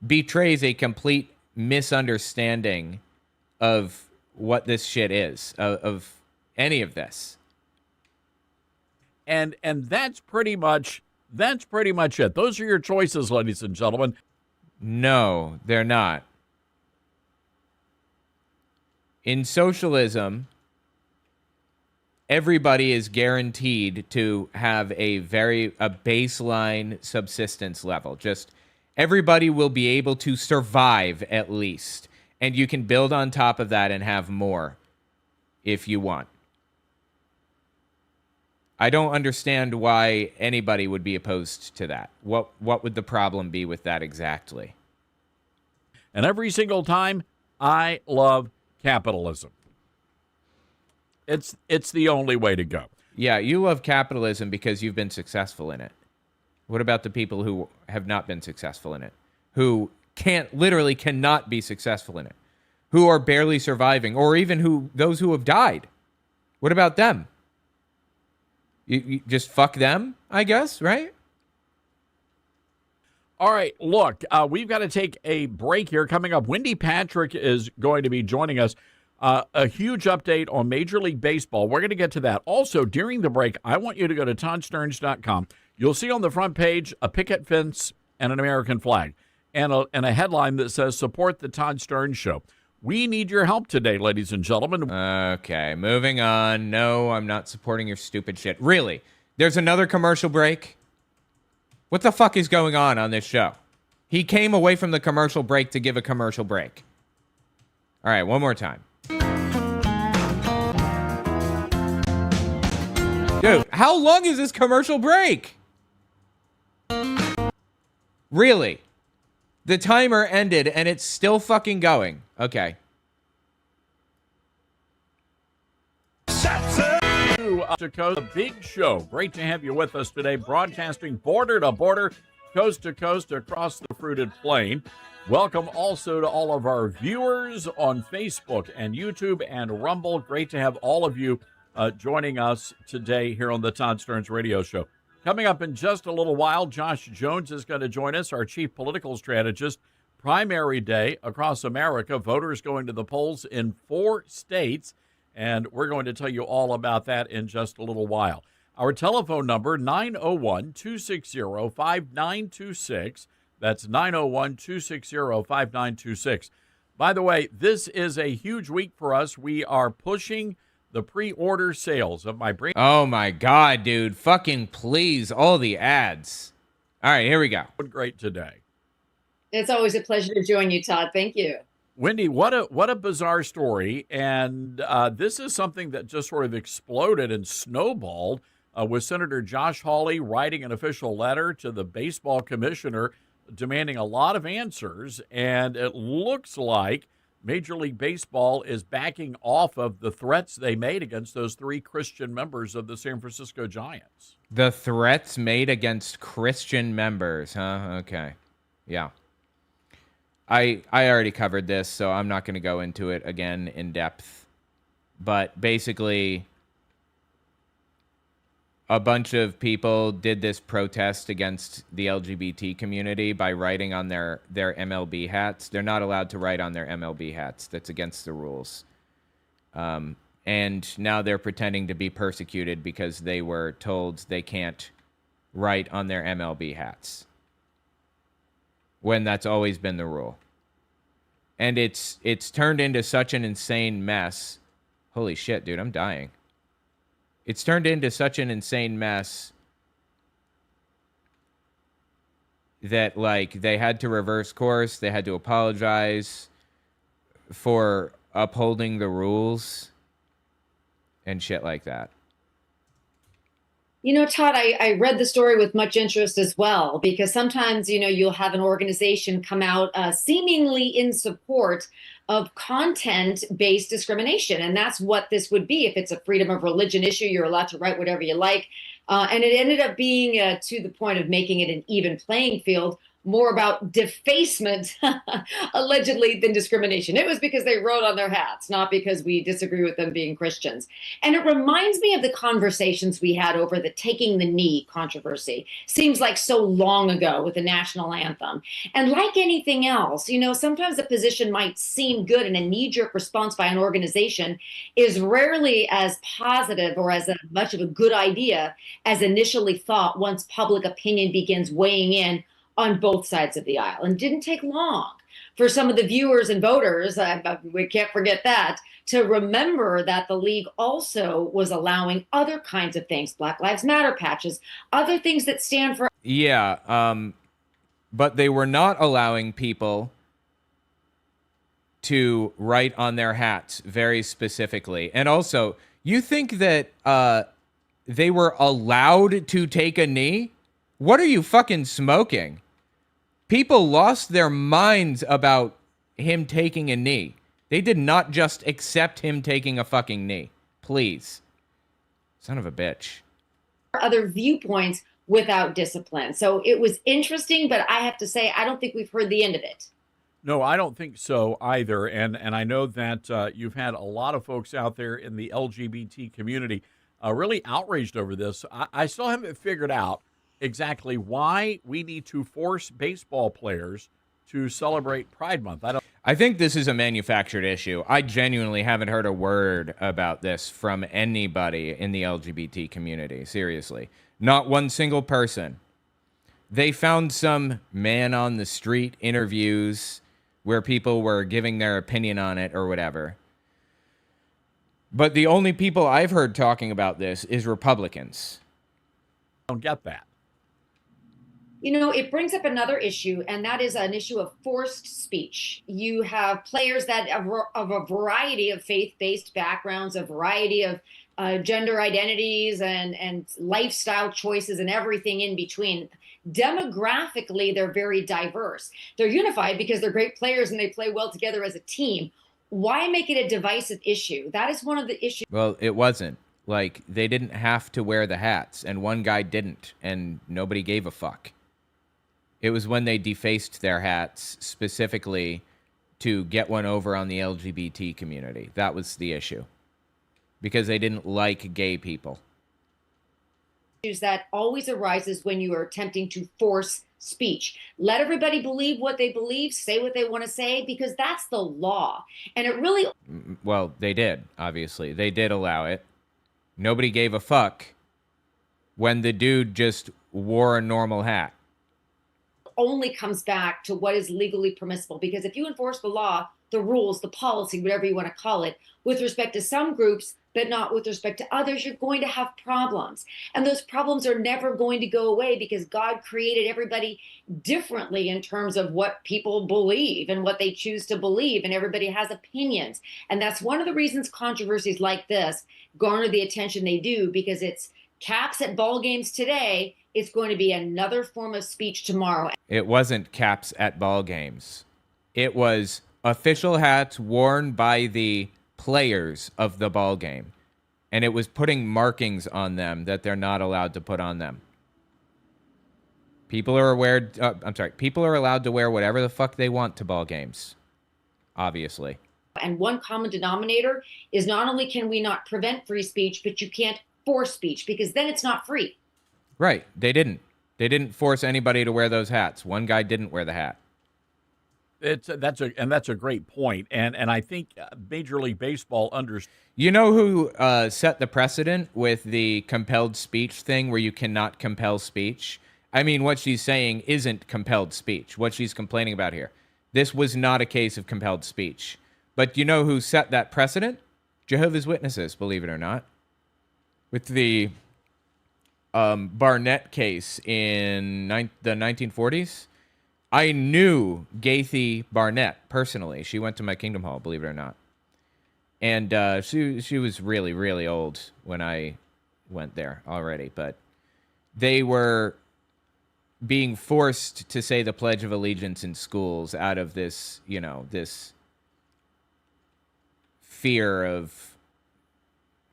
betrays a complete misunderstanding of what this shit is, of any of this.
And that's pretty much it. Those are your choices, ladies and gentlemen.
No, they're not. In socialism, everybody is guaranteed to have a baseline subsistence level. Just everybody will be able to survive at least. And you can build on top of that and have more if you want. I don't understand why anybody would be opposed to that. What would the problem be with that exactly?
And every single time, I love capitalism. It's the only way to go.
Yeah, you love capitalism because you've been successful in it. What about the people who have not been successful in it? who literally cannot be successful in it, who are barely surviving, or even those who have died. What about them? You just fuck them, I guess, right?
All right, look, we've got to take a break here. Coming up, Wendy Patrick is going to be joining us. A huge update on Major League Baseball. We're going to get to that. Also, during the break, I want you to go to toddstarnes.com. You'll see on the front page a picket fence and an American flag and a headline that says, "Support the Todd Starnes Show." We need your help today, ladies and gentlemen.
Okay, moving on. No, I'm not supporting your stupid shit. Really? There's another commercial break? What the fuck is going on this show? He came away from the commercial break to give a commercial break. All right, one more time. Dude, how long is this commercial break? Really? The timer ended and it's still fucking going. Okay.
To coast, a big show. Great to have you with us today, broadcasting border to border, coast to coast, across the fruited plain. Welcome also to all of our viewers on Facebook and YouTube and Rumble. Great to have all of you joining us today here on the Todd Starnes Radio Show. Coming up in just a little while, Josh Jones is going to join us, our chief political strategist. Primary day across America, voters going to the polls in 4 states, and we're going to tell you all about that in just a little while. Our telephone number, 901-260-5926. That's 901-260-5926. By the way, this is a huge week for us. We are pushing the pre-order sales of my brain.
Oh my God, dude. Fucking please. All the ads. All right, here we go.
Great today.
It's always a pleasure to join you, Todd. Thank you.
Wendy, what a bizarre story. And this is something that just sort of exploded and snowballed with Senator Josh Hawley writing an official letter to the baseball commissioner demanding a lot of answers. And it looks like Major League Baseball is backing off of the threats they made against those 3 Christian members of the San Francisco Giants.
The threats made against Christian members, huh? Okay. Yeah. I already covered this, so I'm not going to go into it again in depth. But basically, a bunch of people did this protest against the LGBT community by writing on their MLB hats. They're not allowed to write on their MLB hats. That's against the rules. And now they're pretending to be persecuted because they were told they can't write on their MLB hats, when that's always been the rule. And it's turned into such an insane mess. Holy shit, dude, I'm dying. It's turned into such an insane mess that, like, they had to reverse course. They had to apologize for upholding the rules and shit like that.
You know, Todd, I read the story with much interest as well, because sometimes, you know, you'll have an organization come out seemingly in support of content-based discrimination. And that's what this would be. If it's a freedom of religion issue, you're allowed to write whatever you like. And it ended up being to the point of making it an even playing field, more about defacement, allegedly, than discrimination. It was because they wrote on their hats, not because we disagree with them being Christians. And it reminds me of the conversations we had over the taking the knee controversy. Seems like so long ago with the national anthem. And like anything else, you know, sometimes a position might seem good, and a knee-jerk response by an organization is rarely as positive or as much of a good idea as initially thought once public opinion begins weighing in on both sides of the aisle. And it didn't take long for some of the viewers and voters, we can't forget that, to remember that the league also was allowing other kinds of things, Black Lives Matter patches, other things that stand for...
Yeah, but they were not allowing people to write on their hats very specifically. And also, you think that they were allowed to take a knee? What are you fucking smoking? People lost their minds about him taking a knee. They did not just accept him taking a fucking knee. Please. Son of a bitch.
Other viewpoints without discipline. So it was interesting, but I have to say, I don't think we've heard the end of it.
No, I don't think so either. And I know that you've had a lot of folks out there in the LGBT community really outraged over this. I still haven't figured out exactly why we need to force baseball players to celebrate Pride Month.
I think this is a manufactured issue. I genuinely haven't heard a word about this from anybody in the LGBT community. Seriously. Not one single person. They found some man on the street interviews where people were giving their opinion on it or whatever. But the only people I've heard talking about this is Republicans.
I don't get that.
You know, it brings up another issue, and that is an issue of forced speech. You have players that of a variety of faith-based backgrounds, a variety of gender identities and lifestyle choices and everything in between. Demographically, they're very diverse. They're unified because they're great players and they play well together as a team. Why make it a divisive issue? That is one of the issues.
Well, it wasn't. Like, they didn't have to wear the hats, and one guy didn't, and nobody gave a fuck. It was when they defaced their hats specifically to get one over on the LGBT community. That was the issue. Because they didn't like gay people.
That always arises when you are attempting to force speech. Let everybody believe what they believe, say what they want to say, because that's the law. And it really...
Well, they did, obviously. They did allow it. Nobody gave a fuck when the dude just wore a normal hat.
Only comes back to what is legally permissible, because if you enforce the law, the rules, the policy, whatever you want to call it, with respect to some groups, but not with respect to others, you're going to have problems. And those problems are never going to go away because God created everybody differently in terms of what people believe and what they choose to believe. And everybody has opinions. And that's one of the reasons controversies like this garner the attention they do, because it's caps at ball games today. It's going to be another form of speech tomorrow.
It wasn't caps at ball games. It was official hats worn by the players of the ball game. And it was putting markings on them that they're not allowed to put on them. People are people are allowed to wear whatever the fuck they want to ball games. Obviously.
And one common denominator is not only can we not prevent free speech, but you can't force speech, because then it's not free.
Right. They didn't. They didn't force anybody to wear those hats. One guy didn't wear the hat.
That's a great point. And I think Major League Baseball understands.
You know who set the precedent with the compelled speech thing where you cannot compel speech? I mean, what she's saying isn't compelled speech. What she's complaining about here. This was not a case of compelled speech. But you know who set that precedent? Jehovah's Witnesses, believe it or not. With the Barnett case in the 1940s. I knew Gaithy Barnett personally. She went to my Kingdom Hall, believe it or not. And she was really, really old when I went there already. But they were being forced to say the Pledge of Allegiance in schools out of this, you know, this fear of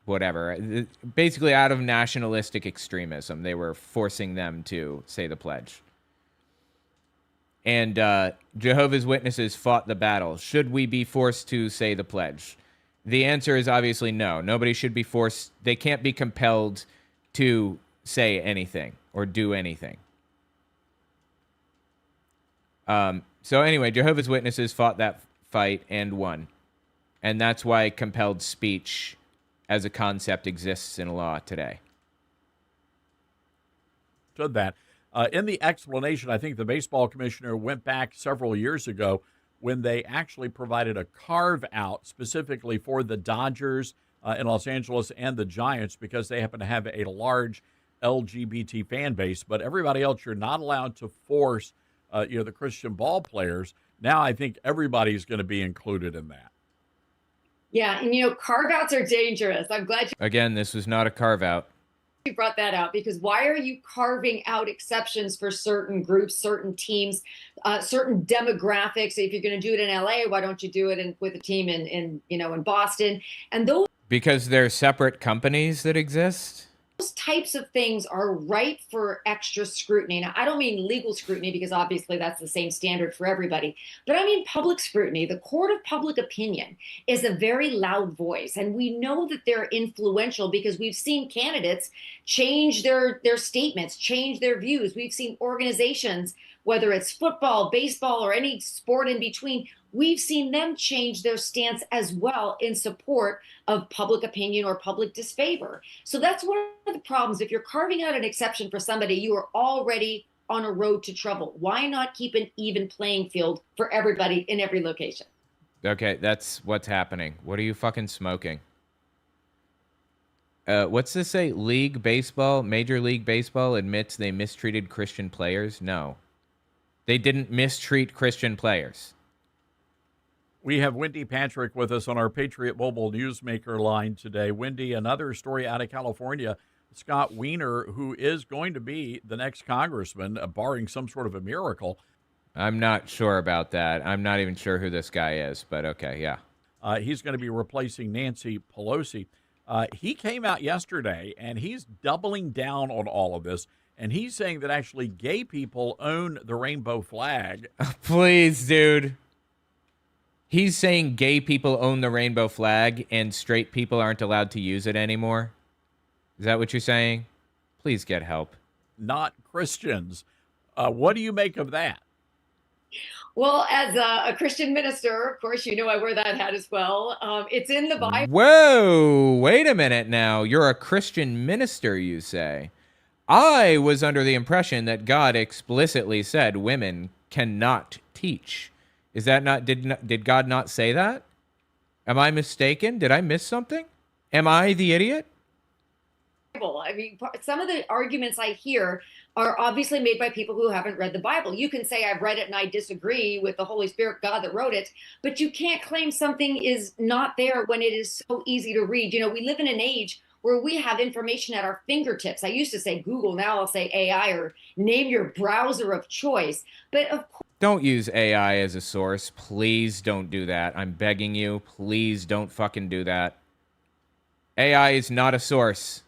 whatever. Basically out of nationalistic extremism. They were forcing them to say the pledge. And Jehovah's Witnesses fought the battle. Should we be forced to say the pledge? The answer is obviously no. Nobody should be forced. They can't be compelled to say anything or do anything. So anyway, Jehovah's Witnesses fought that fight and won. And that's why compelled speech as a concept exists in law today.
Said that. In the explanation, I think the baseball commissioner went back several years ago when they actually provided a carve-out specifically for the Dodgers in Los Angeles and the Giants because they happen to have a large LGBT fan base. But everybody else, you're not allowed to force the Christian ball players. Now I think everybody's going to be included in that.
Yeah, and carve-outs are dangerous. I'm glad
Again, this was not a carve-out.
you brought that out, because why are you carving out exceptions for certain groups, certain teams, certain demographics? If you're going to do it in LA, why don't you do it with a team in Boston? And those
because they're separate companies that exist.
types of things are ripe for extra scrutiny. Now, I don't mean legal scrutiny because obviously that's the same standard for everybody, but I mean public scrutiny. The court of public opinion is a very loud voice, and we know that they're influential because we've seen candidates change their statements, change their views. We've seen organizations, whether it's football, baseball, or any sport in between, we've seen them change their stance as well in support of public opinion or public disfavor. So that's one of the problems. If you're carving out an exception for somebody, you are already on a road to trouble. Why not keep an even playing field for everybody in every location?
Okay, that's what's happening. What are you fucking smoking? What's this say? Major League Baseball admits they mistreated Christian players? No. They didn't mistreat Christian players.
We have Wendy Patrick with us on our Patriot Mobile Newsmaker line today. Wendy, another story out of California. Scott Wiener, who is going to be the next congressman, barring some sort of a miracle.
I'm not sure about that. I'm not even sure who this guy is, but okay, yeah.
He's going to be replacing Nancy Pelosi. He came out yesterday, and he's doubling down on all of this, and he's saying that actually gay people own the rainbow flag.
Please, dude. He's saying gay people own the rainbow flag and straight people aren't allowed to use it anymore? Is that what you're saying? Please get help.
Not Christians. What do you make of that?
Well, as a Christian minister, of course, you know I wear that hat as well. It's in the Bible.
Whoa, wait a minute now. You're a Christian minister, you say. I was under the impression that God explicitly said women cannot teach. Is that not, did God not say that? Am I mistaken? Did I miss something? Am I the idiot?
I mean, some of the arguments I hear are obviously made by people who haven't read the Bible. You can say I've read it and I disagree with the Holy Spirit, God that wrote it, but you can't claim something is not there when it is so easy to read. You know, we live in an age where we have information at our fingertips. I used to say Google, now I'll say AI, or name your browser of choice. But of course,
don't use AI as a source. Please don't do that. I'm begging you. Please don't fucking do that. AI is not a source.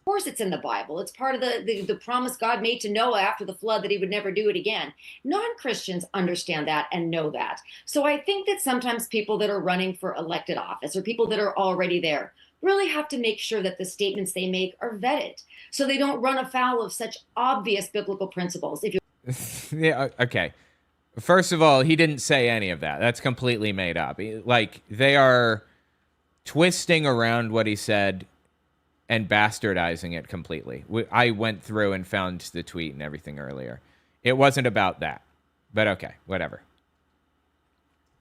Of course, it's in the Bible. It's part of the promise God made to Noah after the flood that he would never do it again. Non-Christians understand that and know that. So I think that sometimes people that are running for elected office or people that are already there really have to make sure that the statements they make are vetted so they don't run afoul of such obvious biblical principles. If you
Yeah, okay. First of all, he didn't say any of that. That's completely made up. Like, they are twisting around what he said and bastardizing it completely. I went through and found the tweet and everything earlier. It wasn't about that. But okay, whatever.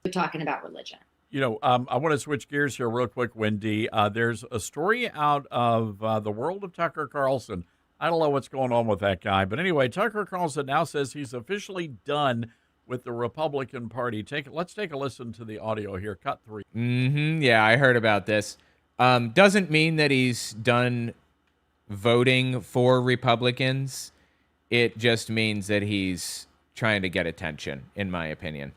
We're talking about religion.
You know, I want to switch gears here real quick, Wendy. There's a story out of the world of Tucker Carlson. I don't know what's going on with that guy. But anyway, Tucker Carlson now says he's officially done with the Republican Party. Let's take a listen to the audio here. Cut 3.
Yeah, I heard about this. Doesn't mean that he's done voting for Republicans. It just means that he's trying to get attention, in my opinion.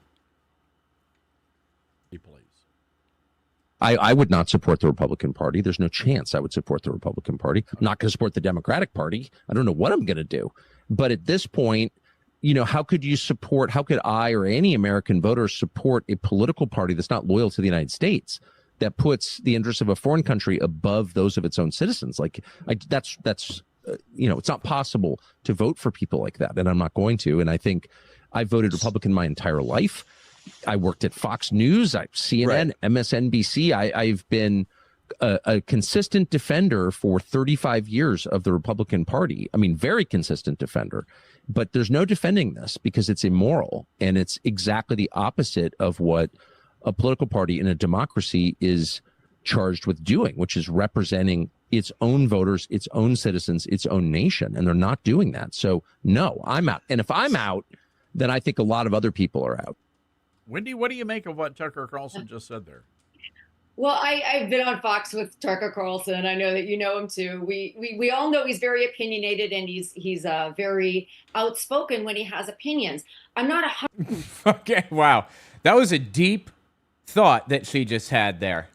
I would not support the Republican Party. There's no chance I would support the Republican Party. I'm not going to support the Democratic Party. I don't know what I'm going to do. But at this point, you know, how could I or any American voter support a political party that's not loyal to the United States, that puts the interests of a foreign country above those of its own citizens? That's it's not possible to vote for people like that. And I'm not going to. And I think I voted Republican my entire life. I worked at Fox News, CNN, right. MSNBC. I've been a consistent defender for 35 years of the Republican Party. I mean, very consistent defender. But there's no defending this because it's immoral. And it's exactly the opposite of what a political party in a democracy is charged with doing, which is representing its own voters, its own citizens, its own nation. And they're not doing that. So, no, I'm out. And if I'm out, then I think a lot of other people are out.
Wendy, what do you make of what Tucker Carlson just said there?
Well, I've been on Fox with Tucker Carlson, and I know that you know him too. We all know he's very opinionated, and he's very outspoken when he has opinions. I'm not
Okay, wow. That was a deep thought that she just had there.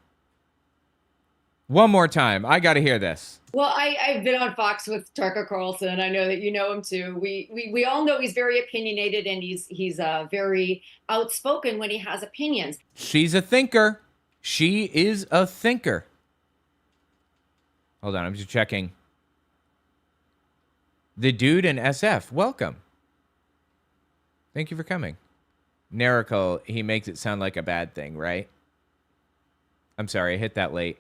One more time. I got to hear this.
Well, I've been on Fox with Tucker Carlson. I know that you know him too. We all know he's very opinionated, and he's very outspoken when he has opinions.
She's a thinker. She is a thinker. Hold on, I'm just checking. The dude in SF, welcome. Thank you for coming. Nerical, he makes it sound like a bad thing, right? I'm sorry, I hit that late.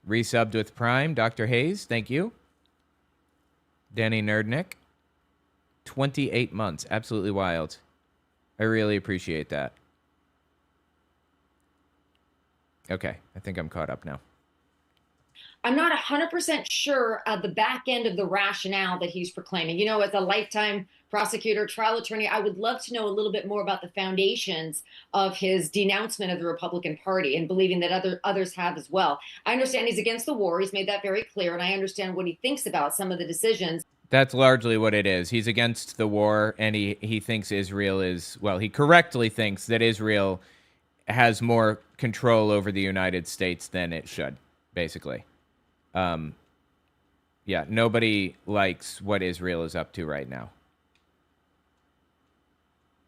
Resubbed with Prime, Dr. Hayes, thank you. Danny Nerdnick, 28 months, absolutely wild. I really appreciate that. Okay, I think I'm caught up now.
I'm not 100% sure of the back end of the rationale that he's proclaiming. You know, as a lifetime prosecutor, trial attorney, I would love to know a little bit more about the foundations of his denouncement of the Republican Party and believing that others have as well. I understand he's against the war. He's made that very clear, and I understand what he thinks about some of the decisions.
That's largely what it is. He's against the war, and he thinks Israel is, well, he correctly thinks that Israel has more control over the United States than it should, basically. Yeah, nobody likes what Israel is up to right now.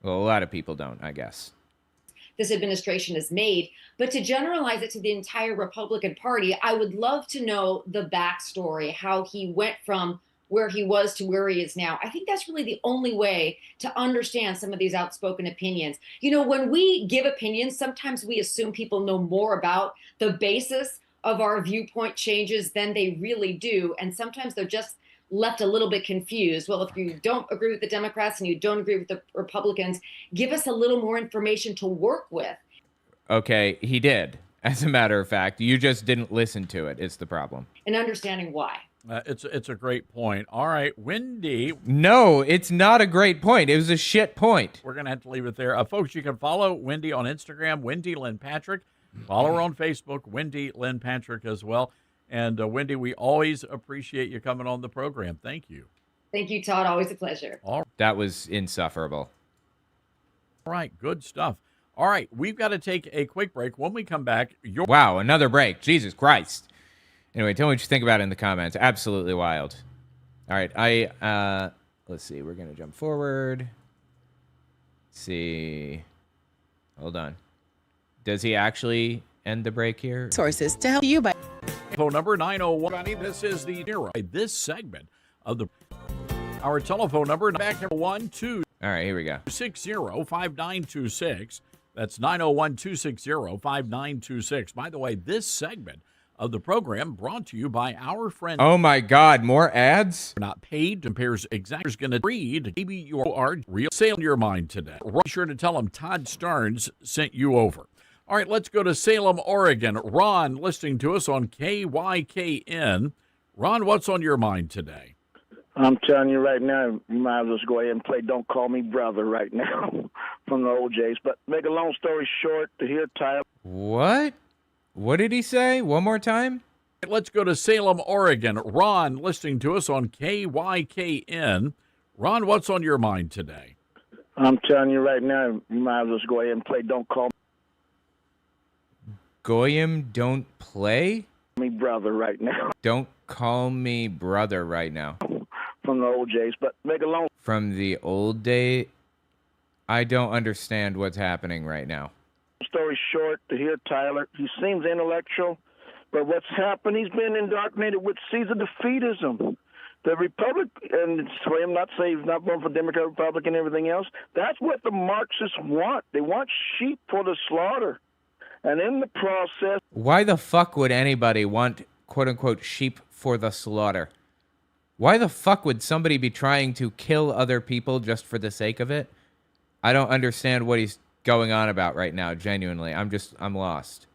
Well, a lot of people don't, I guess.
This administration has made, but to generalize it to the entire Republican Party, I would love to know the backstory, how he went from where he was to where he is now. I think that's really the only way to understand some of these outspoken opinions. You know, when we give opinions, sometimes we assume people know more about the basis of our viewpoint changes than they really do. And sometimes they're just left a little bit confused. Well, if you don't agree with the Democrats and you don't agree with the Republicans, give us a little more information to work with.
Okay, he did. As a matter of fact, you just didn't listen to it. It's the problem.
And understanding why.
It's a great point. All right, Wendy.
No, it's not a great point. It was a shit point.
We're going to have to leave it there. Folks, you can follow Wendy on Instagram, Wendy Lynn Patrick. Follow her on Facebook, Wendy Lynn Patrick as well. And Wendy, we always appreciate you coming on the program. Thank you.
Thank you, Todd. Always a pleasure.
All right.
That was insufferable.
All right, good stuff. All right, we've got to take a quick break. When we come back,
Wow, another break. Jesus Christ. Anyway, tell me what you think about it in the comments. Absolutely wild. All right, let's see. We're going to jump forward. Let's see. Hold on. Does he actually end the break here?
Sources to help you by
phone number 901. This is the this segment of our telephone number back at 12.
All right, here we go.
60-5926. That's 901-260-5926. By the way, this segment of the program brought to you by our friend.
Oh my God, more ads?
We're not paid. Compares exactly going to read. Maybe you are real sale in your mind today. Be sure to tell them Todd Starnes sent you over. All right, let's go to Salem, Oregon. Ron, listening to us on KYKN. Ron, what's on your mind today?
I'm telling you right now, you might as well go ahead and play Don't Call Me Brother right now from the OJs. But make a long story short, to hear Tyler.
What? What did he say? One more time?
Let's go to Salem, Oregon. Ron, listening to us on KYKN. Ron, what's on your mind today?
I'm telling you right now, you might as well go ahead and play Don't Call
Goyim don't play?
Me Brother right now.
Don't call me brother right now.
From the OJs, but make a long...
From the old day? I don't understand what's happening right now.
Story short, to hear Tyler, he seems intellectual, but what's happened, he's been indoctrinated with Caesar defeatism. The Republic, and for him not say he's not voting for Democrat, Republican, and everything else, that's what the Marxists want. They want sheep for the slaughter. And in the process...
Why the fuck would anybody want, quote-unquote, sheep for the slaughter? Why the fuck would somebody be trying to kill other people just for the sake of it? I don't understand what he's going on about right now, genuinely. I'm lost.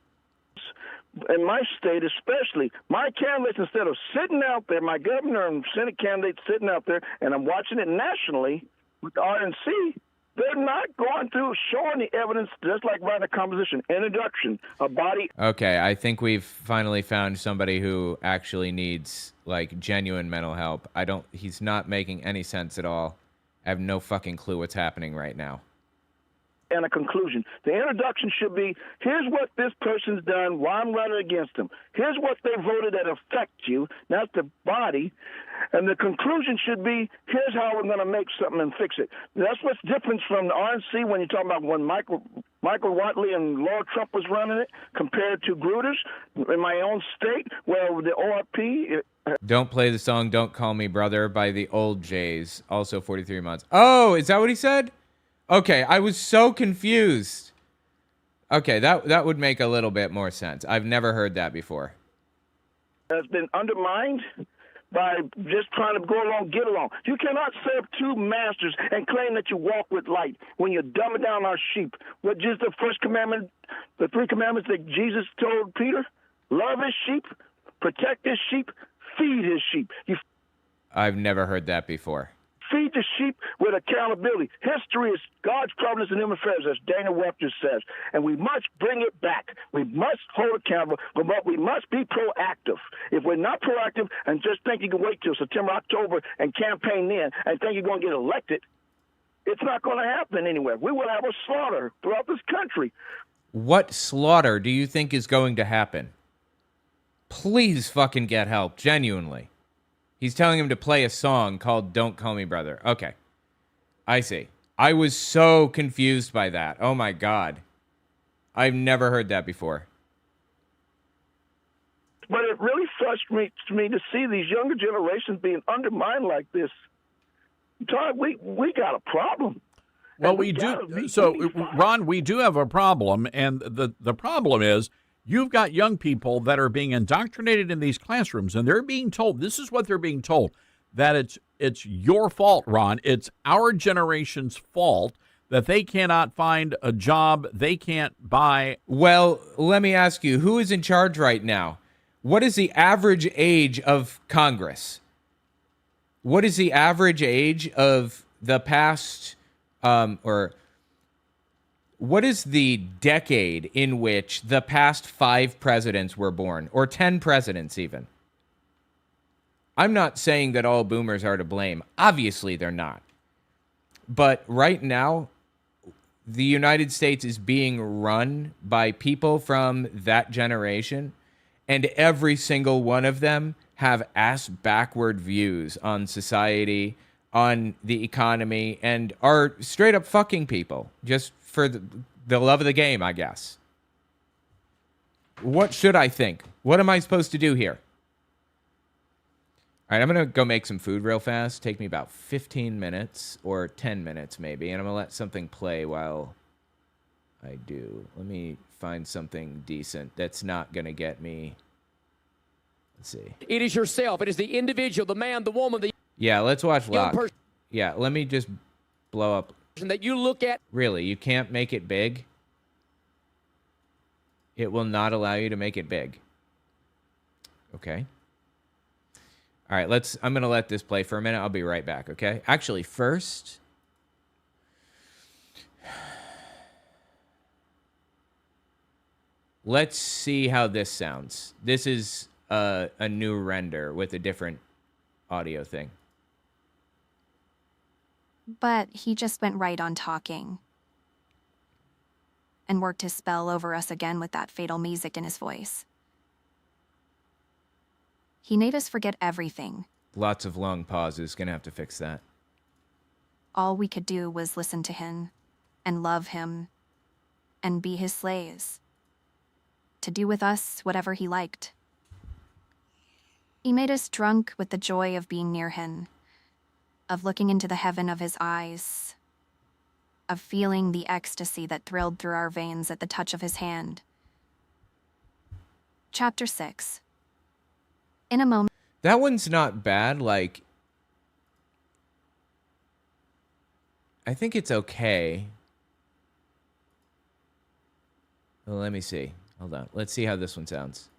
In my state especially, my candidates, instead of sitting out there, my governor and Senate candidates sitting out there, and I'm watching it nationally with the RNC, they're not going through showing the evidence, just like writing a composition, introduction, a body.
Okay, I think we've finally found somebody who actually needs, like, genuine mental help. He's not making any sense at all. I have no fucking clue what's happening right now.
and a conclusion. The introduction should be, here's what this person's done, why I'm running against them. Here's what they voted that affect you, not the body. And the conclusion should be, here's how we're going to make something and fix it. That's what's different from the RNC when you talk about when Michael Watley and Laura Trump was running it compared to Gruters in my own state where the ORP...
Don't play the song Don't Call Me Brother by the Old Jays, also 43 months. Oh, is that what he said? Okay, I was so confused. Okay, that would make a little bit more sense. I've never heard that before.
Has been undermined by just trying to go along, get along. You cannot serve two masters and claim that you walk with light when you're dumbing down our sheep. What is the first commandment, the three commandments that Jesus told Peter? Love his sheep, protect his sheep, feed his sheep. You
I've never heard that before.
feed the sheep with accountability. History is God's providence in human affairs, as Dana Webster says, and we must bring it back. We must hold accountable, but we must be proactive. If we're not proactive and just think you can wait till September, October and campaign then and think you're going to get elected, it's not going to happen anywhere. We will have a slaughter throughout this country.
What slaughter do you think is going to happen? Please fucking get help, genuinely. He's telling him to play a song called Don't Call Me Brother. Okay. I see. I was so confused by that. Oh my God. I've never heard that before.
But it really frustrates me to see these younger generations being undermined like this. Todd, we got a problem.
Well, we do. So, Ron, we do have a problem, and the problem is you've got young people that are being indoctrinated in these classrooms, and they're being told, this is what they're being told, that it's your fault, Ron. It's our generation's fault that they cannot find a job, they can't buy.
Well, let me ask you, who is in charge right now? What is the average age of Congress? What is the average age of the past, or what is the decade in which the past 5 presidents were born, or 10 presidents even? I'm not saying that all boomers are to blame. Obviously, they're not. But right now, the United States is being run by people from that generation, and every single one of them have ass-backward views on society, on the economy, and are straight-up fucking people, just for the love of the game, I guess. What should I think? What am I supposed to do here? All right, I'm going to go make some food real fast. Take me about 15 minutes or 10 minutes maybe, and I'm going to let something play while I do. Let me find something decent that's not going to get me... Let's see.
It is yourself. It is the individual, the man, the woman, the
Yeah, let's watch
young
Locke.
person
Yeah, let me just blow up.
that you look at.
Really, you can't make it big? It will not allow you to make it big. Okay. All right, I'm going to let this play for a minute. I'll be right back, okay? Actually, first... let's see how this sounds. This is a new render with a different audio thing.
But he just went right on talking and worked his spell over us again with that fatal music in his voice. He made us forget everything.
Lots of long pauses. Gonna have to fix that.
All we could do was listen to him and love him and be his slaves, to do with us whatever he liked. He made us drunk with the joy of being near him, of looking into the heaven of his eyes, of feeling the ecstasy that thrilled through our veins at the touch of his hand. Chapter 6. In a moment...
That one's not bad, like... I think it's okay. Well, let me see. Hold on. Let's see how this one sounds.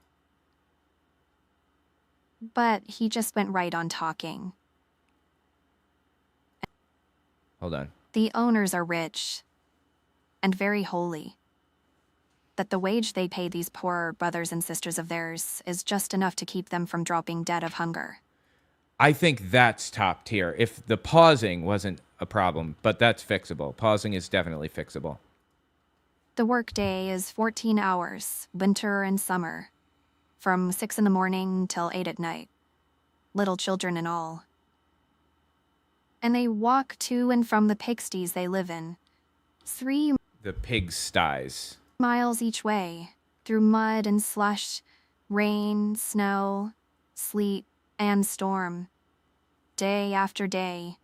But he just went right on talking.
Hold on.
The owners are rich and very holy. That the wage they pay these poor brothers and sisters of theirs is just enough to keep them from dropping dead of hunger.
I think that's top tier. If the pausing wasn't a problem, but that's fixable. Pausing is definitely fixable.
The workday is 14 hours, winter and summer, from 6 in the morning till 8 at night. Little children and all. And they walk to and from the pigsties they live in. 3
The pigsties.
miles each way, through mud and slush, rain, snow, sleet, and storm. Day after day.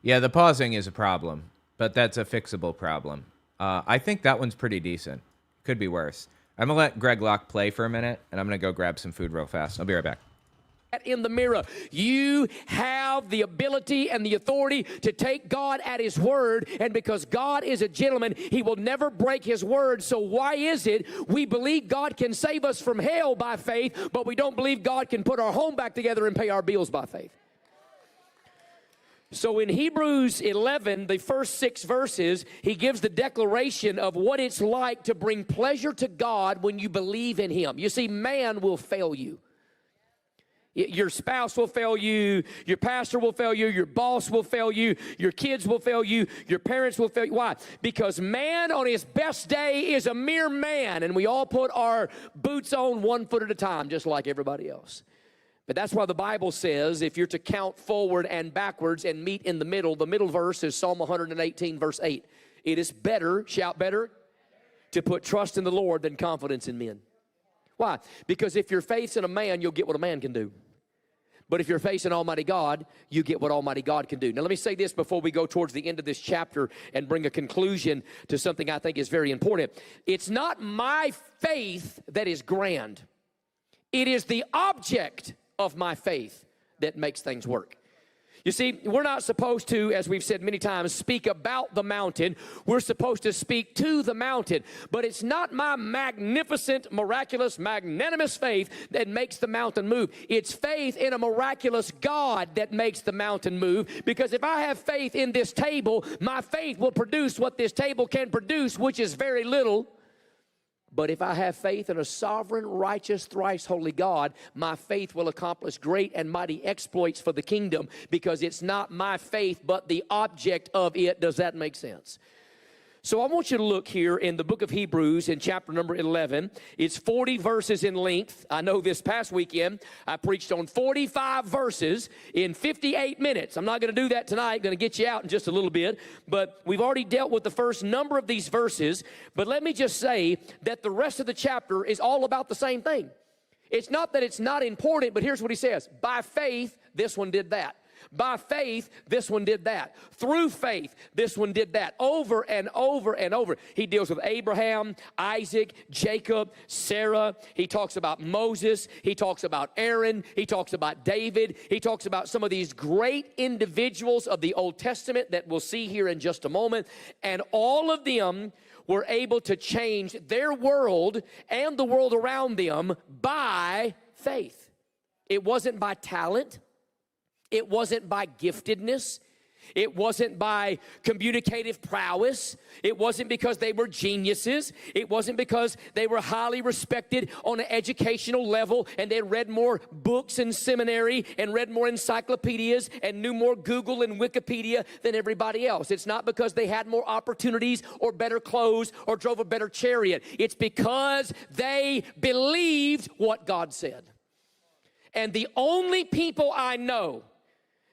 Yeah, the pausing is a problem, but that's a fixable problem. I think that one's pretty decent. Could be worse. I'm going to let Greg Locke play for a minute, and I'm going to go grab some food real fast. I'll be right back.
In the mirror, you have the ability and the authority to take God at his word, and because God is a gentleman, he will never break his word. So why is it we believe God can save us from hell by faith, but we don't believe God can put our home back together and pay our bills by faith? So in Hebrews 11, the first 6 verses, he gives the declaration of what it's like to bring pleasure to God when you believe in him. You see, man will fail you. Your spouse will fail you, your pastor will fail you, your boss will fail you, your kids will fail you, your parents will fail you. Why? Because man on his best day is a mere man, and we all put our boots on 1 foot at a time, just like everybody else. But that's why the Bible says if you're to count forward and backwards and meet in the middle verse is Psalm 118, verse 8. It is better, shout better, to put trust in the Lord than confidence in men. Why? Because if your faith's in a man, you'll get what a man can do. But if you're facing Almighty God, you get what Almighty God can do. Now, let me say this before we go towards the end of this chapter and bring a conclusion to something I think is very important. It's not my faith that is grand. It is the object of my faith that makes things work. You see, we're not supposed to, as we've said many times, speak about the mountain. We're supposed to speak to the mountain. But it's not my magnificent, miraculous, magnanimous faith that makes the mountain move. It's faith in a miraculous God that makes the mountain move. Because if I have faith in this table, my faith will produce what this table can produce, which is very little. But if I have faith in a sovereign, righteous, thrice holy God, my faith will accomplish great and mighty exploits for the kingdom, because it's not my faith, but the object of it. Does that make sense? So I want you to look here in the book of Hebrews in chapter number 11. It's 40 verses in length. I know this past weekend I preached on 45 verses in 58 minutes. I'm not going to do that tonight. Going to get you out in just a little bit. But we've already dealt with the first number of these verses. But let me just say that the rest of the chapter is all about the same thing. It's not that it's not important, but here's what he says. By faith, this one did that. By faith, this one did that. Through faith, this one did that. Over and over and over. He deals with Abraham, Isaac, Jacob, Sarah. He talks about Moses. He talks about Aaron. He talks about David. He talks about some of these great individuals of the Old Testament that we'll see here in just a moment. And all of them were able to change their world and the world around them by faith. It wasn't by talent. It wasn't by giftedness. It wasn't by communicative prowess. It wasn't because they were geniuses. It wasn't because they were highly respected on an educational level and they read more books in seminary and read more encyclopedias and knew more Google and Wikipedia than everybody else. It's not because they had more opportunities or better clothes or drove a better chariot. It's because they believed what God said. And the only people I know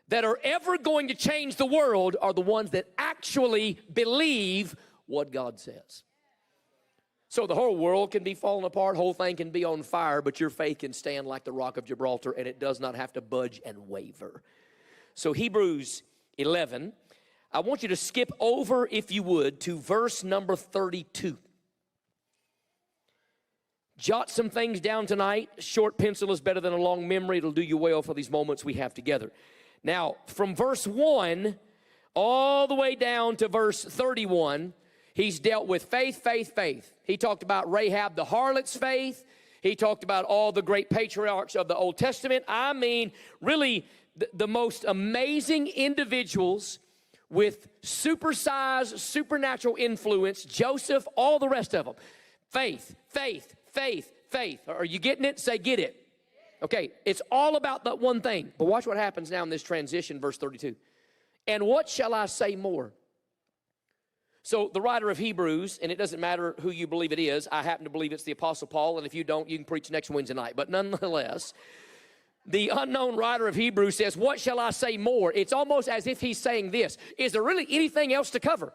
that are ever going to change the world are the ones that actually believe what God says. So the whole world can be falling apart, whole thing can be on fire, but your faith can stand like the rock of Gibraltar, and it does not have to budge and waver. So Hebrews 11, I want you to skip over, if you would, to verse number 32. Jot some things down tonight. Short pencil is better than a long memory. It'll do you well for these moments we have together. Now, from verse 1 all the way down to verse 31, he's dealt with faith, faith, faith. He talked about Rahab the harlot's faith. He talked about all the great patriarchs of the Old Testament. I mean, really, the most amazing individuals with supersized, supernatural influence. Joseph, all the rest of them. Faith, faith, faith, faith. Are you getting it? Say, get it. Okay, it's all about that one thing. But watch what happens now in this transition, verse 32. And what shall I say more? So the writer of Hebrews, and it doesn't matter who you believe it is, I happen to believe it's the Apostle Paul, and if you don't, you can preach next Wednesday night. But nonetheless, the unknown writer of Hebrews says, what shall I say more? It's almost as if he's saying this. Is there really anything else to cover?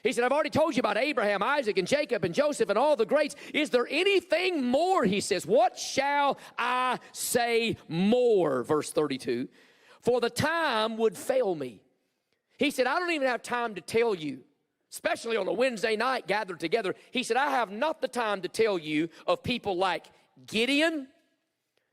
He said, I've already told you about Abraham, Isaac, and Jacob, and Joseph, and all the greats. Is there anything more? He says, what shall I say more? Verse 32, for the time would fail me. He said, I don't even have time to tell you, especially on a Wednesday night gathered together. He said, I have not the time to tell you of people like Gideon.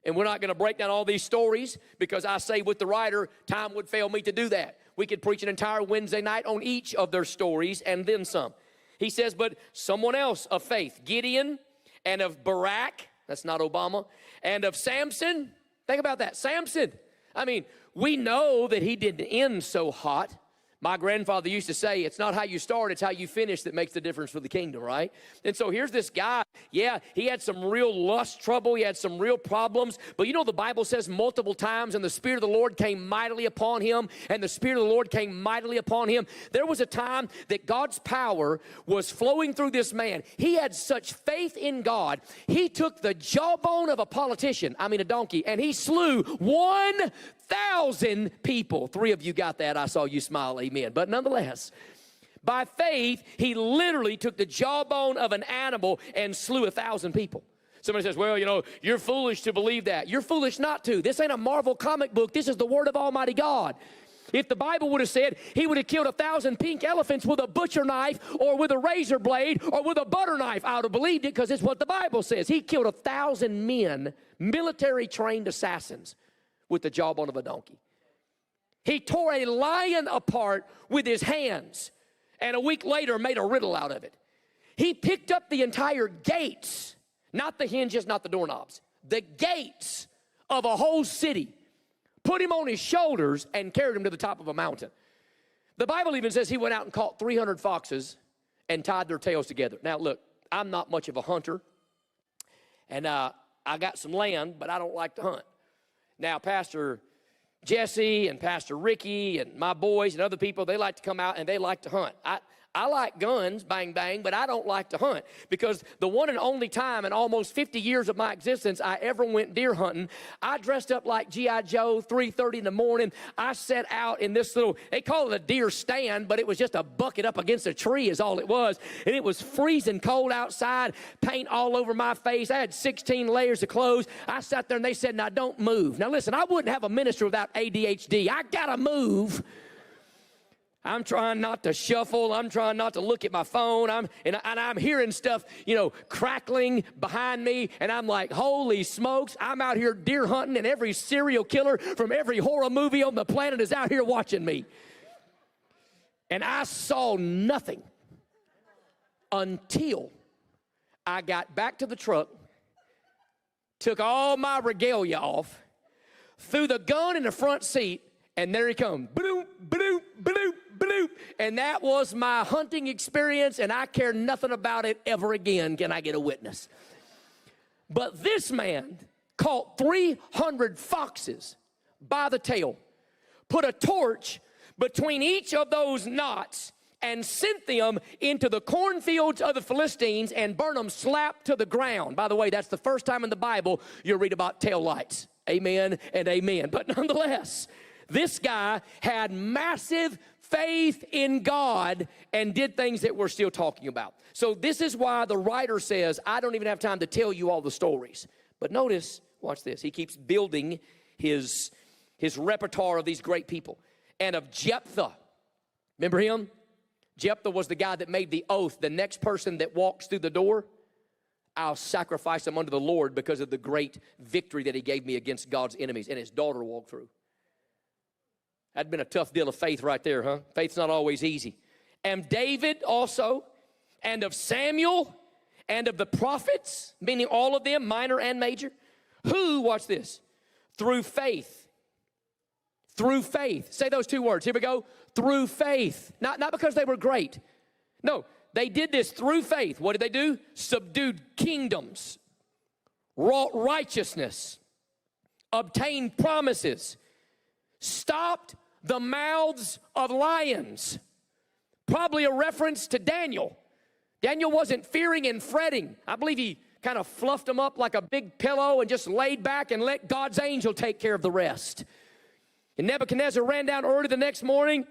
And we're not going to break down all these stories because I say with the writer, time would fail me to do that. We could preach an entire Wednesday night on each of their stories and then some. He says, but someone else of faith, Gideon, and of Barak, that's not Obama, and of Samson. Think about that, Samson. I mean, we know that he didn't end so hot. My grandfather used to say, it's not how you start, it's how you finish that makes the difference for the kingdom, right? And so here's this guy, yeah, he had some real lust trouble, he had some real problems, but you know the Bible says multiple times, and the Spirit of the Lord came mightily upon him, and the Spirit of the Lord came mightily upon him. There was a time that God's power was flowing through this man. He had such faith in God, he took the jawbone of a politician, I mean a donkey, and he slew 1,000 people. 3 of you got that. I saw you smile, amen. But nonetheless, by faith, he literally took the jawbone of an animal and slew 1,000 people. Somebody says, well, you know, you're foolish to believe that. You're foolish not to. This ain't a Marvel comic book. This is the word of Almighty God. If the Bible would have said he would have killed 1,000 pink elephants with a butcher knife or with a razor blade or with a butter knife, I would have believed it because it's what the Bible says. He killed 1,000 men, military-trained assassins, with the jawbone of a donkey. He tore a lion apart with his hands, and a week later made a riddle out of it. He picked up the entire gates, not the hinges, not the doorknobs, the gates of a whole city, put him on his shoulders, and carried him to the top of a mountain. The Bible even says he went out and caught 300 foxes and tied their tails together. Now, look, I'm not much of a hunter, and I got some land, but I don't like to hunt. Now, Pastor Jesse and Pastor Ricky and my boys and other people, they like to come out and they like to hunt. I like guns, bang, bang, but I don't like to hunt because the one and only time in almost 50 years of my existence I ever went deer hunting, I dressed up like G.I. Joe, 3:30 in the morning. I set out in this little, they call it a deer stand, but it was just a bucket up against a tree is all it was. And it was freezing cold outside, paint all over my face. I had 16 layers of clothes. I sat there and they said, now don't move. Now listen, I wouldn't have a ministry without ADHD. I gotta move. I'm trying not to shuffle. I'm trying not to look at my phone. I'm hearing stuff, you know, crackling behind me. And I'm like, holy smokes, I'm out here deer hunting and every serial killer from every horror movie on the planet is out here watching me. And I saw nothing until I got back to the truck, took all my regalia off, threw the gun in the front seat, and there he comes. Bloop, bloop, bloop, bloop. And that was my hunting experience, and I care nothing about it ever again. Can I get a witness? But this man caught 300 foxes by the tail, put a torch between each of those knots, and sent them into the cornfields of the Philistines and burned them slap to the ground. By the way, that's the first time in the Bible you'll read about tail lights. Amen and amen. But nonetheless, this guy had massive faith in God and did things that we're still talking about. So this is why the writer says, I don't even have time to tell you all the stories. But notice, watch this, he keeps building his repertoire of these great people. And of Jephthah, remember him? Jephthah was the guy that made the oath, the next person that walks through the door, I'll sacrifice him unto the Lord because of the great victory that he gave me against God's enemies. And his daughter walked through. That'd been a tough deal of faith right there, huh? Faith's not always easy. And David also, and of Samuel, and of the prophets, meaning all of them, minor and major, who, watch this, through faith. Through faith. Say those 2 words. Here we go. Through faith. Not because they were great. No, they did this through faith. What did they do? Subdued kingdoms, wrought righteousness, obtained promises, stopped the mouths of lions, probably a reference to Daniel. Daniel wasn't fearing and fretting. I believe he kind of fluffed him up like a big pillow and just laid back and let God's angel take care of the rest. And Nebuchadnezzar ran down early the next morning.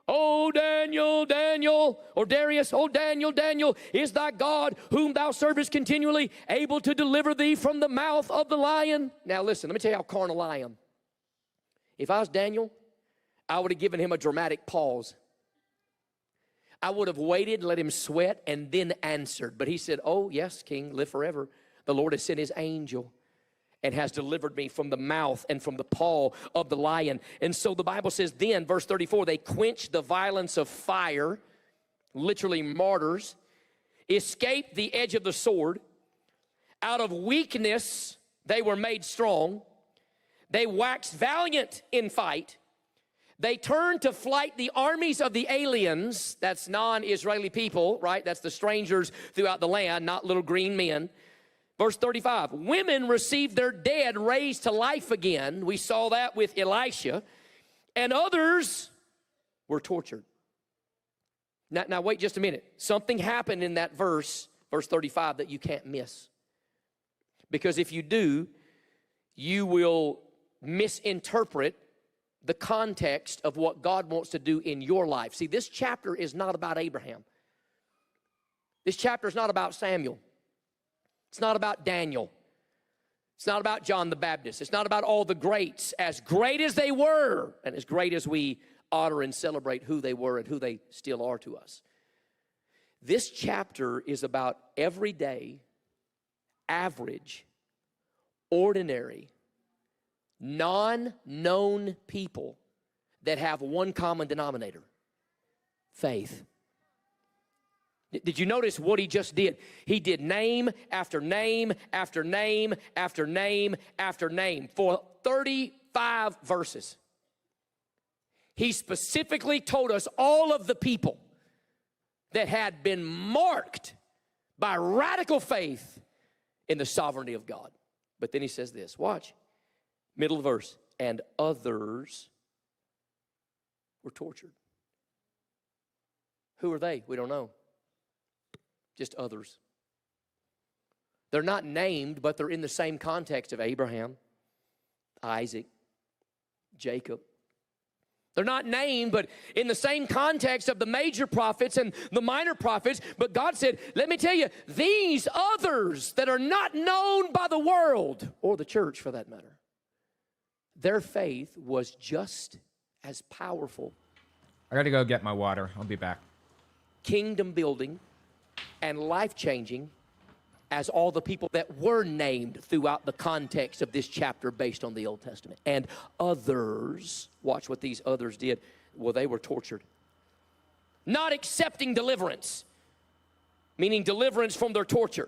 "O Daniel, Daniel," or Darius, "O Daniel, Daniel, is thy God, whom thou servest continually, able to deliver thee from the mouth of the lion?" Now listen, let me tell you how carnal I am. If I was Daniel, I would have given him a dramatic pause. I would have waited, let him sweat, and then answered. But he said, "Oh, yes, King, live forever. The Lord has sent his angel and has delivered me from the mouth and from the paw of the lion." And so the Bible says then, verse 34, they quenched the violence of fire, literally martyrs, escaped the edge of the sword. Out of weakness, they were made strong. They waxed valiant in fight. They turned to flight the armies of the aliens. That's non-Israeli people, right? That's the strangers throughout the land, not little green men. Verse 35, women received their dead raised to life again. We saw that with Elisha. And others were tortured. Now wait just a minute. Something happened in that verse 35, that you can't miss. Because if you do, you will misinterpret the context of what God wants to do in your life. See, this chapter is not about Abraham. This chapter is not about Samuel. It's not about Daniel. It's not about John the Baptist. It's not about all the greats, as great as they were, and as great as we honor and celebrate who they were and who they still are to us. This chapter is about everyday, average, ordinary, non-known people that have one common denominator: faith. Did you notice what he just did? He did name after name after name after name after name for 35 verses. He specifically told us all of the people that had been marked by radical faith in the sovereignty of God. But then he says this, watch. Middle of the verse, and others were tortured. Who are they? We don't know. Just others. They're not named, but they're in the same context of Abraham, Isaac, Jacob. They're not named, but in the same context of the major prophets and the minor prophets. But God said, let me tell you, these others that are not known by the world, or the church for that matter, their faith was just as powerful.
I got to go get my water. I'll be back.
Kingdom building and life-changing as all the people that were named throughout the context of this chapter based on the Old Testament. And others, watch what these others did. Well, they were tortured. Not accepting deliverance, meaning deliverance from their torture,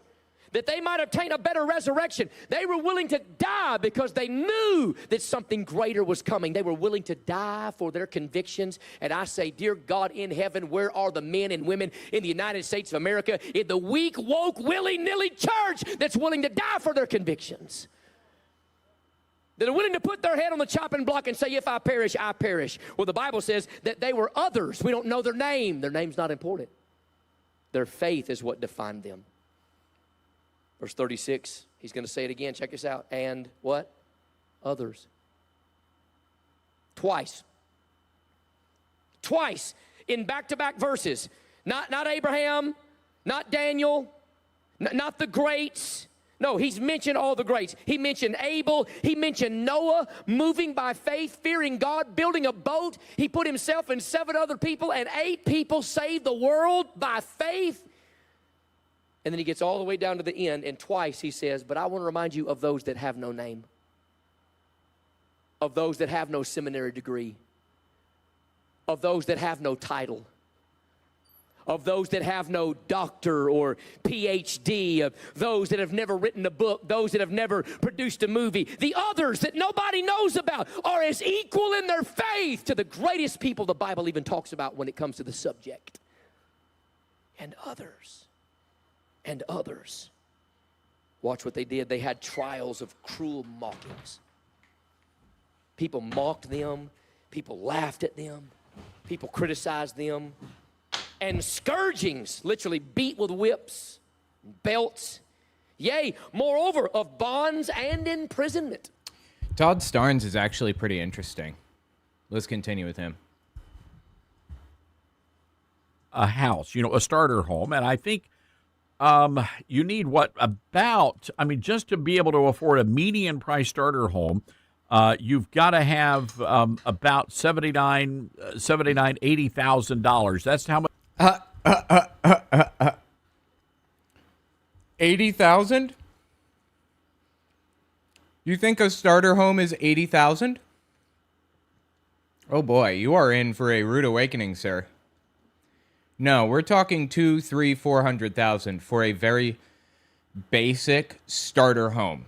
that they might obtain a better resurrection. They were willing to die because they knew that something greater was coming. They were willing to die for their convictions. And I say, dear God in heaven, where are the men and women in the United States of America, in the weak, woke, willy-nilly church that's willing to die for their convictions? That are willing to put their head on the chopping block and say, if I perish, I perish. Well, the Bible says that they were others. We don't know their name. Their name's not important. Their faith is what defined them. Verse 36, he's going to say it again. Check this out. And what? Others. Twice. Twice in back-to-back verses. Not Abraham, not Daniel, not the greats. No, he's mentioned all the greats. He mentioned Abel. He mentioned Noah, moving by faith, fearing God, building a boat. He put himself and 7 other people, and 8 people saved the world by faith. And then he gets all the way down to the end, and twice he says, but I want to remind you of those that have no name, of those that have no seminary degree, of those that have no title, of those that have no doctor or PhD, of those that have never written a book, those that have never produced a movie. The others that nobody knows about are as equal in their faith to the greatest people the Bible even talks about when it comes to the subject. And others. And others. Watch what they did. They had trials of cruel mockings. People mocked them. People laughed at them. People criticized them. and scourgings, literally beat with whips, belts, yea, moreover, of bonds and imprisonment.
Todd Starnes is actually pretty interesting. Let's continue with him.
A house, a starter home. And I think you need just to be able to afford a median price starter home, you've got to have about $80,000. That's how much.
80,000? You think a starter home is 80,000? Oh boy, you are in for a rude awakening, sir. No, we're talking 200,000, 300,000, 400,000 for a very basic starter home.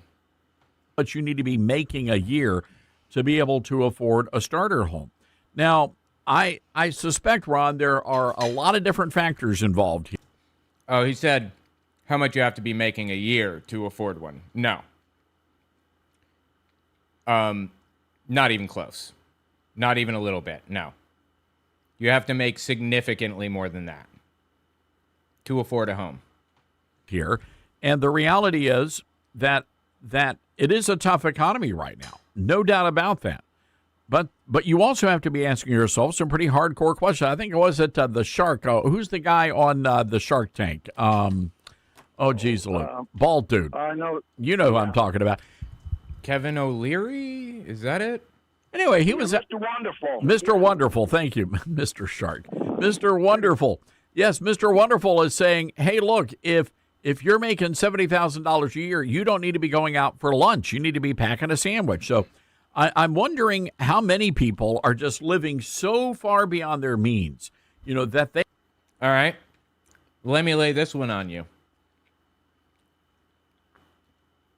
But you need to be making a year to be able to afford a starter home. Now, I suspect, Ron, there are a lot of different factors involved here.
Oh, he said how much you have to be making a year to afford one. No. Not even close. Not even a little bit. No. You have to make significantly more than that to afford a home
here. And the reality is that it is a tough economy right now. No doubt about that. But you also have to be asking yourself some pretty hardcore questions. I think it was the Shark. Who's the guy on the Shark Tank? Bald dude.
I know.
You know who I'm talking about.
Kevin O'Leary? Is that it?
Anyway, he was
Mr. Wonderful.
Mr. Wonderful. Thank you, Mr. Shark. Mr. Wonderful. Yes, Mr. Wonderful is saying, hey, look, if you're making $70,000 a year, you don't need to be going out for lunch. You need to be packing a sandwich. So I'm wondering how many people are just living so far beyond their means, that they.
All right. Let me lay this one on you.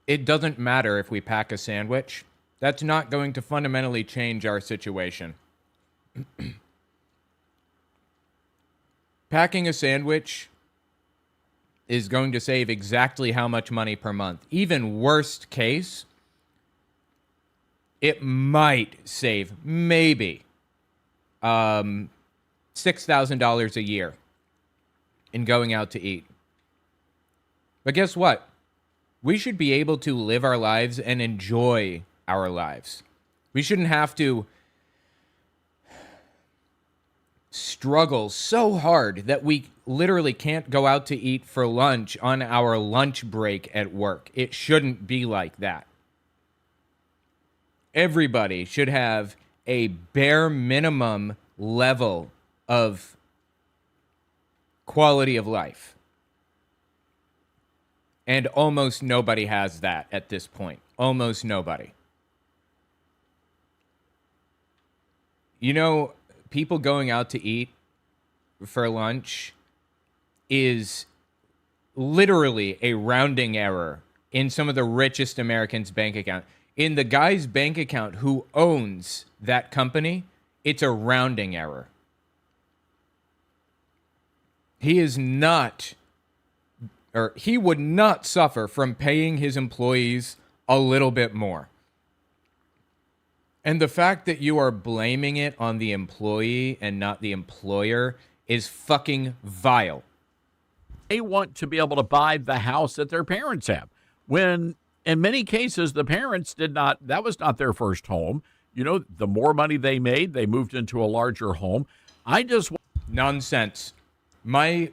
It doesn't matter if we pack a sandwich. That's not going to fundamentally change our situation. Packing a sandwich is going to save exactly how much money per month. Even worst case, it might save maybe $6,000 a year in going out to eat. But guess what? We should be able to live our lives and enjoy our lives. We shouldn't have to struggle so hard that we literally can't go out to eat for lunch on our lunch break at work. It shouldn't be like that. Everybody should have a bare minimum level of quality of life. And almost nobody has that at this point. Almost nobody. People going out to eat for lunch is literally a rounding error in some of the richest Americans' bank account. In the guy's bank account who owns that company, it's a rounding error. He would not suffer from paying his employees a little bit more. And the fact that you are blaming it on the employee and not the employer is fucking vile.
They want to be able to buy the house that their parents have. When in many cases, the parents that was not their first home. The more money they made, they moved into a larger home.
Nonsense. My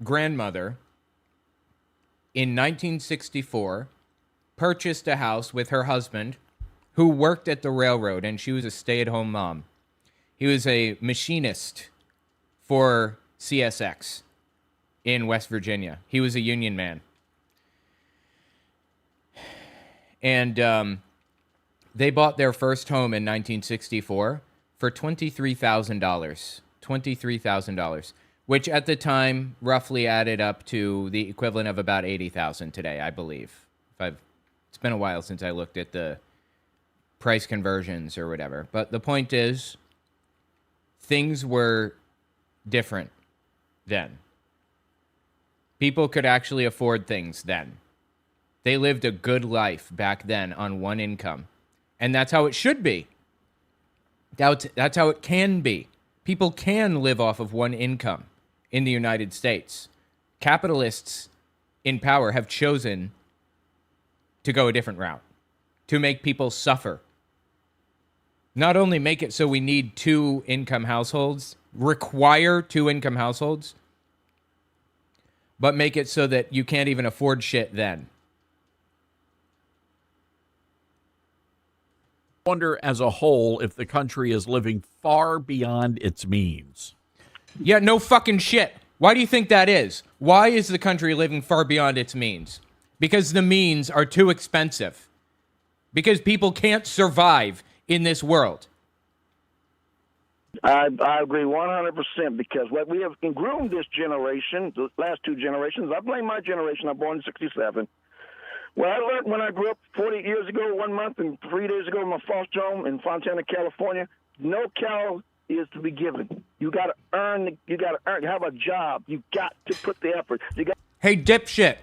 grandmother in 1964 purchased a house with her husband who worked at the railroad, and she was a stay-at-home mom. He was a machinist for CSX in West Virginia. He was a union man. And they bought their first home in 1964 for $23,000. $23,000, which at the time roughly added up to the equivalent of about $80,000 today, I believe. It's been a while since I looked at the price conversions or whatever. But the point is, things were different then. People could actually afford things then. They lived a good life back then on one income. And that's how it should be. That's how it can be. People can live off of one income. in the United States. Capitalists in power have chosen to go a different route, to make people suffer. Not only make it so we need 2-income households, require 2-income households, but make it so that you can't even afford shit then.
I wonder as a whole if the country is living far beyond its means.
Yeah, no fucking shit. Why do you think that is? Why is the country living far beyond its means? Because the means are too expensive. Because people can't survive in this world.
I agree 100% because what we have groomed this generation, the last 2 generations, I blame my generation. I'm born in 67. Well, I learned when I grew up 40 years ago, 1 month and 3 days ago in my foster home in Fontana, California, no cow is to be given. You got to earn. You got to earn. Have a job. You got to put the effort.
Hey, dipshit.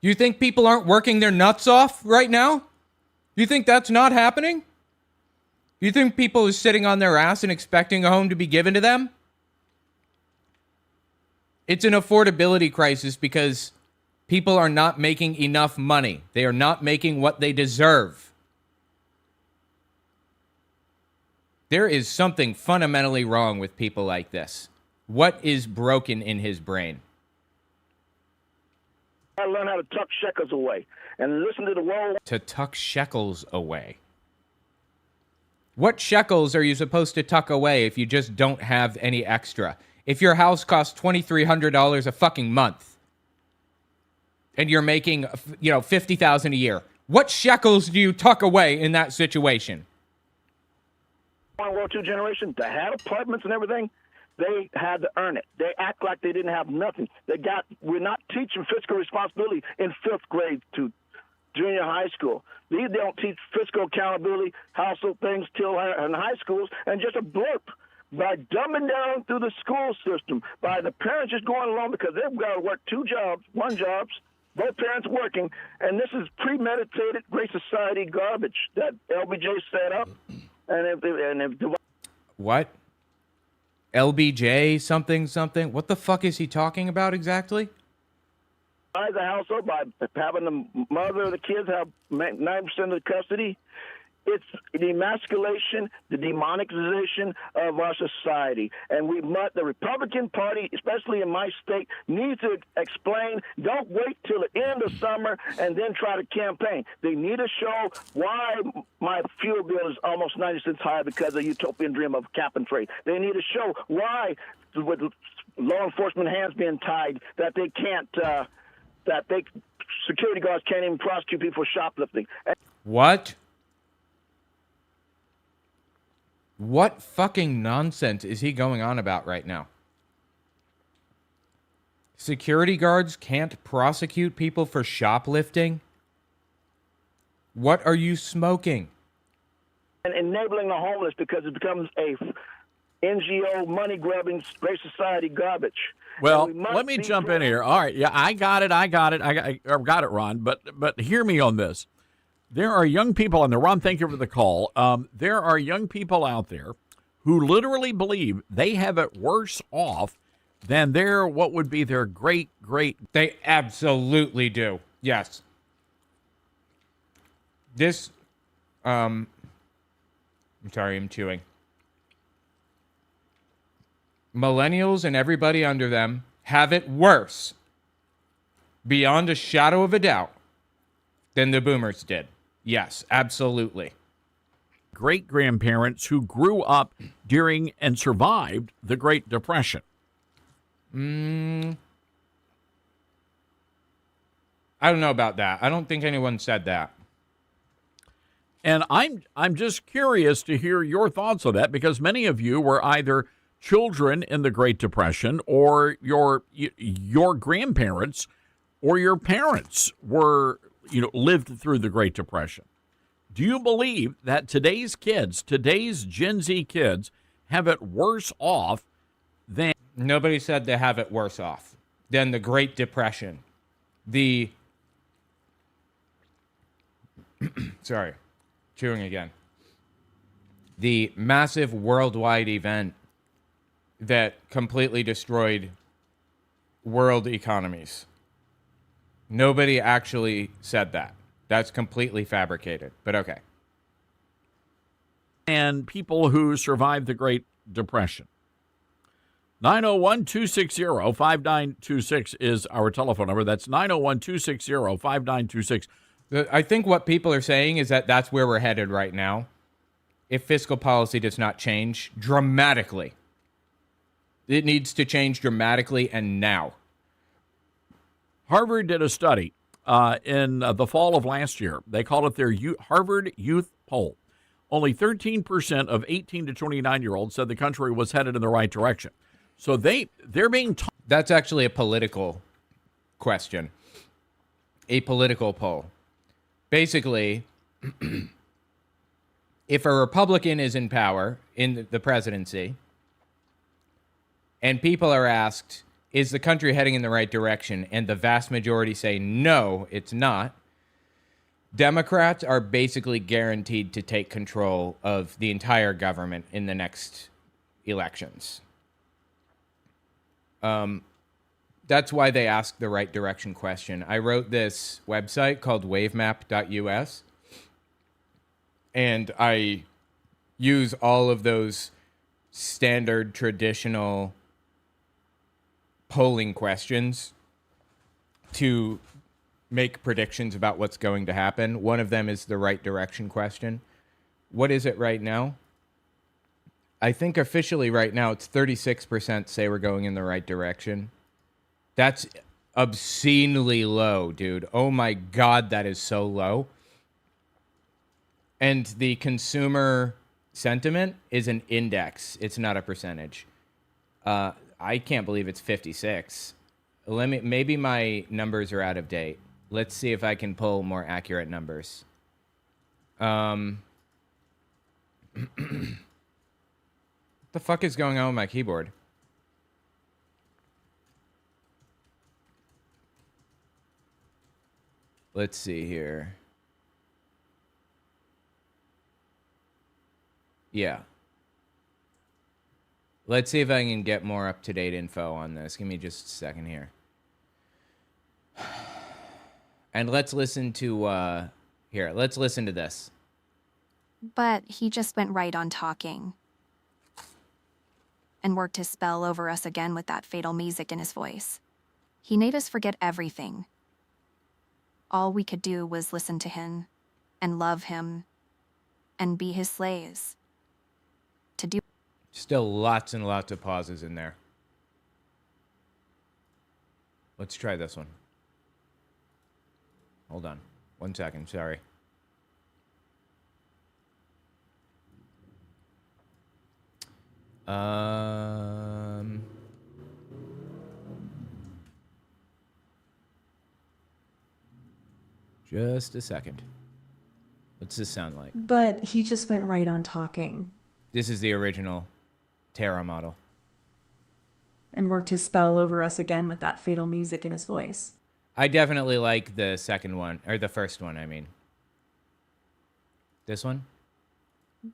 You think people aren't working their nuts off right now? You think that's not happening? You think people are sitting on their ass and expecting a home to be given to them? It's an affordability crisis because people are not making enough money. They are not making what they deserve. There is something fundamentally wrong with people like this. What is broken in his brain?
I learned how to tuck shekels away and listen to the world.
To tuck shekels away. What shekels are you supposed to tuck away if you just don't have any extra? If your house costs $2,300 a fucking month and you're making, $50,000 a year, what shekels do you tuck away in that situation?
World War II generation, they had apartments and everything. They had to earn it. They act like they didn't have nothing. We're not teaching fiscal responsibility in 5th grade to junior high school. They don't teach fiscal accountability, household things till in high schools, and just a blurb by dumbing down through the school system, by the parents just going along because they've got to work 2 jobs, 1 jobs, both parents working, and this is premeditated Great Society garbage that LBJ set up.
What? LBJ something? What the fuck is he talking about exactly?
Buy the household by having the mother of the kids have 9% of the custody. It's the emasculation, the demonization of our society. And the Republican Party, especially in my state, needs to explain. Don't wait till the end of summer and then try to campaign. They need to show why my fuel bill is almost 90 cents higher because of the utopian dream of cap and trade. They need to show why, with law enforcement hands being tied, that they can't, security guards can't even prosecute people for shoplifting.
What? What fucking nonsense is he going on about right now? Security guards can't prosecute people for shoplifting? What are you smoking?
And enabling the homeless because it becomes a NGO money-grubbing Great Society garbage.
Well, let me jump in here. All right, yeah, I got it, Ron, but hear me on this. There are young people on there. Ron, thank you for the call. There are young people out there who literally believe they have it worse off than what would be their great.
They absolutely do. Yes. This, I'm sorry, I'm chewing. Millennials and everybody under them have it worse, beyond a shadow of a doubt, than the boomers did. Yes, absolutely.
Great-grandparents who grew up during and survived the Great Depression.
I don't know about that. I don't think anyone said that.
And I'm just curious to hear your thoughts on that, because many of you were either children in the Great Depression, or your grandparents or your parents were lived through the Great Depression. Do you believe that today's Gen Z kids, have it worse off than...
Nobody said they have it worse off than the Great Depression. Sorry, chewing again. The massive worldwide event that completely destroyed world economies. Nobody actually said that. That's completely fabricated, but okay.
And people who survived the Great Depression. 901-260-5926 is our telephone number. That's 901-260-5926.
I think what people are saying is that that's where we're headed right now. If fiscal policy does not change dramatically. It needs to change dramatically and now.
Harvard did a study in the fall of last year. They called it their Harvard Youth Poll. Only 13% of 18 to 29-year-olds said the country was headed in the right direction. So they're being taught.
That's actually a political question. A political poll. Basically, if a Republican is in power in the presidency, and people are asked, is the country heading in the right direction? And the vast majority say, no, it's not. Democrats are basically guaranteed to take control of the entire government in the next elections. That's why they ask the right direction question. I wrote this website called wavemap.us, and I use all of those standard traditional polling questions to make predictions about what's going to happen. One of them is the right direction question. What is it right now? I think officially right now it's 36% say we're going in the right direction. That's obscenely low, dude. Oh my God, that is so low. And the consumer sentiment is an index. It's not a percentage. I can't believe it's 56. Maybe my numbers are out of date. Let's see if I can pull more accurate numbers. What the fuck is going on with my keyboard? Let's see here. Yeah. Let's see if I can get more up-to-date info on this. Give me just a second here. And let's listen to, let's listen to this.
But he just went right on talking and worked his spell over us again with that fatal music in his voice. He made us forget everything. All we could do was listen to him and love him and be his slaves. To do.
Still lots and lots of pauses in there. Let's try this one. Hold on. 1 second, sorry. Just a second. What's this sound like?
But he just went right on talking.
This is the original Terra model.
And worked his spell over us again with that fatal music in his voice.
I definitely like the second one, or the first one, I mean. This one?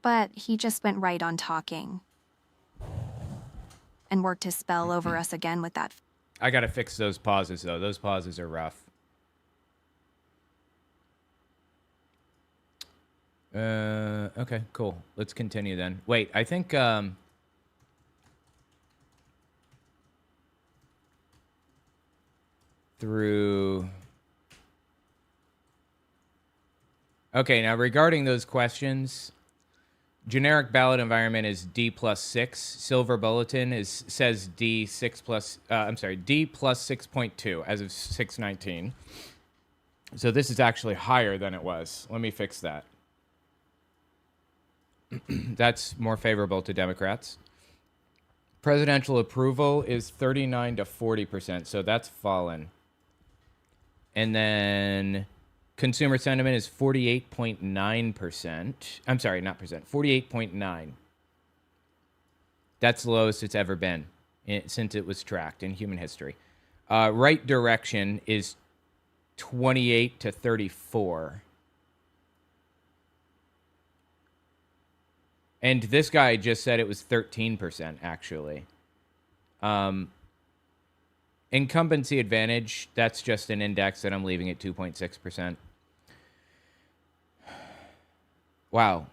But he just went right on talking and worked his spell over us again with that.
I gotta fix those pauses, though. Those pauses are rough. Okay, cool. Let's continue then. Wait, I think, through... Okay, now regarding those questions, generic ballot environment is D+6. Silver Bulletin says D6 plus, D plus 6.2 as of 6/19. So this is actually higher than it was. Let me fix that. That's more favorable to Democrats. Presidential approval is 39 to 40%, so that's fallen. And then consumer sentiment is 48.9%. I'm sorry, not percent, 48.9. That's the lowest it's ever been since it was tracked in human history. Right direction is 28 to 34. And this guy just said it was 13%, actually. Incumbency advantage, that's just an index that I'm leaving at 2.6%. Wow.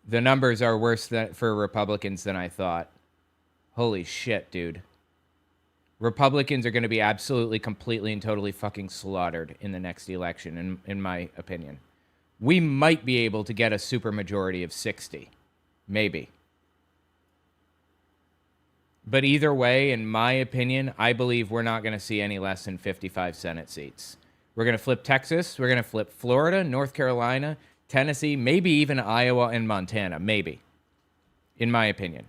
The numbers are worse for Republicans than I thought. Holy shit, dude. Republicans are going to be absolutely, completely, and totally fucking slaughtered in the next election, in my opinion. We might be able to get a supermajority of 60. Maybe. But either way, in my opinion, I believe we're not going to see any less than 55 Senate seats. We're going to flip Texas. We're going to flip Florida, North Carolina, Tennessee, maybe even Iowa and Montana. Maybe. In my opinion.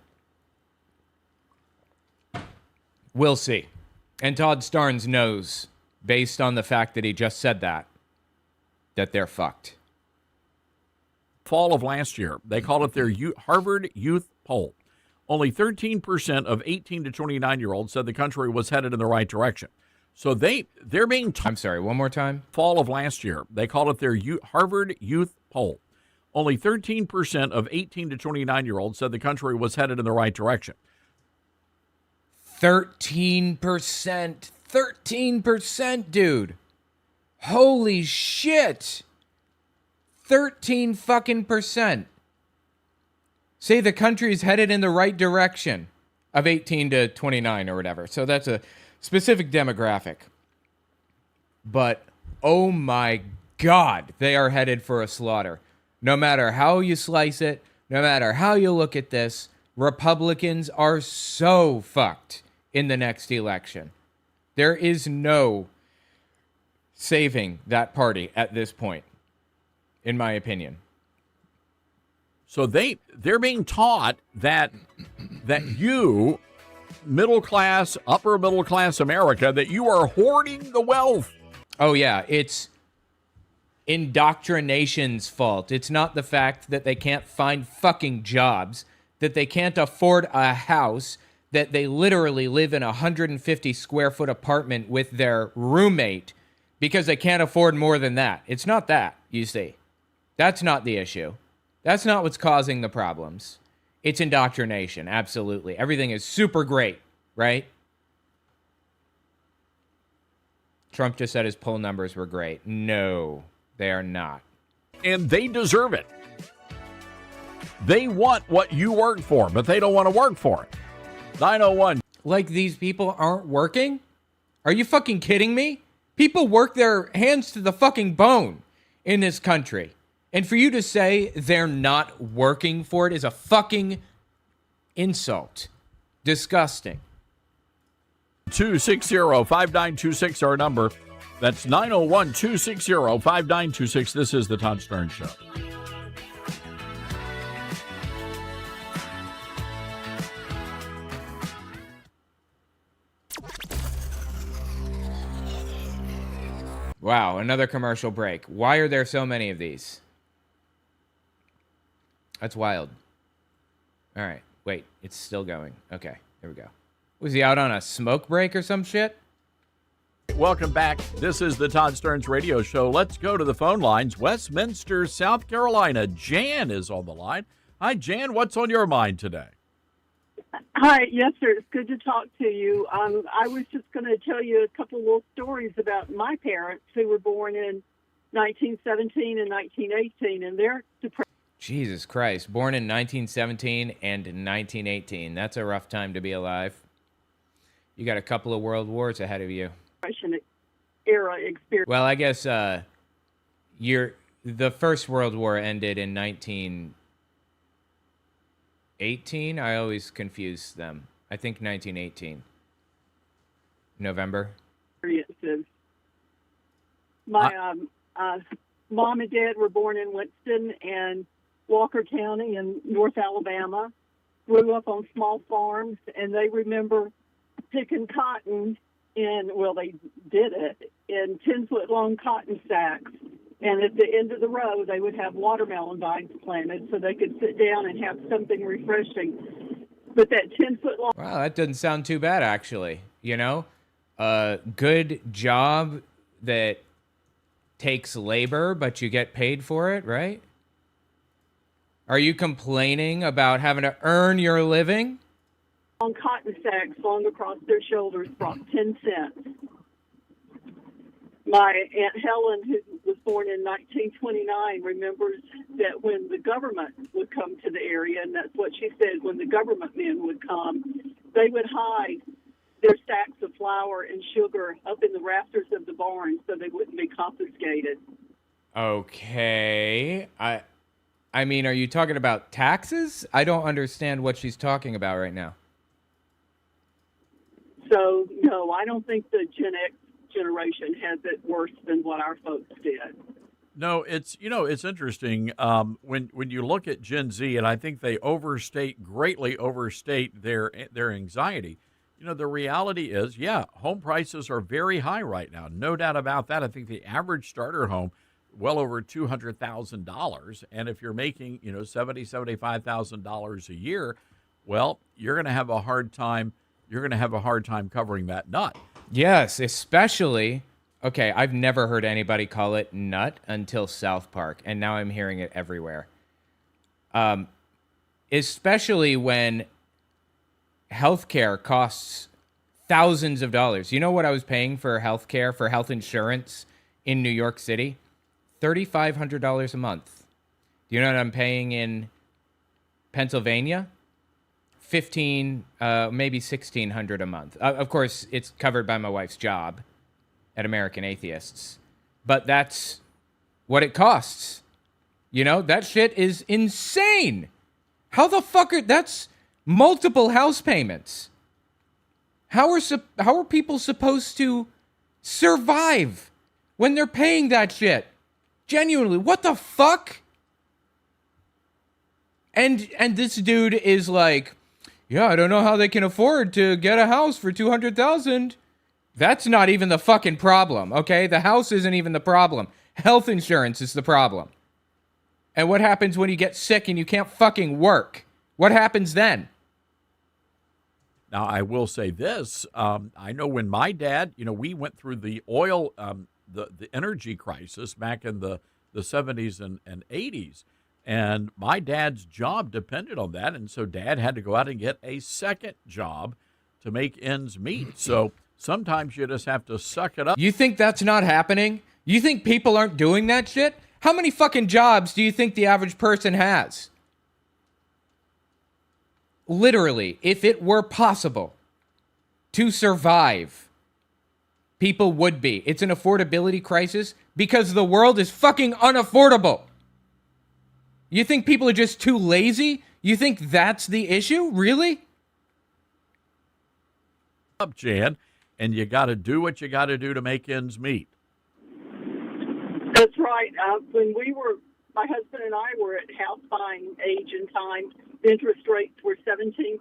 We'll see. And Todd Starnes knows, based on the fact that he just said that they're fucked.
Fall of last year, they called it their Harvard Youth Poll. Only 13% of 18 to 29-year-olds said the country was headed in the right direction. So they're being...
I'm sorry, one more time?
Fall of last year, they called it their Harvard Youth Poll. Only 13% of 18 to 29-year-olds said the country was headed in the right direction.
13%. 13%, dude. Holy shit. 13 fucking percent. Say the country is headed in the right direction of 18 to 29 or whatever. So that's a specific demographic. But, oh my God, they are headed for a slaughter. No matter how you slice it, no matter how you look at this, Republicans are so fucked in the next election. There is no saving that party at this point, in my opinion.
So they're being taught that you, middle class, upper middle class America, that you are hoarding the wealth.
Oh yeah, it's indoctrination's fault. It's not the fact that they can't find fucking jobs, that they can't afford a house, that they literally live in a 150 square foot apartment with their roommate because they can't afford more than that. It's not that, you see. That's not the issue. That's not what's causing the problems. It's indoctrination, absolutely. Everything is super great, right? Trump just said his poll numbers were great. No, they are not.
And they deserve it. They want what you work for, but they don't want to work for it. 901.
Like these people aren't working? Are you fucking kidding me? People work their hands to the fucking bone in this country. And for you to say they're not working for it is a fucking insult. Disgusting.
260-5926, our number. That's 901-260-5926. This is the Todd Starnes Show.
Wow, another commercial break. Why are there so many of these? That's wild. All right, wait, it's still going. Okay, there we go. Was he out on a smoke break or some shit?
Welcome back. This is the Todd Starnes Radio Show. Let's go to the phone lines. Westminster, South Carolina. Jan is on the line. Hi, Jan. What's on your mind today?
Hi, yes, sir. It's good to talk to you. I was just going to tell you a couple little stories about my parents who were born in 1917 and 1918, and they're depressed.
Jesus Christ. Born in 1917 and 1918. That's a rough time to be alive. You got a couple of world wars ahead of you.
Era experience.
Well, I guess the First World War ended in 1918. I always confuse them. I think 1918. November.
Experiences. My mom and dad were born in Winston and Walker County in North Alabama. Grew up on small farms, and they remember picking cotton they did it in 10-foot long cotton sacks. And at the end of the row, they would have watermelon vines planted so they could sit down and have something refreshing. But that 10-foot long...
Wow, that doesn't sound too bad, actually. You know, a good job that takes labor, but you get paid for it, right? Are you complaining about having to earn your living?
on cotton sacks slung across their shoulders brought 10 cents. My Aunt Helen, who was born in 1929, remembers that when the government would come to the area, and that's what she said, when the government men would come, they would hide their sacks of flour and sugar up in the rafters of the barn so they wouldn't be confiscated.
Okay. I mean, are you talking about taxes? I don't understand what she's talking about right now.
So, no, I don't think the Gen X generation has it worse than what our folks did.
No, it's interesting when you look at Gen Z, and I think they greatly overstate their anxiety. The reality is, home prices are very high right now. No doubt about that. I think the average starter home, well over $200,000. And if you're making, $75,000 a year, well, you're going to have a hard time. You're going to have a hard time covering that nut.
Yes, especially, okay, I've never heard anybody call it nut until South Park, and now I'm hearing it everywhere. Especially when healthcare costs thousands of dollars. You know what I was paying for healthcare, for health insurance in New York City? $3,500 a month. Do you know what I'm paying in Pennsylvania? maybe $1,600 a month. Of course, it's covered by my wife's job at American Atheists, but that's what it costs. That shit is insane. How the fuck that's multiple house payments. How are people supposed to survive when they're paying that shit? Genuinely, what the fuck? And this dude is like, yeah, I don't know how they can afford to get a house for $200,000. That's not even the fucking problem, okay? The house isn't even the problem. Health insurance is the problem. And what happens when you get sick and you can't fucking work? What happens then?
Now, I will say this. I know when my dad, we went through the oil, the energy crisis back in the 70s and 80s. And my dad's job depended on that. And so Dad had to go out and get a second job to make ends meet. So sometimes you just have to suck it up.
You think that's not happening? You think people aren't doing that shit? How many fucking jobs do you think the average person has? Literally, if it were possible to survive, people would be. It's an affordability crisis because the world is fucking unaffordable. You think people are just too lazy? You think that's the issue? Really?
Up, Jan, and you got to do what you got to do to make ends meet.
That's right. When my husband and I were at house buying age and time, the interest rates were 17%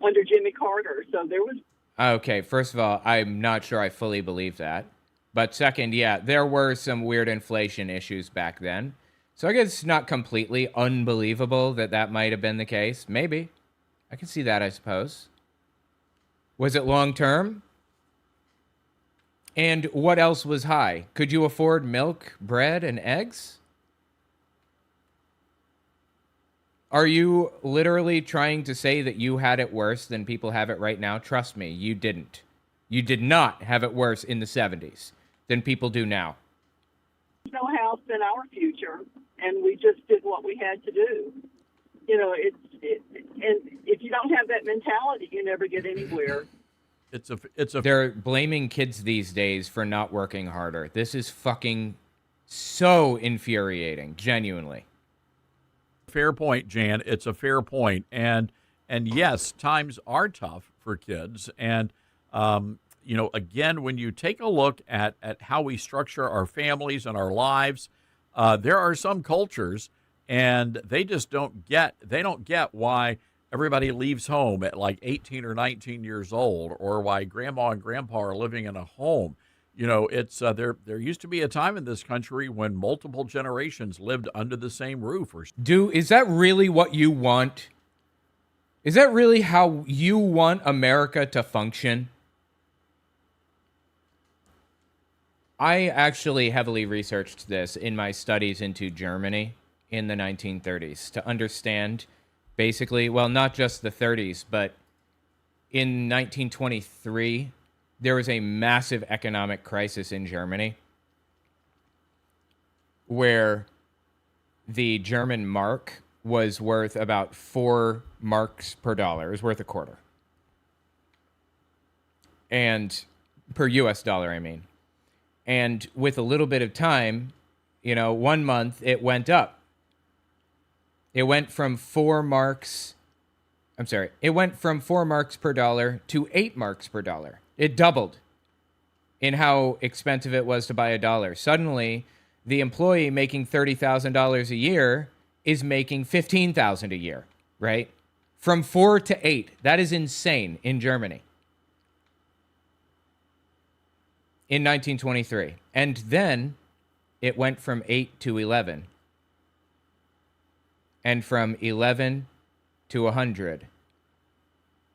under Jimmy Carter. So there was.
Okay, first of all, I'm not sure I fully believe that. But second, yeah, there were some weird inflation issues back then. So I guess it's not completely unbelievable that might have been the case. Maybe. I can see that, I suppose. Was it long term? And what else was high? Could you afford milk, bread, and eggs? Are you literally trying to say that you had it worse than people have it right now? Trust me, you didn't. You did not have it worse in the 70s than people do now.
There's no house in our future, and we just did what we had to do. And if you don't have that mentality, you never get anywhere.
They're blaming kids these days for not working harder. This is fucking so infuriating, genuinely.
Fair point, Jan. It's a fair point. And yes, times are tough for kids. And, again, when you take a look at how we structure our families and our lives, there are some cultures, and they just don't get why everybody leaves home at like 18 or 19 years old, or why grandma and grandpa are living in a home. It's there used to be a time in this country when multiple generations lived under the same roof.
Is that really what you want? Is that really how you want America to function? I actually heavily researched this in my studies into Germany in the 1930s to understand basically, well, not just the 30s, but in 1923, there was a massive economic crisis in Germany where the German mark was worth about 4 marks per dollar. It was worth a quarter. And per US dollar, I mean. And with a little bit of time, 1 month it went up. It went from 4 marks per dollar to 8 marks per dollar. It doubled in how expensive it was to buy a dollar. Suddenly, the employee making $30,000 a year is making $15,000 a year, right? From 4 to 8. That is insane in Germany. In 1923. And then it went from 8 to 11. And from 11 to 100.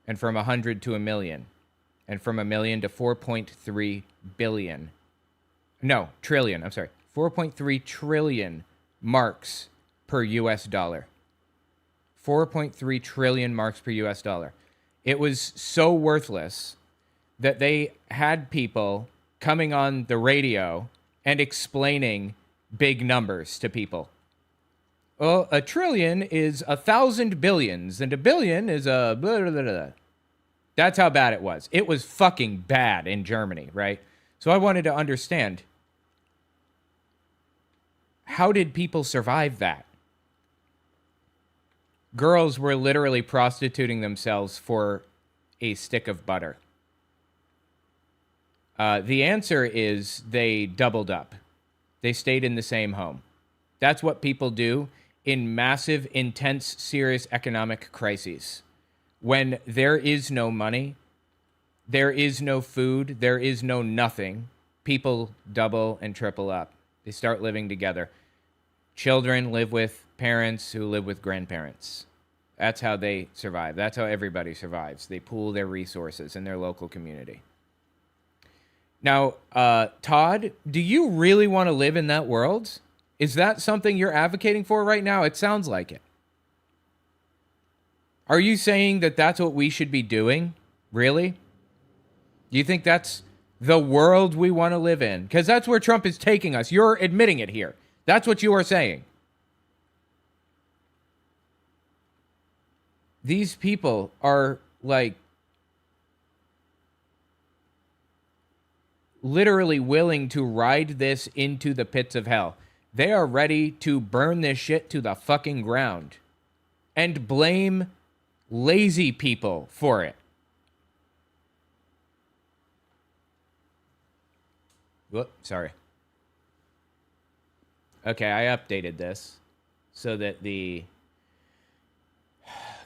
And from 100 to 1 million. And from 1 million to 4.3 billion. No, trillion. I'm sorry. 4.3 trillion marks per US dollar. 4.3 trillion marks per US dollar. It was so worthless that they had people coming on the radio and explaining big numbers to people. Well, a trillion is 1,000 billions, and a billion is a blah, blah, blah, blah. That's how bad it was. It was fucking bad in Germany, right? So I wanted to understand, how did people survive that? Girls were literally prostituting themselves for a stick of butter. The answer is they doubled up. They stayed in the same home. That's what people do in massive, intense, serious economic crises. When there is no money, there is no food, there is no nothing, people double and triple up. They start living together. Children live with parents who live with grandparents. That's how they survive. That's how everybody survives. They pool their resources in their local community. Now, Todd, do you really want to live in that world? Is that something you're advocating for right now? It sounds like it. Are you saying that that's what we should be doing? Really? Do you think that's the world we want to live in? Because that's where Trump is taking us. You're admitting it here. That's what you are saying. These people are like literally willing to ride this into the pits of hell. They are ready to burn this shit to the fucking ground and blame lazy people for it. Whoop, sorry. Okay, I updated this so that the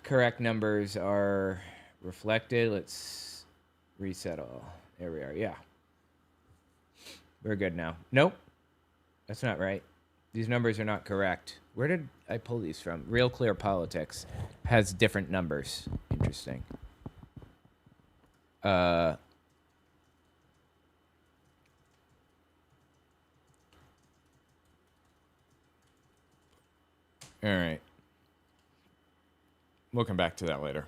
correct numbers are reflected. Let's reset all. There we are. Yeah. We're good now. Nope. That's not right. These numbers are not correct. Where did I pull these from? Real Clear Politics has different numbers. Interesting. All right. We'll come back to that later.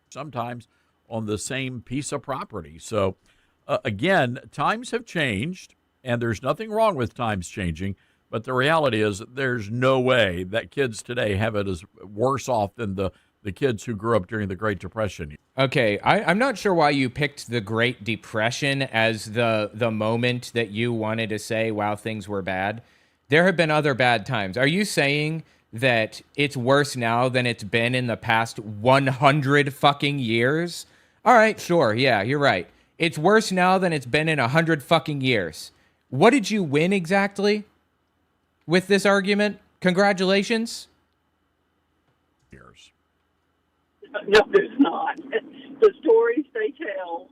Sometimes on the same piece of property. So, again, times have changed, and there's nothing wrong with times changing. But the reality is there's no way that kids today have it as worse off than the kids who grew up during the Great Depression.
Okay, I'm not sure why you picked the Great Depression as the moment that you wanted to say, wow, things were bad. There have been other bad times. Are you saying that it's worse now than it's been in the past 100 fucking years? All right, sure, yeah, you're right. It's worse now than it's been in 100 fucking years. What did you win exactly with this argument? Congratulations.
No, there's not. The stories they tell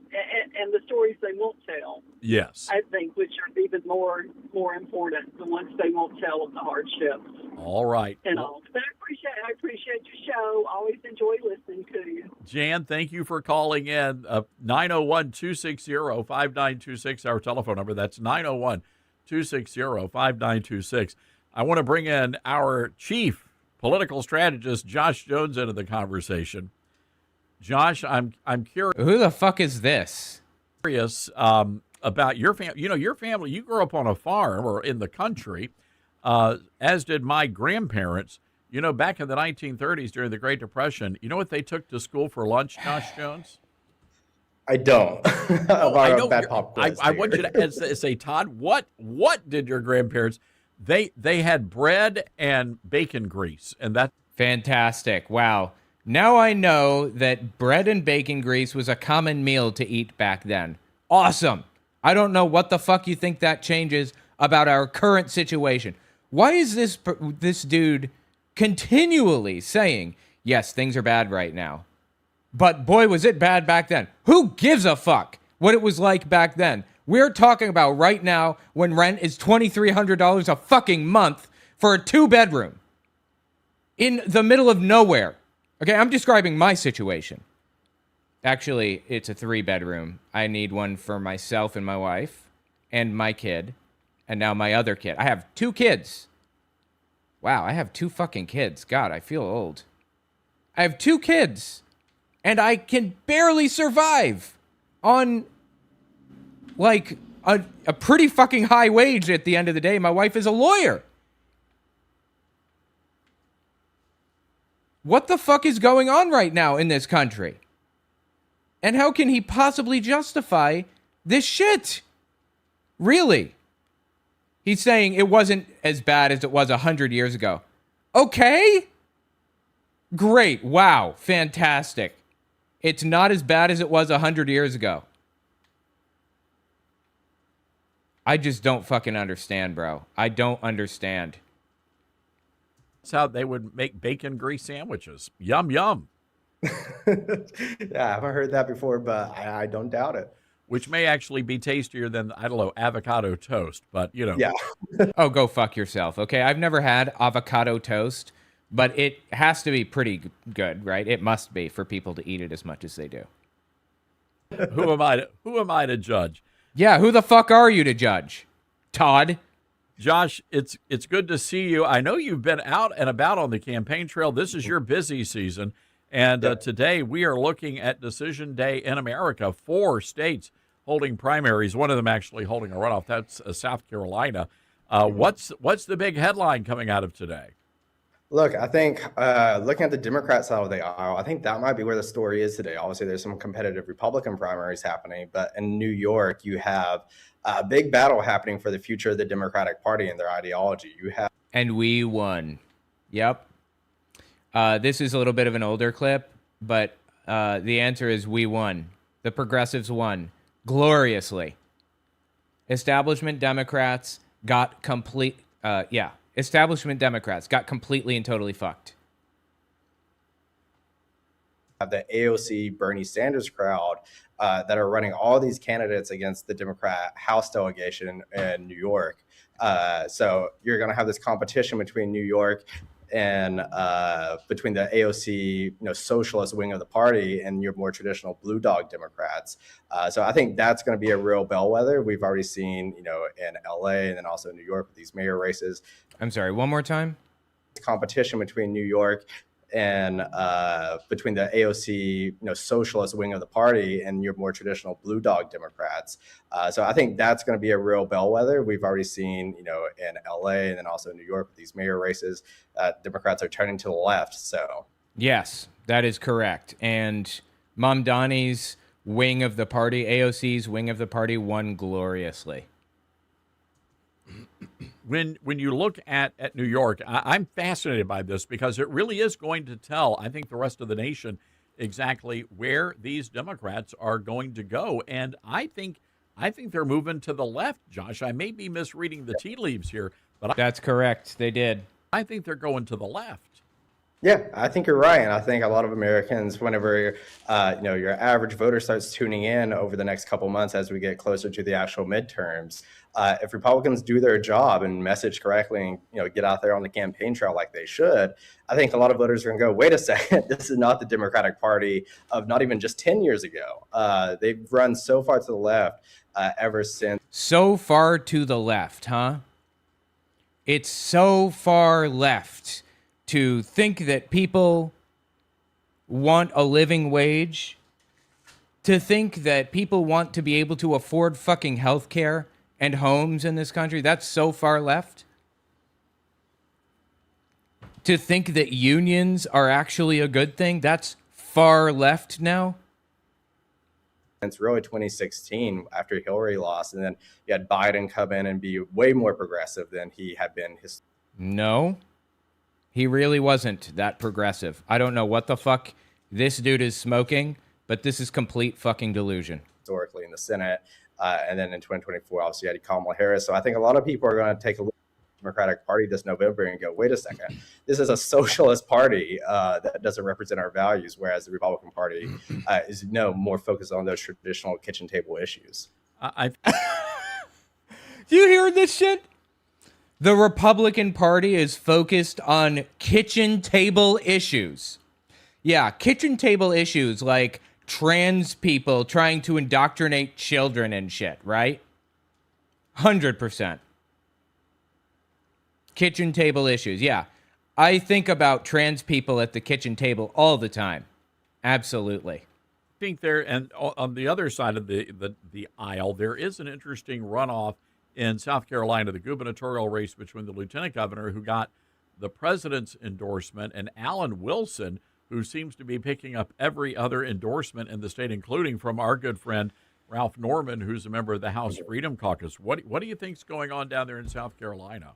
and the stories they won't tell.
Yes.
I think, which are even more important, the ones they won't tell of the hardships.
All right.
And all. But I appreciate your show. Always enjoy listening to you.
Jan, thank you for calling in. 901-260-5926, our telephone number. That's 901-260-5926. I want to bring in our chief political strategist Josh Jones into the conversation. Josh, I'm curious.
Who the fuck is this?
About your family. You know, your family, you grew up on a farm or in the country, as did my grandparents. You know, back in the 1930s during the Great Depression, you know what they took to school for lunch, Josh Jones?
I don't.
I know. I want you to say, Todd, what did your grandparents? They had bread and bacon grease, and that
fantastic. Wow. Now I know that bread and bacon grease was a common meal to eat back then. Awesome. I don't know what the fuck you think that changes about our current situation. Why is this dude continually saying, yes, things are bad right now, but boy, was it bad back then? Who gives a fuck what it was like back then? We're talking about right now when rent is $2,300 a fucking month for a 2-bedroom in the middle of nowhere. Okay, I'm describing my situation. Actually, it's a 3-bedroom. I need one for myself and my wife and my kid and now my other kid. I have 2 kids. Wow, I have 2 fucking kids. God, I feel old. I have 2 kids and I can barely survive on like a pretty fucking high wage at the end of the day. My wife is a lawyer. What the fuck is going on right now in this country? And how can he possibly justify this shit? Really? He's saying it wasn't as bad as it was 100 years ago. Okay. Great. Wow. Fantastic. It's not as bad as it was 100 years ago. I just don't fucking understand, bro. I don't understand.
That's how they would make bacon grease sandwiches. Yum, yum.
Yeah, I haven't heard that before, but I don't doubt it.
Which may actually be tastier than, I don't know, avocado toast, but, you know.
Yeah.
Oh, go fuck yourself, okay? I've never had avocado toast, but it has to be pretty good, right? It must be for people to eat it as much as they do.
Who am I to judge?
Yeah, who the fuck are you to judge? Todd?
Josh, it's good to see you. I know you've been out and about on the campaign trail. This is your busy season. And today we are looking at Decision Day in America. 4 states holding primaries, one of them actually holding a runoff. That's South Carolina. What's the big headline coming out of today?
Look, I think looking at the Democrat side of the aisle, I think that might be where the story is today. Obviously, there's some competitive Republican primaries happening, but in New York, you have a big battle happening for the future of the Democratic Party and their ideology.
And we won. Yep. This is a little bit of an older clip, but the answer is we won. The progressives won gloriously. Establishment Democrats got Establishment Democrats got completely and totally fucked.
The AOC Bernie Sanders crowd that are running all these candidates against the Democrat House delegation in New York. So you're going to have this competition between New York and between the AOC, socialist wing of the party and your more traditional blue dog Democrats. So I think that's going to be a real bellwether. We've already seen, in LA and then also New York with these mayor races.
I'm sorry, one more time.
Competition between New York and between the AOC, socialist wing of the party and your more traditional blue dog Democrats. So I think that's going to be a real bellwether. We've already seen, in LA and then also New York with these mayor races, Democrats are turning to the left. So
yes, that is correct. And Mom Donnie's wing of the party, AOC's wing of the party, won gloriously.
When you look at New York, I'm fascinated by this because it really is going to tell, I think, the rest of the nation exactly where these Democrats are going to go. And I think they're moving to the left, Josh. I may be misreading the tea leaves here, but
that's correct. They did.
I think they're going to the left.
Yeah, I think you're right. And I think a lot of Americans, whenever, your average voter starts tuning in over the next couple months as we get closer to the actual midterms, if Republicans do their job and message correctly and, get out there on the campaign trail like they should, I think a lot of voters are going to go, wait a second, this is not the Democratic Party of not even just 10 years ago. They've run so far to the left ever since.
So far to the left, huh? It's so far left. to think that people want a living wage, to think that people want to be able to afford fucking healthcare and homes in this country, that's so far left. To think that unions are actually a good thing, that's far left now.
It's really 2016 after Hillary lost, and then you had Biden come in and be way more progressive than he had been.
No, he really wasn't that progressive. I don't know what the fuck this dude is smoking, but this is complete fucking delusion.
Historically in the Senate, and then in 2024, obviously you had Kamala Harris. So I think a lot of people are going to take a look at the Democratic Party this November and go, wait a second, this is a socialist party that doesn't represent our values, whereas the Republican Party is more focused on those traditional kitchen table issues.
Do you hear this shit? The Republican Party is focused on kitchen table issues. Yeah, kitchen table issues like trans people trying to indoctrinate children and shit, right? 100%. Kitchen table issues, yeah. I think about trans people at the kitchen table all the time. Absolutely.
I think there, and on the other side of the aisle, there is an interesting runoff in South Carolina, the gubernatorial race between the lieutenant governor who got the president's endorsement and Alan Wilson, who seems to be picking up every other endorsement in the state, including from our good friend Ralph Norman, who's a member of the House Freedom Caucus. What do you think's going on down there in South Carolina?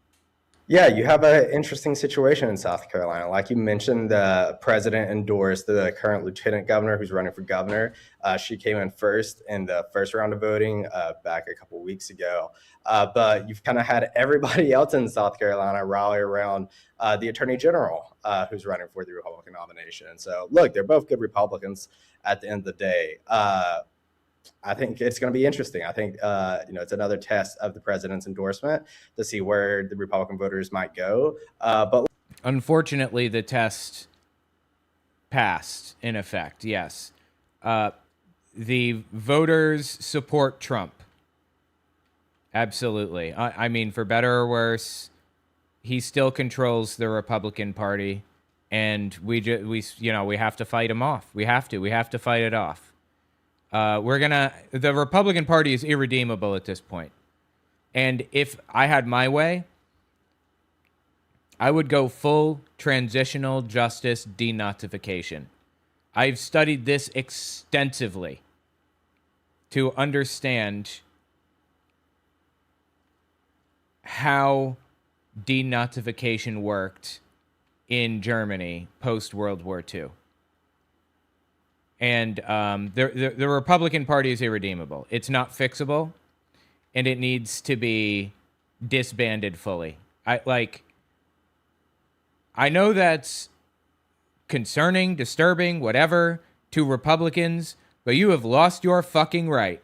Yeah, you have an interesting situation in South Carolina. Like you mentioned, the president endorsed the current lieutenant governor who's running for governor. She came in first in the first round of voting back a couple weeks ago. But you've kind of had everybody else in South Carolina rally around the attorney general who's running for the Republican nomination. So look, they're both good Republicans at the end of the day. I think it's going to be interesting. I think, it's another test of the president's endorsement to see where the Republican voters might go. But
unfortunately, the test passed in effect. Yes. The voters support Trump. Absolutely. I mean, for better or worse, he still controls the Republican Party, and we have to fight him off. We have to fight it off. The Republican Party is irredeemable at this point. And if I had my way, I would go full transitional justice denazification. I've studied this extensively to understand how denazification worked in Germany post-World War II. And the Republican Party is irredeemable. It's not fixable, and it needs to be disbanded fully. I know that's concerning, disturbing, whatever, to Republicans, but you have lost your fucking right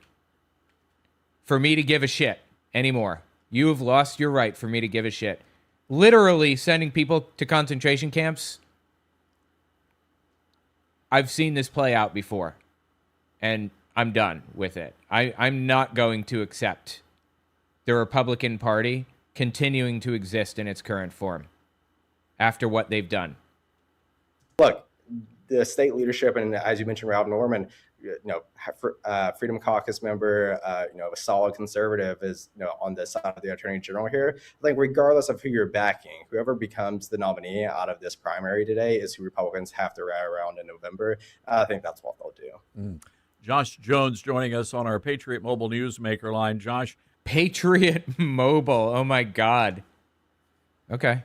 for me to give a shit anymore. You have lost your right for me to give a shit. Literally sending people to concentration camps. I've seen this play out before, and I'm done with it. I'm not going to accept the Republican Party continuing to exist in its current form after what they've done.
Look, the state leadership, and as you mentioned, Ralph Norman, Freedom Caucus member, a solid conservative is, on the side of the attorney general here. I think regardless of who you're backing, whoever becomes the nominee out of this primary today is who Republicans have to rally around in November. I think that's what they'll do.
Josh Jones joining us on our Patriot Mobile Newsmaker line. Josh.
Patriot Mobile. Oh, my God. Okay.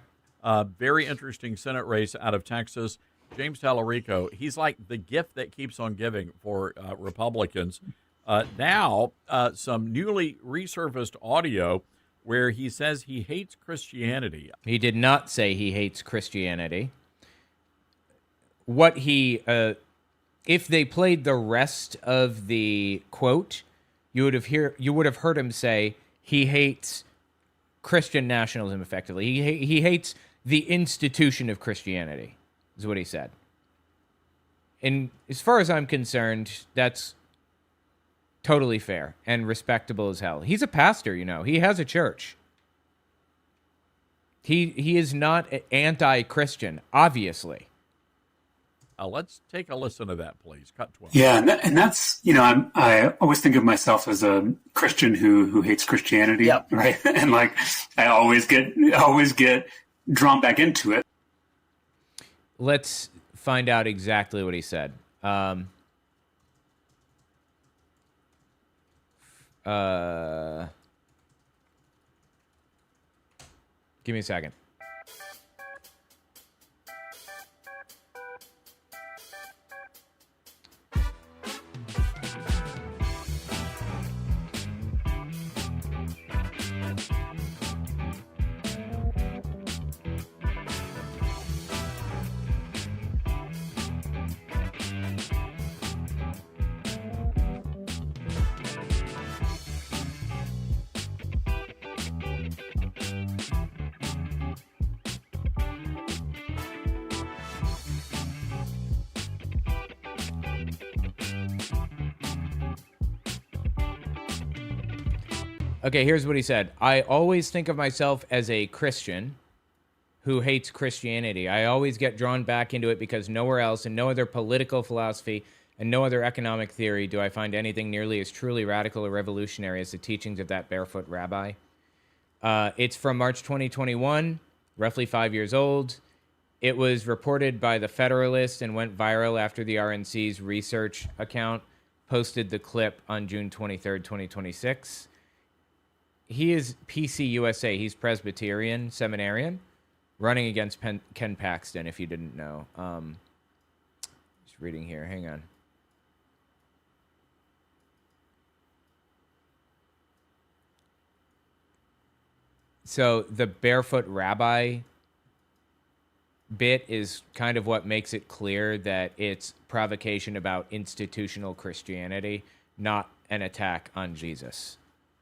Very interesting Senate race out of Texas. James Tallarico, he's like the gift that keeps on giving for Republicans. Now, some newly resurfaced audio where he says he hates Christianity.
He did not say he hates Christianity. What he, if they played the rest of the quote, you would have heard him say he hates Christian nationalism. Effectively, he hates the institution of Christianity. Is what he said. And as far as I'm concerned, that's totally fair and respectable as hell. He's a pastor, He has a church. He is not anti-Christian, obviously.
Let's take a listen to that, please. Cut 12.
Yeah, and that's, I always think of myself as a Christian who hates Christianity, right? And like I always get drawn back into it.
Let's find out exactly what he said. Give me a second. Okay, here's what he said. I always think of myself as a Christian who hates Christianity. I always get drawn back into it because nowhere else, in no other political philosophy and no other economic theory, do I find anything nearly as truly radical or revolutionary as the teachings of that barefoot rabbi. It's from March 2021, roughly 5 years old. It was reported by the Federalist and went viral after the RNC's research account posted the clip on June 23rd, 2026. He is PCUSA. He's Presbyterian, seminarian, running against Ken Paxton, if you didn't know. Just reading here. Hang on. So the barefoot rabbi bit is kind of what makes it clear that it's provocation about institutional Christianity, not an attack on Jesus.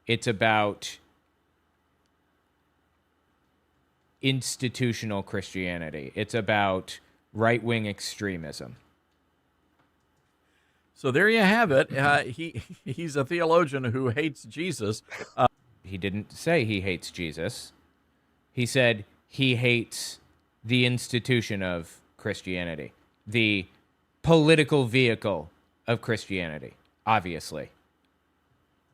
It's about institutional Christianity. It's about right-wing extremism.
So there you have it. He's a theologian who hates Jesus.
He didn't say he hates Jesus. He said he hates the institution of Christianity, the political vehicle of Christianity, obviously.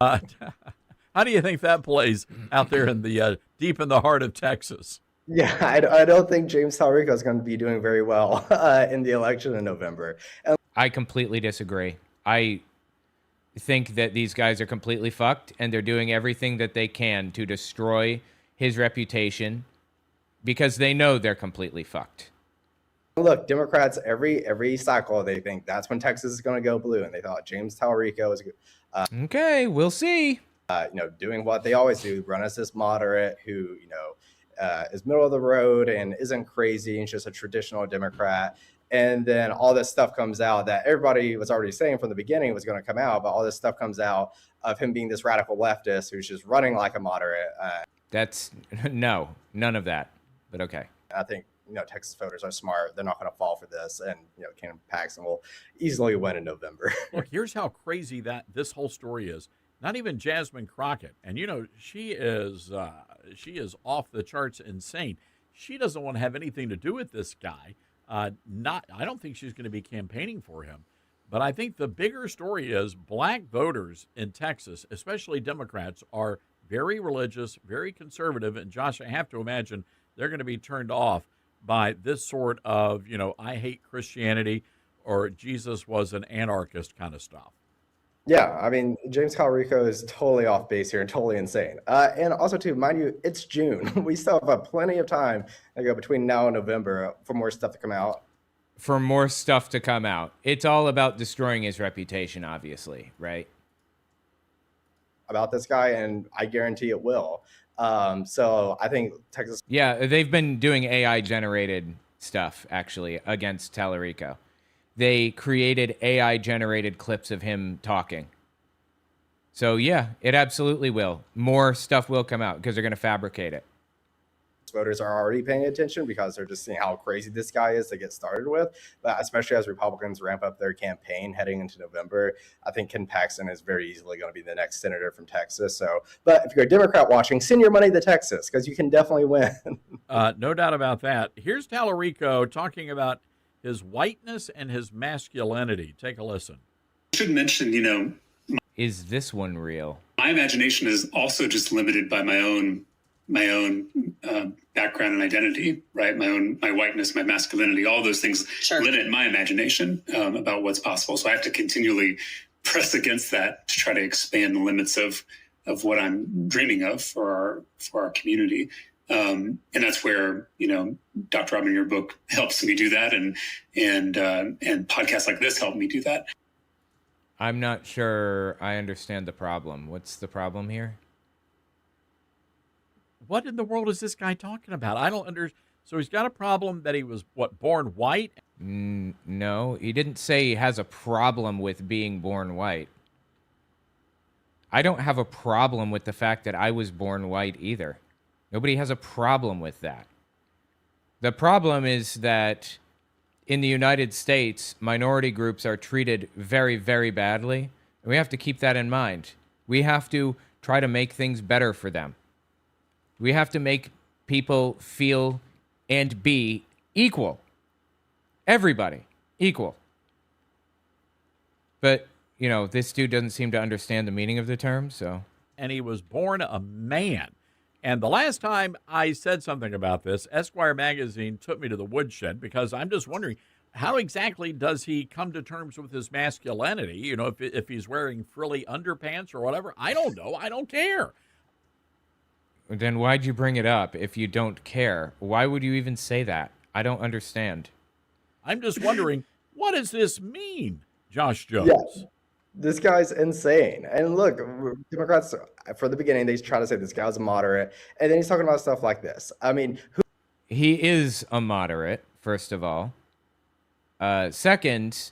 How do you think that plays out there in the deep in the heart of Texas?
Yeah, I don't think James Talrico is going to be doing very well in the election in November.
I completely disagree. I think that these guys are completely fucked, and they're doing everything that they can to destroy his reputation because they know they're completely fucked.
Look, Democrats, every cycle, they think that's when Texas is going to go blue, and they thought James Talrico was
okay, we'll see.
Doing what they always do, run as this moderate who, is middle of the road and isn't crazy and just a traditional Democrat. And then all this stuff comes out that everybody was already saying from the beginning was going to come out, but all this stuff comes out of him being this radical leftist who's just running like a moderate.
That's none of that, but okay.
I think, Texas voters are smart. They're not going to fall for this. And, Ken Paxton will easily win in November.
Look, here's how crazy this whole story is. Not even Jasmine Crockett. And, she is off the charts insane. She doesn't want to have anything to do with this guy. I don't think she's going to be campaigning for him. But I think the bigger story is black voters in Texas, especially Democrats, are very religious, very conservative. And, Josh, I have to imagine they're going to be turned off by this sort of, I hate Christianity or Jesus was an anarchist kind of stuff.
Yeah, I mean, James Talrico is totally off base here and totally insane. And also, too, mind you, it's June. We still have plenty of time between now and November for more stuff to come out.
It's all about destroying his reputation, obviously, right?
About this guy, and I guarantee it will. So I think Texas...
Yeah, they've been doing AI-generated stuff, actually, against Talrico. They created AI-generated clips of him talking. So, yeah, it absolutely will. More stuff will come out because they're going to fabricate it.
Voters are already paying attention because they're just seeing how crazy this guy is to get started with. But especially as Republicans ramp up their campaign heading into November, I think Ken Paxton is very easily going to be the next senator from Texas. So, but if you're a Democrat watching, send your money to Texas because you can definitely win.
No doubt about that. Here's Tallarico talking about his whiteness and his masculinity. Take a listen.
I should mention,
is this one real?
My imagination is also just limited by my own background and identity, right? My whiteness, my masculinity, all those things limit my imagination about what's possible. So I have to continually press against that to try to expand the limits of what I'm dreaming of for our community. And that's where, Dr. Robin, your book helps me do that. And podcasts like this help me do that.
I'm not sure I understand the problem. What's the problem here?
What in the world is this guy talking about? I don't understand. So he's got a problem that he was, born white?
No, he didn't say he has a problem with being born white. I don't have a problem with the fact that I was born white either. Nobody has a problem with that. The problem is that in the United States, minority groups are treated very, very badly. And we have to keep that in mind. We have to try to make things better for them. We have to make people feel and be equal. Everybody equal. But, this dude doesn't seem to understand the meaning of the term, so.
And he was born a man. And the last time I said something about this, Esquire magazine took me to the woodshed because I'm just wondering, how exactly does he come to terms with his masculinity? If he's wearing frilly underpants or whatever, I don't know. I don't care.
Then why'd you bring it up if you don't care? Why would you even say that? I don't understand.
I'm just wondering, what does this mean, Josh Jones?
Yeah. This guy's insane. And look, Democrats, for the beginning, they try to say this guy's a moderate. And then he's talking about stuff like this. I mean,
he is a moderate, first of all. Second,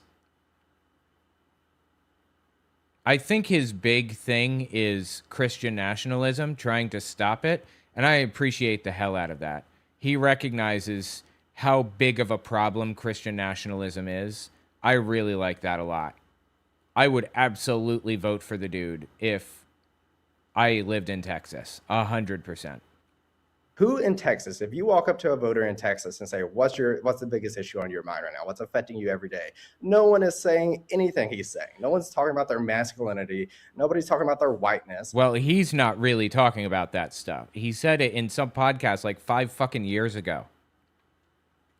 I think his big thing is Christian nationalism, trying to stop it. And I appreciate the hell out of that. He recognizes how big of a problem Christian nationalism is. I really like that a lot. I would absolutely vote for the dude if I lived in Texas, 100%.
Who in Texas, if you walk up to a voter in Texas and say, what's the biggest issue on your mind right now? What's affecting you every day? No one is saying anything he's saying. No one's talking about their masculinity. Nobody's talking about their whiteness.
Well, he's not really talking about that stuff. He said it in some podcast like 5 fucking years ago.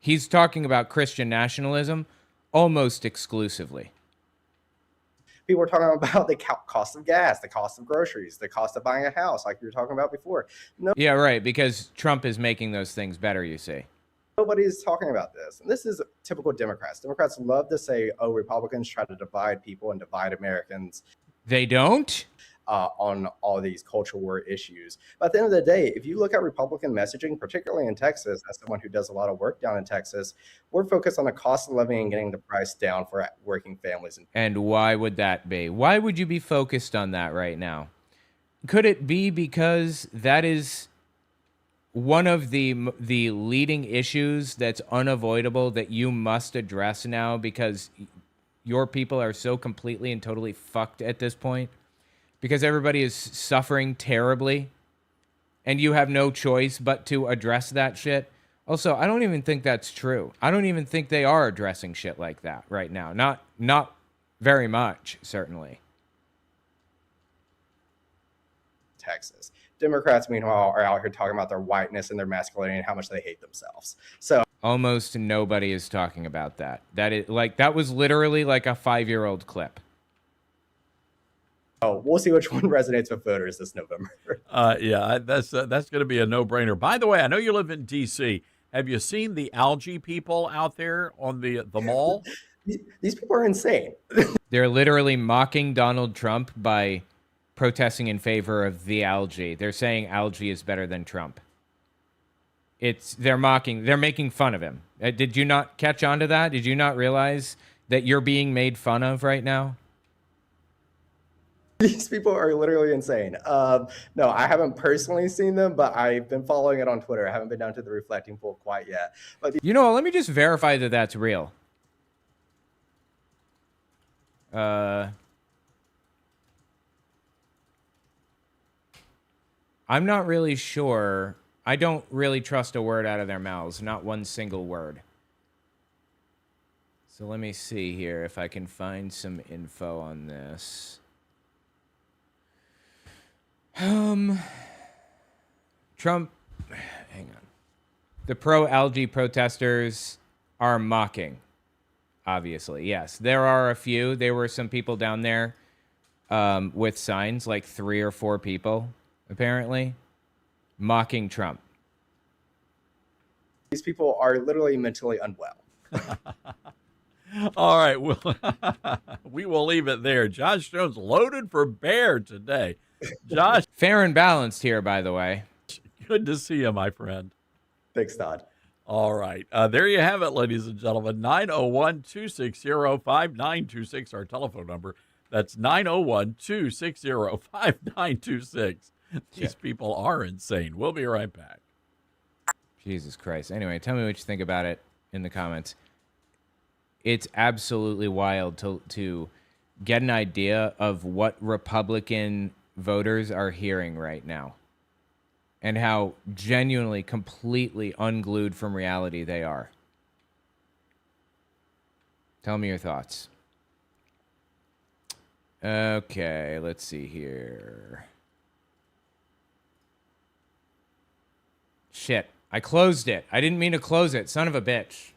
He's talking about Christian nationalism almost exclusively.
People are talking about the cost of gas, the cost of groceries, the cost of buying a house, like you were talking about before. No,
yeah, right, because Trump is making those things better, you see.
Nobody's talking about this. And this is typical Democrats. Democrats love to say, oh, Republicans try to divide people and divide Americans.
They don't?
On all these cultural war issues. But at the end of the day, if you look at Republican messaging, particularly in Texas, as someone who does a lot of work down in Texas, we're focused on the cost of living and getting the price down for working families.
And why would that be? Why would you be focused on that right now? Could it be because that is one of the leading issues that's unavoidable that you must address now because your people are so completely and totally fucked at this point? Because everybody is suffering terribly, and you have no choice but to address that shit. Also, I don't even think that's true. I don't even think they are addressing shit like that right now. Not very much, certainly.
Texas. Democrats, meanwhile, are out here talking about their whiteness and their masculinity and how much they hate themselves. So
almost nobody is talking about that. That was literally like a 5-year-old clip.
Oh, we'll see which one resonates with voters this November.
Yeah, that's going to be a no-brainer. By the way, I know you live in D.C. Have you seen the algae people out there on the mall?
These people are insane.
They're literally mocking Donald Trump by protesting in favor of the algae. They're saying algae is better than Trump. They're making fun of him. Did you not catch on to that? Did you not realize that you're being made fun of right now?
These people are literally insane. No, I haven't personally seen them, but I've been following it on Twitter. I haven't been down to the reflecting pool quite yet. But
let me just verify that that's real. I'm not really sure I don't really trust a word out of their mouths, not one single word. So let me see here if I can find some info on this. Trump, hang on. The pro-algae protesters are mocking, obviously. Yes, there are a few. There were some people down there with signs, like 3 or 4 people, apparently, mocking Trump.
These people are literally mentally unwell.
All right, we will leave it there. Josh Jones loaded for bear today. Josh,
fair and balanced here, by the way.
Good to see you, my friend.
Thanks, Todd.
All right, there you have it, ladies and gentlemen. 901-260-5926, our telephone number. That's 901-260-5926. These people are insane. We'll be right back.
Jesus Christ. Anyway, tell me what you think about it in the comments. It's absolutely wild to get an idea of what Republican voters are hearing right now and how genuinely, completely unglued from reality they are. Tell me your thoughts. Okay, let's see here. Shit, I closed it. I didn't mean to close it. Son of a bitch.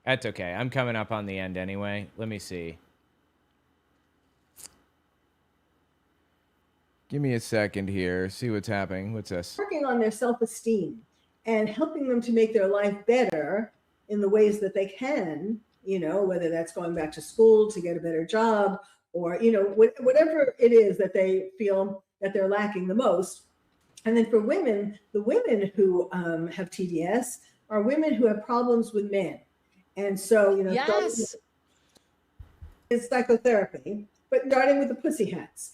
That's okay. I'm coming up on the end anyway. Let me see. Give me a second here. See what's happening. What's this?
Working on their self-esteem and helping them to make their life better in the ways that they can, whether that's going back to school to get a better job or, whatever it is that they feel that they're lacking the most. And then for women, the women who have TDS are women who have problems with men. And so,
yes,
it's psychotherapy, but starting with the pussy hats.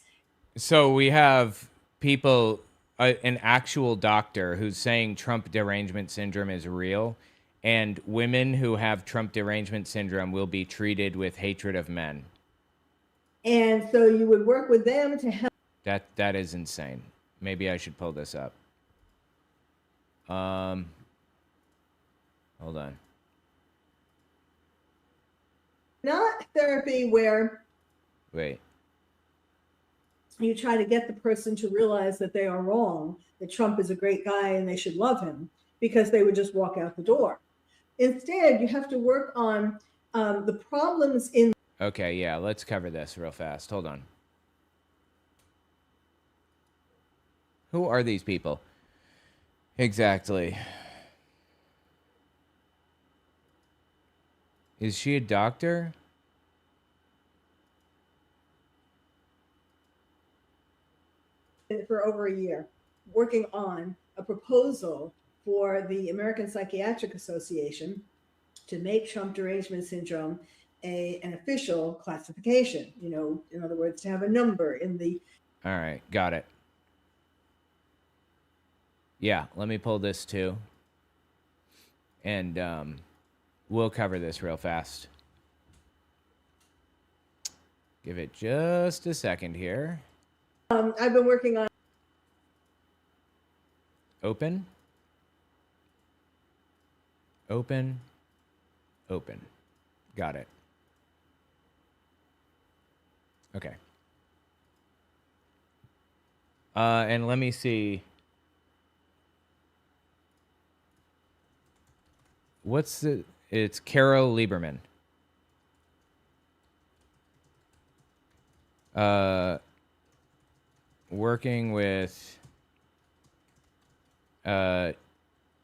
So we have people, an actual doctor who's saying Trump derangement syndrome is real, and women who have Trump derangement syndrome will be treated with hatred of men.
And so you would work with them to help.
That is insane. Maybe I should pull this up. Hold on.
Not therapy where
Wait.
you try to get the person to realize that they are wrong, that Trump is a great guy and they should love him, because they would just walk out the door. Instead, you have to work on the problems in.
Okay, yeah, let's cover this real fast. Hold on. Who are these people? Exactly. Is she a doctor?
For over a year, working on a proposal for the American Psychiatric Association to make Trump derangement syndrome an official classification. In other words, to have a number in the.
All right, got it. Yeah, let me pull this too. And we'll cover this real fast. Give it just a second here.
I've been working on.
Open. Open. Open. Got it. Okay. And let me see. It's Carol Lieberman. Working with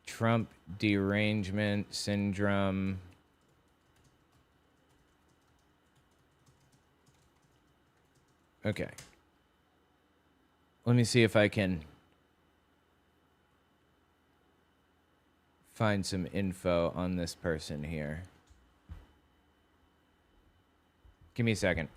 Trump derangement syndrome. Okay. Let me see if I can find some info on this person here. Give me a second.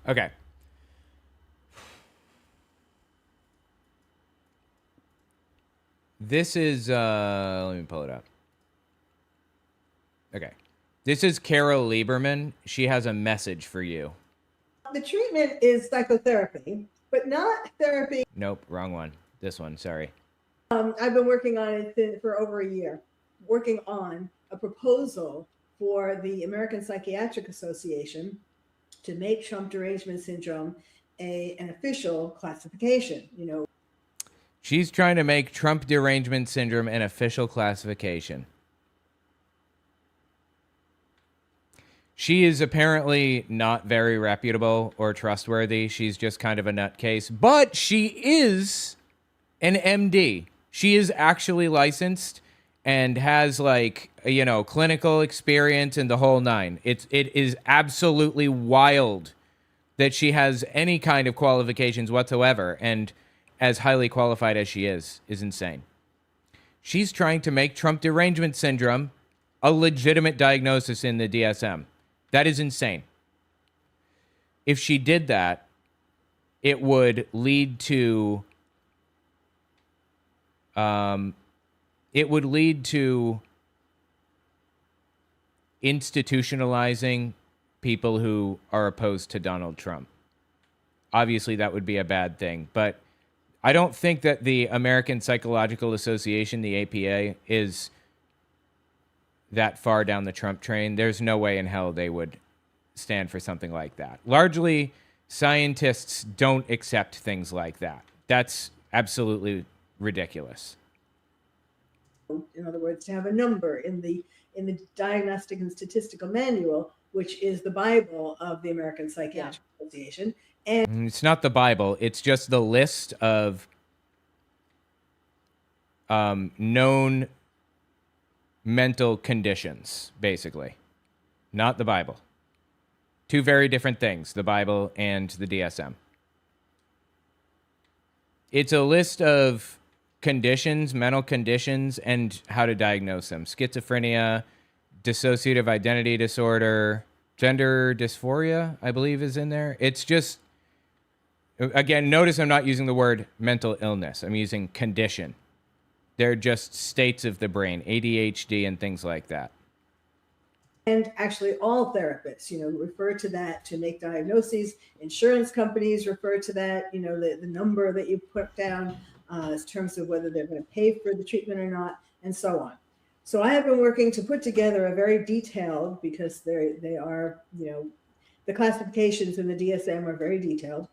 Okay. This is, let me pull it up. Okay. This is Carol Lieberman. She has a message for you.
The treatment is psychotherapy, but not therapy.
Nope, wrong one. This one, sorry.
I've been working on it for over a year, working on a proposal for the American Psychiatric Association to make Trump derangement syndrome an official classification. You know,
She's trying to make Trump derangement syndrome an official classification. She is apparently not very reputable or trustworthy. She's just kind of a nutcase, but she is an MD. She is actually licensed and has, like, you know, clinical experience in the whole nine. It is absolutely wild that she has any kind of qualifications whatsoever, and as highly qualified as she is insane. She's trying to make Trump derangement syndrome a legitimate diagnosis in the DSM. That is insane. If she did that, it would lead to institutionalizing people who are opposed to Donald Trump. Obviously, that would be a bad thing, but I don't think that the American Psychological Association, the APA, is that far down the Trump train. There's no way in hell they would stand for something like that. Largely, scientists don't accept things like that. That's absolutely ridiculous.
in other words, to have a number in the Diagnostic and Statistical Manual, which is the Bible of the American Psychiatric Association. And
It's not the Bible. It's just the list of known mental conditions, basically. Not the Bible. Two very different things, the Bible and the DSM. It's a list of conditions, mental conditions, and how to diagnose them. Schizophrenia, dissociative identity disorder, gender dysphoria, I believe is in there. It's just, again, notice I'm not using the word mental illness. I'm using condition. They're just states of the brain, ADHD and things like that.
And actually all therapists, refer to that to make diagnoses. Insurance companies refer to that, the number that you put down in terms of whether they're going to pay for the treatment or not, and so on. So I have been working to put together a very detailed, because they are, the classifications in the DSM are very detailed.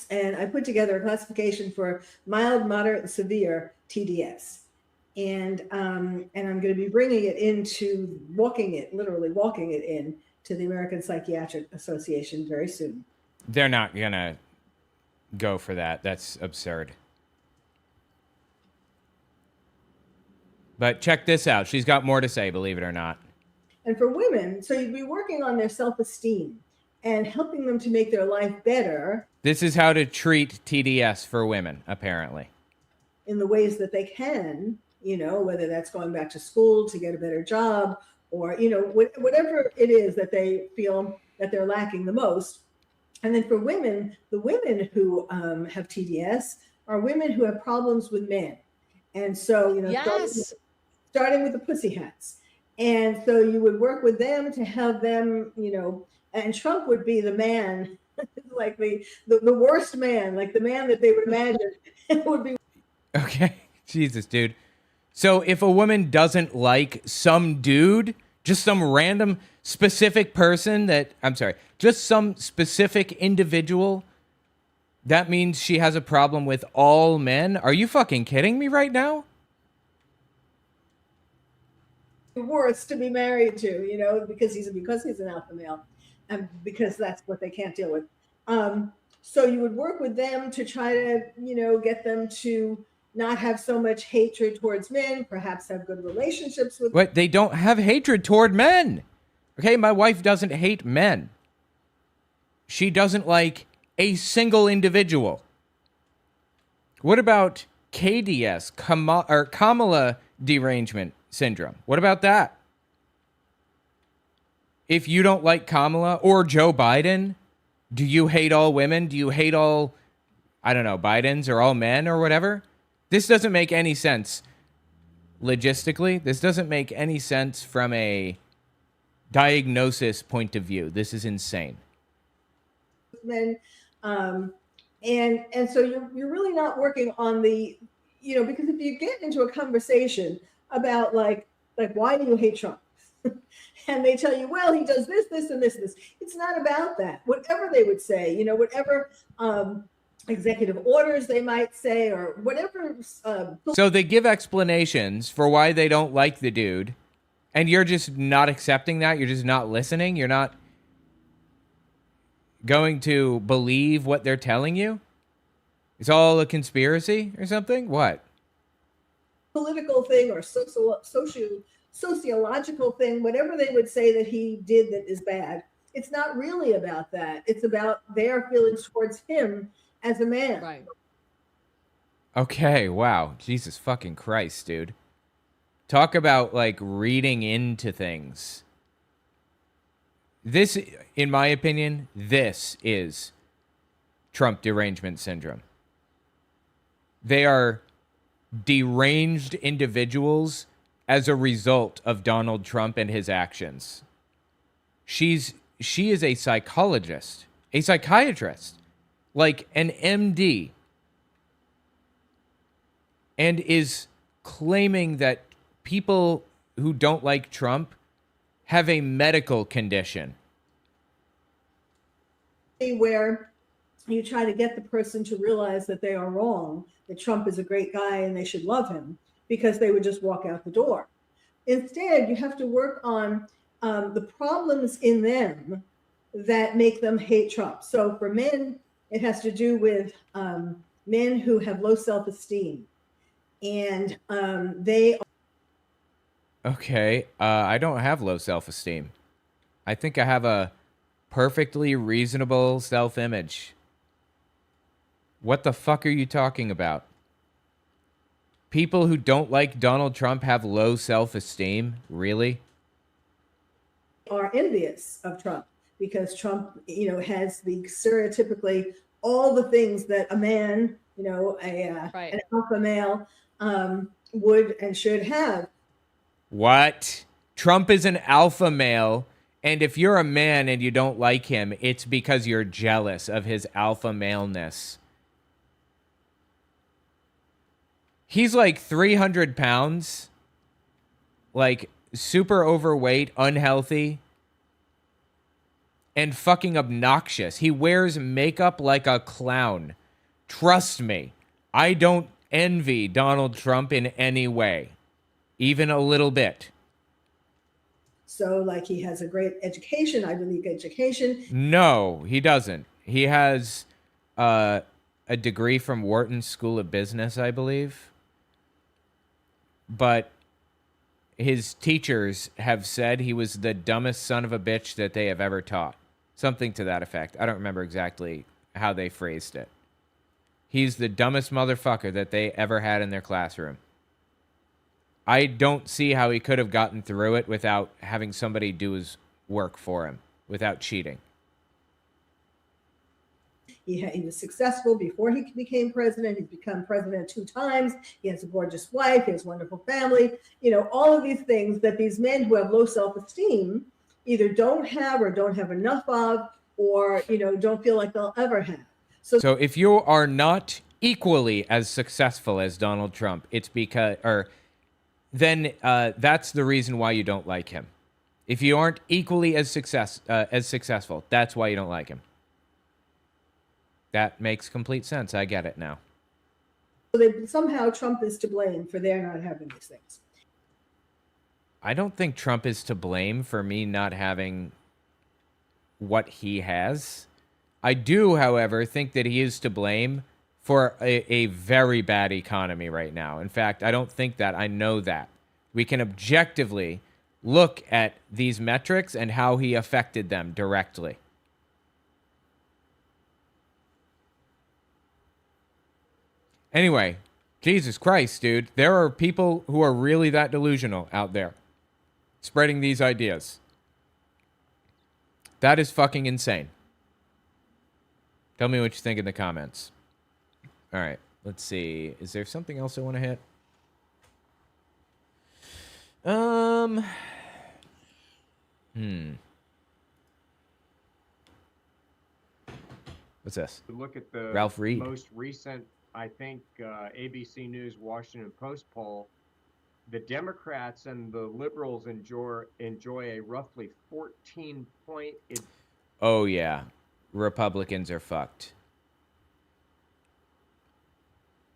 And I put together a classification for mild, moderate, and severe TDS. And I'm going to be bringing it into, literally walking it in to the American Psychiatric Association very soon.
They're not going to go for that. That's absurd. But check this out. She's got more to say, believe it or not.
And for women, so you'd be working on their self-esteem and helping them to make their life better.
This is how to treat TDS for women, apparently.
In the ways that they can, whether that's going back to school to get a better job, or, whatever it is that they feel that they're lacking the most. And then for women, the women who have TDS are women who have problems with men. And so, starting with the pussy hats. And so you would work with them to have them, and Trump would be the man, like the worst man, like the man that they would imagine would be.
Okay. Jesus, dude. So if a woman doesn't like some dude, just some random specific person just some specific individual, that means she has a problem with all men? Are you fucking kidding me right now?
Worse to be married to, because he's an alpha male, and because that's what they can't deal with. So you would work with them to try to, get them to not have so much hatred towards men, perhaps have good relationships with.
What? They don't have hatred toward men. Okay, my wife doesn't hate men. She doesn't like a single individual. What about KDS, Kamala derangement syndrome? What about that? If you don't like Kamala or Joe Biden, Do you hate all women? Do you hate all, I don't know, Bidens or all men or whatever? This doesn't make any sense logistically. This doesn't make any sense from a diagnosis point of view. This is insane.
Men, and so you're really not working on the, because if you get into a conversation about like why do you hate Trump, and they tell you, well, he does this, this, and this, this. It's not about that. Whatever they would say, whatever executive orders they might say, or whatever.
So they give explanations for why they don't like the dude, and you're just not accepting that. You're just not listening. You're not going to believe what they're telling you. It's all a conspiracy or something? What?
Political thing or sociological thing, whatever they would say that he did that is bad. It's not really about that. It's about their feelings towards him as a man.
Right.
Okay, wow. Jesus fucking Christ, dude. Talk about, like, reading into things. This, in my opinion, this is Trump derangement syndrome. They are deranged individuals as a result of Donald Trump and his actions. She is a psychologist, a psychiatrist, like an MD, and is claiming that people who don't like Trump have a medical condition.
Where you try to get the person to realize that they are wrong, that Trump is a great guy and they should love him, because they would just walk out the door. Instead, you have to work on the problems in them that make them hate Trump. So for men, it has to do with men who have low self-esteem. And they...
Okay, I don't have low self-esteem. I think I have a perfectly reasonable self-image. What the fuck are you talking about? People who don't like Donald Trump have low self-esteem? Really?
Are envious of Trump because Trump, has the stereotypically all the things that a man, an alpha male would and should have.
What? Trump is an alpha male, and if you're a man and you don't like him, it's because you're jealous of his alpha maleness. He's like 300 pounds, like super overweight, unhealthy, and fucking obnoxious. He wears makeup like a clown. Trust me, I don't envy Donald Trump in any way, even a little bit.
So, like, he has a great education, Ivy League education.
No, he doesn't. He has a degree from Wharton School of Business, I believe. But his teachers have said he was the dumbest son of a bitch that they have ever taught. Something to that effect. I don't remember exactly how they phrased it. He's the dumbest motherfucker that they ever had in their classroom. I don't see how he could have gotten through it without having somebody do his work for him, without cheating.
He was successful before he became president. He's become president 2 times. He has a gorgeous wife. He has a wonderful family. All of these things that these men who have low self-esteem either don't have or don't have enough of, or, don't feel like they'll ever have.
So if you are not equally as successful as Donald Trump, it's because, then that's the reason why you don't like him. If you aren't equally as successful, that's why you don't like him. That makes complete sense. I get it now.
So somehow Trump is to blame for their not having these things.
I don't think Trump is to blame for me not having what he has. I do, however, think that he is to blame for a very bad economy right now. In fact, I don't think that. I know that. We can objectively look at these metrics and how he affected them directly. Anyway, Jesus Christ, dude. There are people who are really that delusional out there, spreading these ideas. That is fucking insane. Tell me what you think in the comments. All right, let's see. Is there something else I want to hit? What's this?
Look at the
Ralph Reed.
most recent, I think, ABC News Washington Post poll. The Democrats and the liberals enjoy a roughly 14-point.
Oh, yeah. Republicans are fucked.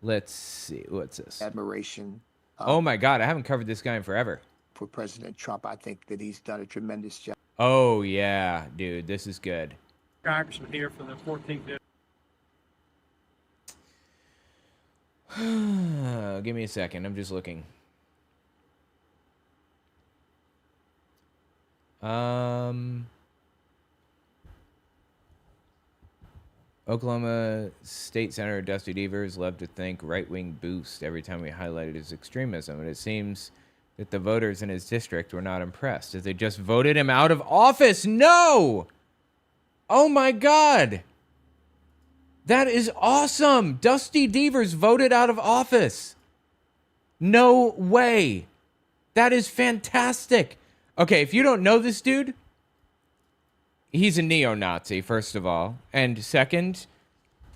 Let's see. What's this?
Admiration.
Oh, my God. I haven't covered this guy in forever.
For President Trump, I think that he's done a tremendous job.
Oh, yeah, dude. This is good.
Congressman here for the 14th district.
Give me a second. I'm just looking. Oklahoma State Senator Dusty Devers loved to think right-wing boost every time we highlighted his extremism, and it seems that the voters in his district were not impressed as they just voted him out of office. No! Oh my God! That is awesome! Dusty Devers voted out of office. No way. That is fantastic. Okay, if you don't know this dude, he's a neo-Nazi, first of all. And second,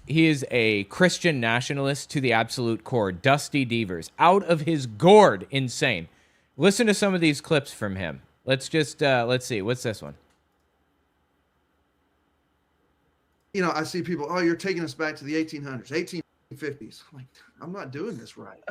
he is a Christian nationalist to the absolute core. Dusty Devers. Out of his gourd. Insane. Listen to some of these clips from him. Let's just, let's see. What's this one?
You know, I see people, oh, you're taking us back to the 1800s, 1850s. Like, I'm not doing this right.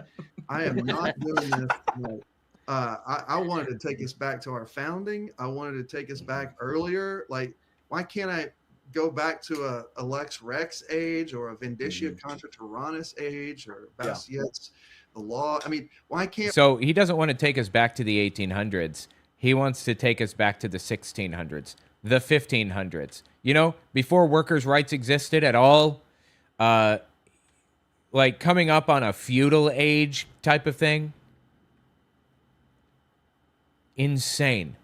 I am not doing this right. I wanted to take us back to our founding. I wanted to take us back earlier. Like, why can't I go back to a Lex Rex age or a Vindicia Contra Tyrannis age or Bastiat's the law? I mean, why can't...
So he doesn't want to take us back to the 1800s. He wants to take us back to the 1600s, the 1500s. You know, before workers' rights existed at all, like coming up on a feudal age type of thing. Insane.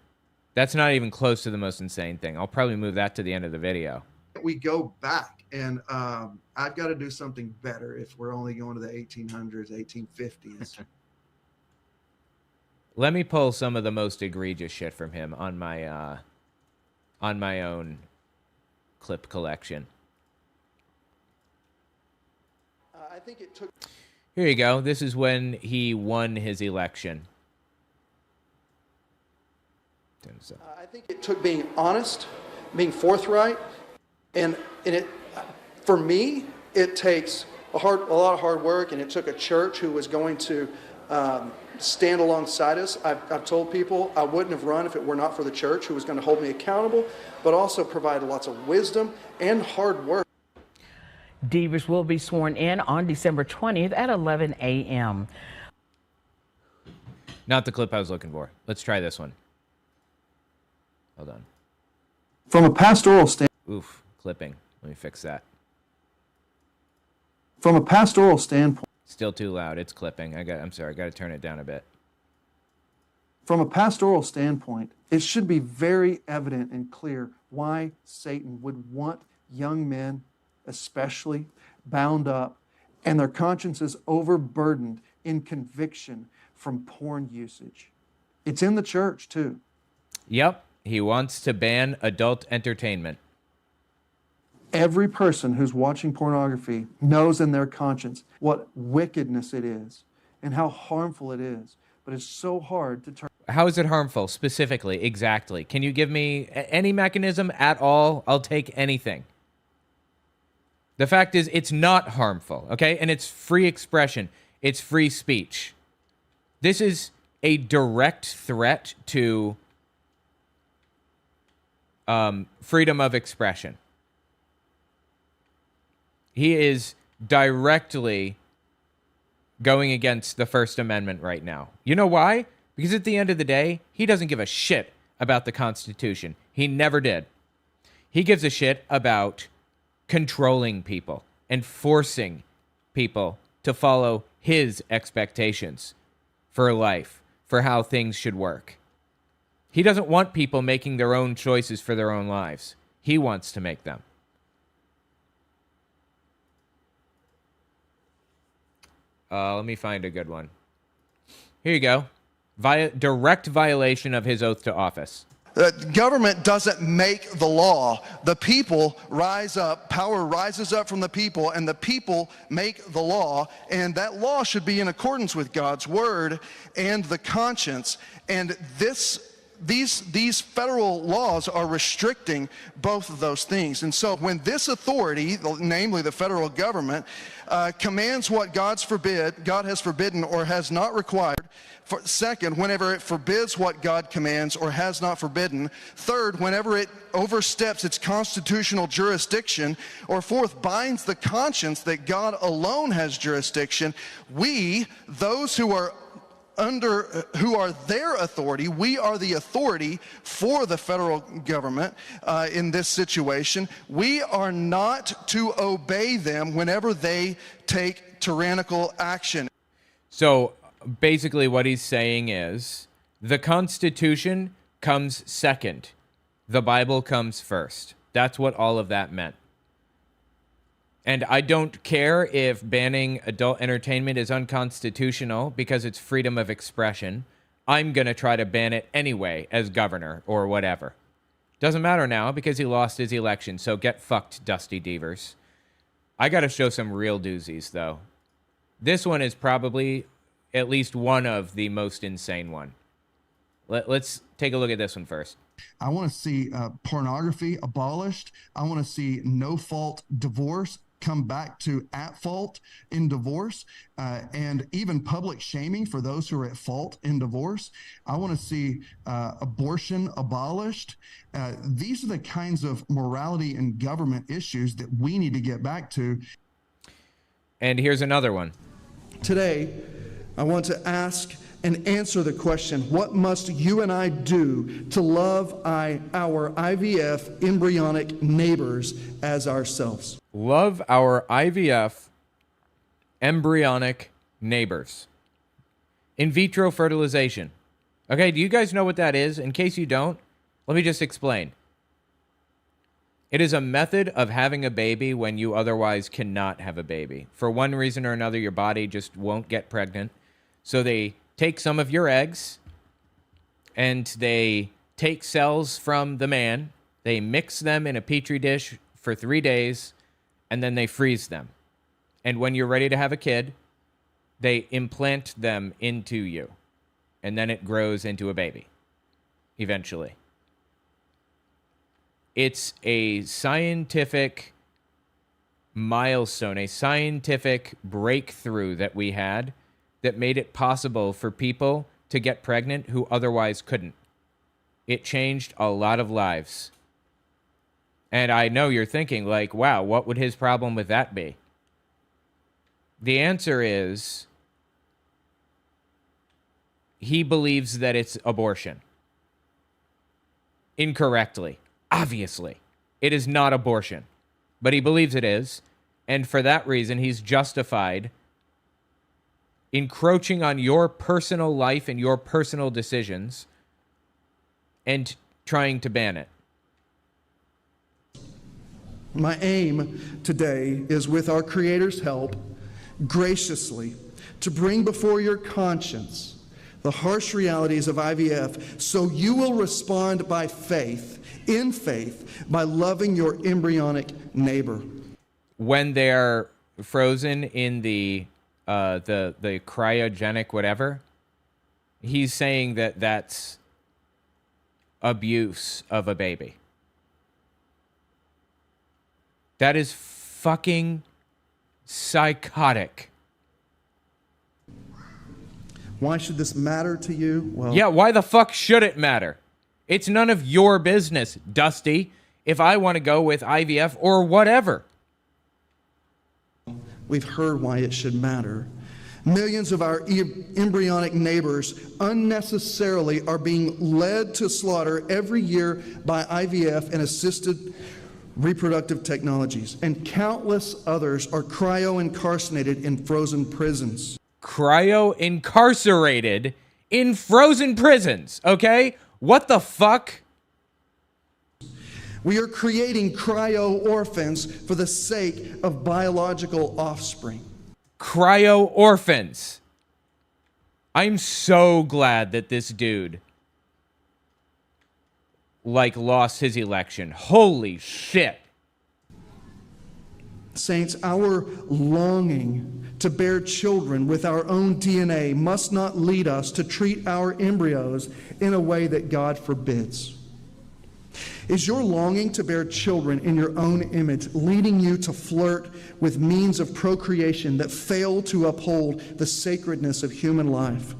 That's not even close to the most insane thing. I'll probably move that to the end of the video.
We go back, and I've got to do something better if we're only going to the 1800s, 1850s.
Let me pull some of the most egregious shit from him on my own clip collection.
I think it took...
Here you go. This is when he won his election.
I think it took being honest, being forthright, and it, for me, it takes a lot of hard work, and it took a church who was going to stand alongside us. I've told people I wouldn't have run if it were not for the church, who was going to hold me accountable, but also provide lots of wisdom and hard work.
Devers will be sworn in on December 20th at 11 a.m.
Not the clip I was looking for. Let's try this one. Hold on.
From a pastoral standpoint.
Oof, clipping. Let me fix that.
From a pastoral standpoint.
Still too loud. It's clipping. I'm sorry. I got to turn it down a bit.
From a pastoral standpoint, it should be very evident and clear why Satan would want young men, especially, bound up and their consciences overburdened in conviction from porn usage. It's in the church, too.
Yep. He wants to ban adult entertainment.
Every person who's watching pornography knows in their conscience what wickedness it is and how harmful it is. But it's so hard to turn.
How is it harmful, specifically, exactly? Can you give me any mechanism at all? I'll take anything. The fact is, it's not harmful, okay? And it's free expression. It's free speech. This is a direct threat to freedom of expression. He is directly going against the First Amendment right now. You know why? Because at the end of the day, he doesn't give a shit about the Constitution. He never did. He gives a shit about controlling people and forcing people to follow his expectations for life, for how things should work. He doesn't want people making their own choices for their own lives. He wants to make them. Let me find a good one. Here you go. Direct violation of his oath to office.
The government doesn't make the law. The people rise up. Power rises up from the people, and the people make the law. And that law should be in accordance with God's word and the conscience. And these federal laws are restricting both of those things. And so when this authority, namely the federal government, commands what God has forbidden or has not required. Second, whenever it forbids what God commands or has not forbidden. Third, whenever it oversteps its constitutional jurisdiction. Or fourth, binds the conscience that God alone has jurisdiction. We, those who are their authority, we are the authority for the federal government in this situation. We are not to obey them whenever they take tyrannical action.
So basically what he's saying is the Constitution comes second. The Bible comes first. That's what all of that meant. And I don't care if banning adult entertainment is unconstitutional because it's freedom of expression. I'm going to try to ban it anyway as governor or whatever. Doesn't matter now because he lost his election, so get fucked, Dusty Deavers. I got to show some real doozies, though. This one is probably at least one of the most insane one. Let's take a look at this one first.
I want to see pornography abolished. I want to see no-fault divorce come back to at fault in divorce, and even public shaming for those who are at fault in divorce. I want to see abortion abolished. These are the kinds of morality and government issues that we need to get back to.
And here's another one.
Today, I want to ask and answer the question, what must you and I do to love our IVF embryonic neighbors as ourselves?
Love our IVF embryonic neighbors. In vitro fertilization. Okay, do you guys know what that is? In case you don't, let me just explain. It is a method of having a baby when you otherwise cannot have a baby. For one reason or another, your body just won't get pregnant. So they take some of your eggs and they take cells from the man. They mix them in a petri dish for 3 days and then they freeze them. And when you're ready to have a kid, they implant them into you. And then it grows into a baby eventually. It's a scientific milestone, a scientific breakthrough that we had that made it possible for people to get pregnant who otherwise couldn't. It changed a lot of lives. And I know you're thinking, like, wow, what would his problem with that be? The answer is he believes that it's abortion. Incorrectly. Obviously. It is not abortion. But he believes it is. And for that reason, he's justified encroaching on your personal life and your personal decisions and trying to ban it.
My aim today is, with our Creator's help, graciously to bring before your conscience the harsh realities of IVF so you will respond by faith, in faith, by loving your embryonic neighbor.
When they're frozen in the cryogenic whatever, he's saying that that's abuse of a baby. That is fucking psychotic.
Why should this matter to you? Well,
yeah, why the fuck should it matter? It's none of your business, Dusty, if I want to go with IVF or whatever.
We've heard why it should matter. Millions of our embryonic neighbors unnecessarily are being led to slaughter every year by IVF and assisted reproductive technologies, and countless others are cryo-incarcerated in frozen prisons.
Cryo-incarcerated in frozen prisons, okay? What the fuck?
We are creating cryo-orphans for the sake of biological offspring.
cryo orphans. I'm so glad that this dude lost his election. Holy shit.
Saints, our longing to bear children with our own DNA must not lead us to treat our embryos in a way that God forbids. Is your longing to bear children in your own image leading you to flirt with means of procreation that fail to uphold the sacredness of human life,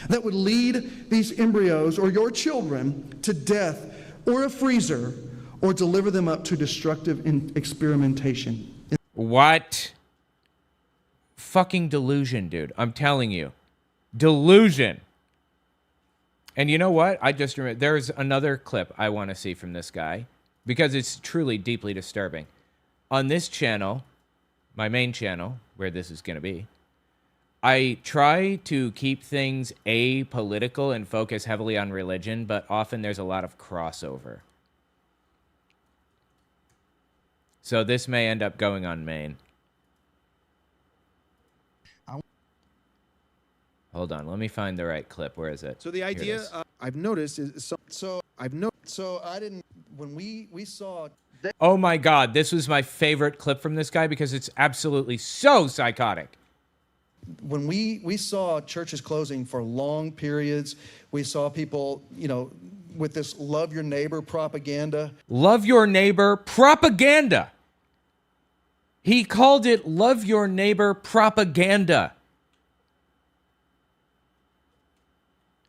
that would lead these embryos or your children to death or a freezer, or deliver them up to destructive experimentation?
What? Fucking delusion, dude. I'm telling you. Delusion. And you know what? I just remember there's another clip I want to see from this guy because it's truly deeply disturbing. On this channel, my main channel, where this is going to be, I try to keep things apolitical and focus heavily on religion, but often there's a lot of crossover. So this may end up going on main. Hold on, let me find the right clip. Where is it?
So the idea I've noticed is
I didn't, when we saw.
Oh my God, this was my favorite clip from this guy because it's absolutely so psychotic.
When we saw churches closing for long periods, we saw people, with this love your neighbor propaganda.
Love your neighbor propaganda. He called it love your neighbor propaganda.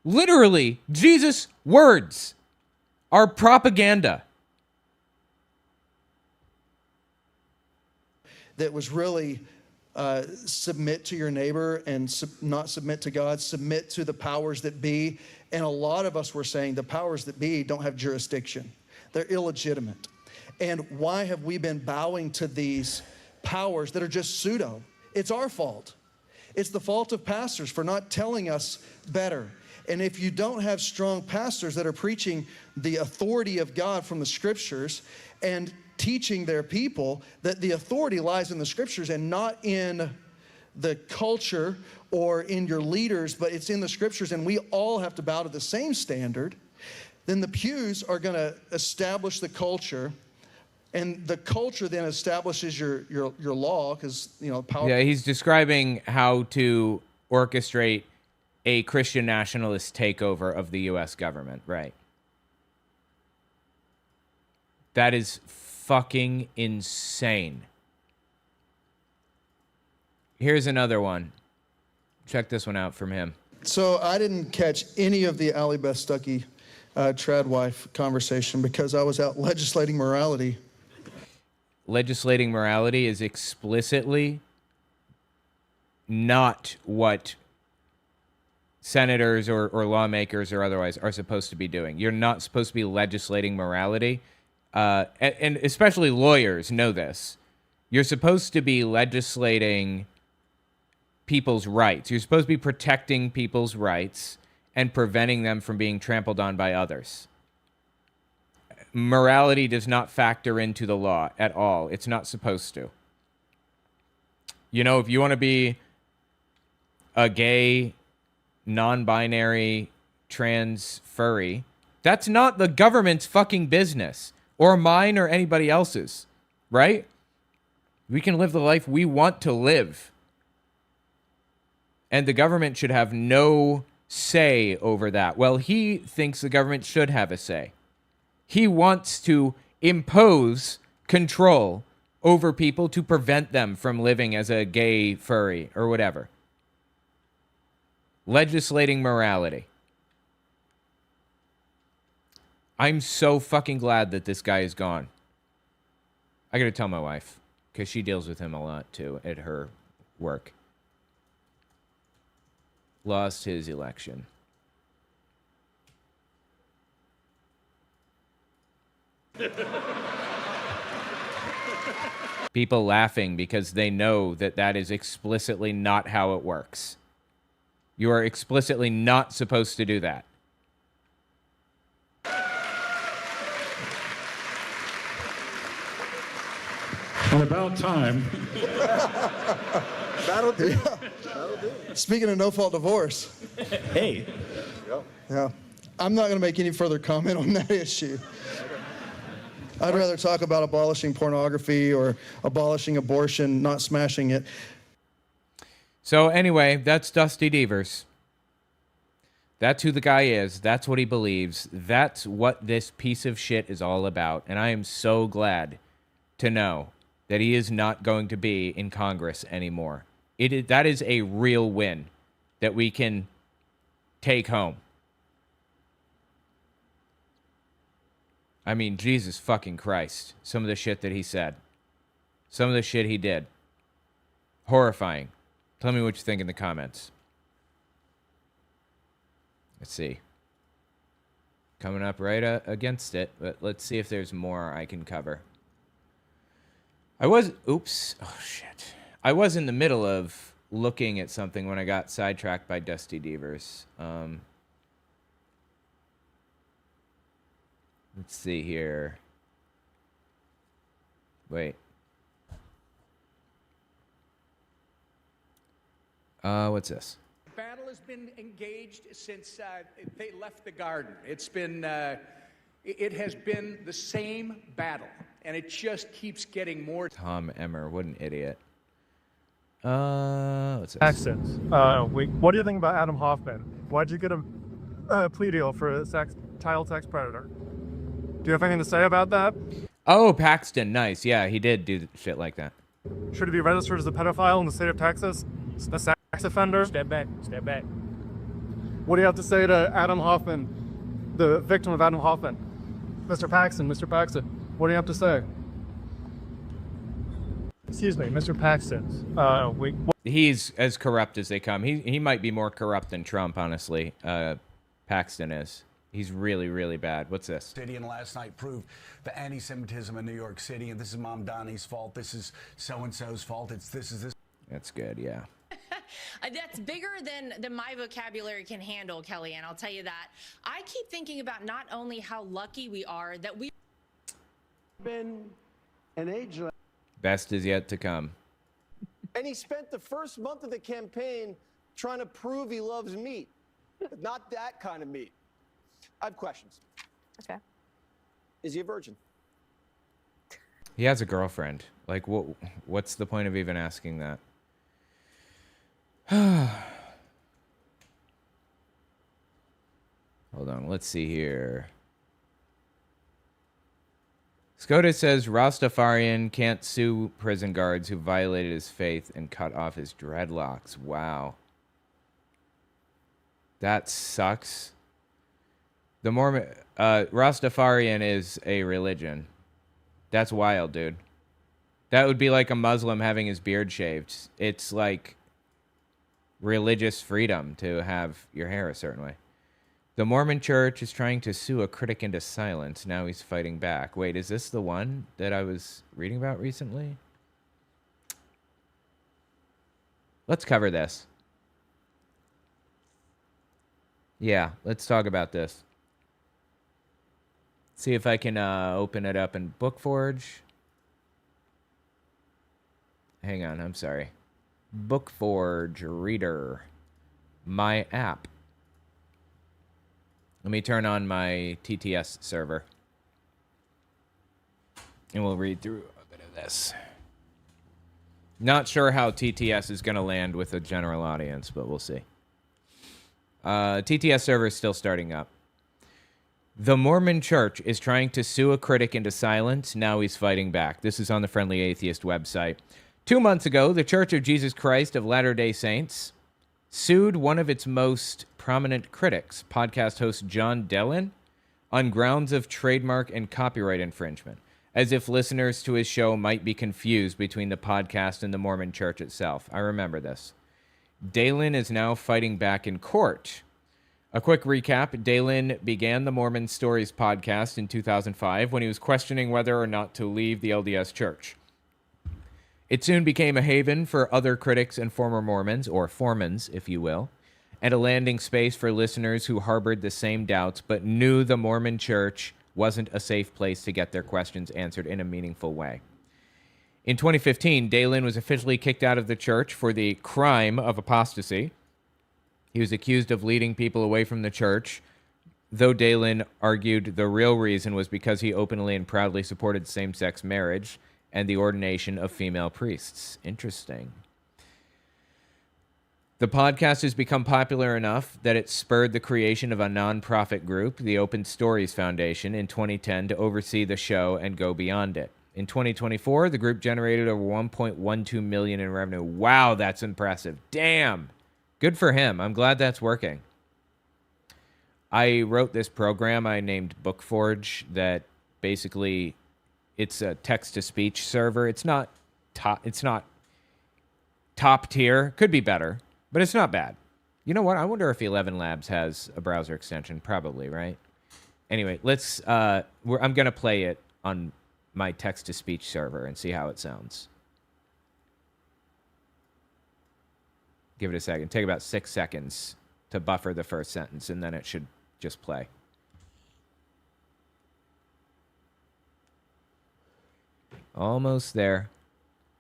Literally, Jesus' words are propaganda.
That was really submit to your neighbor and not submit to God, submit to the powers that be. And a lot of us were saying the powers that be don't have jurisdiction. They're illegitimate. And why have we been bowing to these powers that are just pseudo? It's our fault. It's the fault of pastors for not telling us better. And if you don't have strong pastors that are preaching the authority of God from the scriptures and teaching their people that the authority lies in the scriptures and not in the culture or in your leaders, but it's in the scriptures, and we all have to bow to the same standard, then the pews are going to establish the culture, and the culture then establishes your law, because power.
Yeah, he's describing how to orchestrate a Christian nationalist takeover of the U.S. government, right? That is fucking insane. Here's another one. Check this one out from him.
So I didn't catch any of the Allie Beth Stuckey trad wife conversation because I was out legislating morality.
Legislating morality is explicitly not what senators or lawmakers or otherwise are supposed to be doing. You're not supposed to be legislating morality. And especially lawyers know this. You're supposed to be legislating people's rights. You're supposed to be protecting people's rights and preventing them from being trampled on by others. Morality does not factor into the law at all. It's not supposed to. If you want to be a gay, non-binary, trans furry, that's not the government's fucking business. Or mine or anybody else's, right? We can live the life we want to live. And the government should have no say over that. Well, he thinks the government should have a say. He wants to impose control over people to prevent them from living as a gay furry or whatever. Legislating morality. I'm so fucking glad that this guy is gone. I gotta tell my wife, because she deals with him a lot too at her work. Lost his election. People laughing because they know that that is explicitly not how it works. You are explicitly not supposed to do that.
And about time.
That'll do.
Speaking of no-fault divorce.
Hey.
Yeah. I'm not going to make any further comment on that issue. I'd rather talk about abolishing pornography or abolishing abortion, not smashing it.
So anyway, that's Dusty Devers. That's who the guy is. That's what he believes. That's what this piece of shit is all about. And I am so glad to know that he is not going to be in Congress anymore. That is a real win that we can take home. I mean, Jesus fucking Christ. Some of the shit that he said. Some of the shit he did. Horrifying. Tell me what you think in the comments. Let's see. Coming up right against it, but let's see if there's more I can cover. Oops. Oh, shit. I was in the middle of looking at something when I got sidetracked by Dusty Devers. Let's see here. Wait. What's this?
Battle has been engaged since they left the garden. It's been, it has been the same battle, and it just keeps getting more.
Tom Emmer, what an idiot. What's this?
Accents. What do you think about Adam Hoffman? Why'd you get a plea deal for a child sex predator? Do you have anything to say about that?
Oh, Paxton, nice. Yeah, he did do shit like that.
Should he be registered as a pedophile in the state of Texas? A sex offender? Step back. Step back. What do you have to say to Adam Hoffman, the victim of Adam Hoffman? Mr. Paxton, what do you have to say? Excuse me, Mr. Paxton.
He's as corrupt as they come. He might be more corrupt than Trump, honestly. Paxton is. He's really, really bad. What's this?
City, and last night proved the anti-Semitism in New York City, and this is Mom Donnie's fault. This is so-and-so's fault. This is this.
That's good, yeah.
That's bigger than my vocabulary can handle, Kellyanne. I'll tell you that. I keep thinking about not only how lucky we are that we
been an age.
Best is yet to come.
And he spent the first month of the campaign trying to prove he loves meat, but not that kind of meat. I have questions.
Okay.
Is he a virgin?
He has a girlfriend. Like, what's the point of even asking that? Hold on, let's see here. SCOTUS says Rastafarian can't sue prison guards who violated his faith and cut off his dreadlocks. Wow. That sucks. The Mormon Rastafarian is a religion. That's wild, dude. That would be like a Muslim having his beard shaved. It's like religious freedom to have your hair a certain way. The Mormon Church is trying to sue a critic into silence. Now he's fighting back. Wait, is this the one that I was reading about recently? Let's cover this. Yeah, let's talk about this. See if I can open it up in BookForge. Hang on, I'm sorry. BookForge Reader. My app. Let me turn on my TTS server. And we'll read through a bit of this. Not sure how TTS is going to land with a general audience, but we'll see. TTS server is still starting up. The Mormon Church is trying to sue a critic into silence. Now he's fighting back. This is on the Friendly Atheist website. 2 months ago, the Church of Jesus Christ of Latter-day Saints sued one of its most prominent critics, podcast host John Dellin, on grounds of trademark and copyright infringement, as if listeners to his show might be confused between the podcast and the Mormon Church itself. I remember this. Dallin is now fighting back in court. A quick recap, Dallin began the Mormon Stories podcast in 2005 when he was questioning whether or not to leave the LDS Church. It soon became a haven for other critics and former Mormons, or Formans, if you will, and a landing space for listeners who harbored the same doubts but knew the Mormon Church wasn't a safe place to get their questions answered in a meaningful way. In 2015, Dalen was officially kicked out of the church for the crime of apostasy. He was accused of leading people away from the church, though Dalen argued the real reason was because he openly and proudly supported same-sex marriage and the ordination of female priests. Interesting. The podcast has become popular enough that it spurred the creation of a nonprofit group, the Open Stories Foundation, in 2010 to oversee the show and go beyond it. In 2024, the group generated over $1.12 million in revenue. Wow, that's impressive. Damn. Good for him. I'm glad that's working. I wrote this program I named Bookforge that basically it's a text-to-speech server. It's not top tier. Could be better, but it's not bad. You know what? I wonder if 11 Labs has a browser extension. Probably, right? Anyway, let's I'm going to play it on my text-to-speech server and see how it sounds. Give it a second. Take about 6 seconds to buffer the first sentence, and then it should just play. Almost there.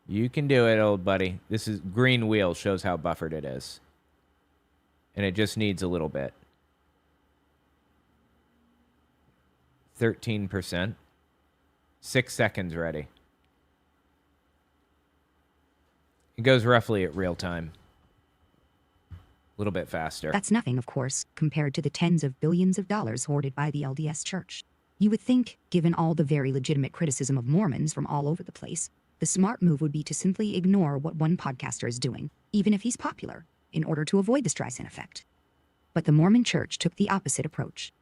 You can do it, old buddy. This is green wheel, shows how buffered it is. And it just needs a little bit. 13%. 6 seconds ready. It goes roughly at real time. A little bit faster.
That's nothing, of course, compared to the tens of billions of dollars hoarded by the LDS Church. You would think, given all the very legitimate criticism of Mormons from all over the place, the smart move would be to simply ignore what one podcaster is doing, even if he's popular, in order to avoid the Streisand effect. But the Mormon Church took the opposite approach.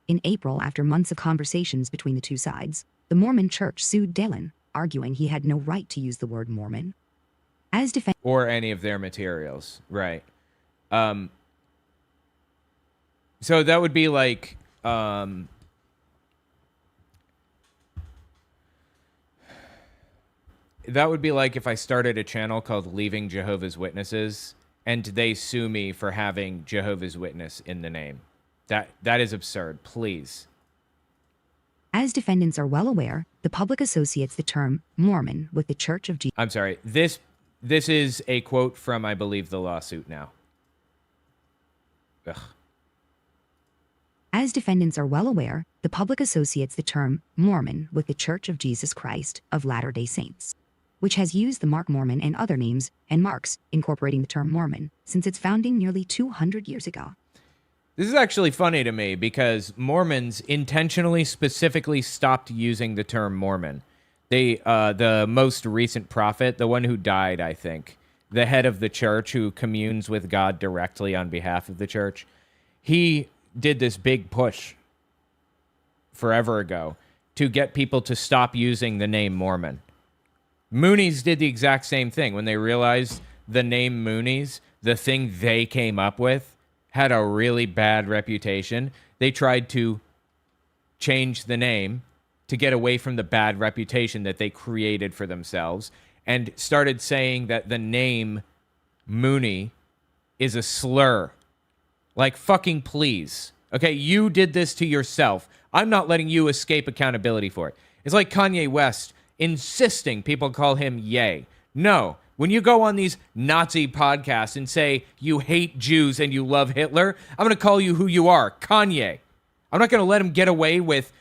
In April, after months of conversations between the two sides, the Mormon Church sued Dalen, arguing he had no right to use the word Mormon. As
or any of their materials, right. So that would be like, that would be like if I started a channel called Leaving Jehovah's Witnesses and they sue me for having Jehovah's Witness in the name. That is absurd. Please.
As defendants are well aware, the public associates the term Mormon with the Church of Jesus.
I'm sorry. This is a quote from, I believe, the lawsuit now. Ugh.
As defendants are well aware, the public associates the term Mormon with the Church of Jesus Christ of Latter-day Saints, which has used the mark Mormon and other names and marks incorporating the term Mormon since its founding nearly 200 years ago.
This is actually funny to me because Mormons intentionally, specifically stopped using the term Mormon. They, the most recent prophet, the one who died, I think, the head of the church who communes with God directly on behalf of the church, he did this big push forever ago to get people to stop using the name Mormon. Moonies did the exact same thing. When they realized the name Moonies, the thing they came up with, had a really bad reputation, they tried to change the name to get away from the bad reputation that they created for themselves and started saying that the name Mooney is a slur. Like, fucking please. Okay, you did this to yourself. I'm not letting you escape accountability for it. It's like Kanye West insisting people call him Ye. No. When you go on these Nazi podcasts and say you hate Jews and you love Hitler, I'm going to call you who you are, Kanye. I'm not going to let him get away with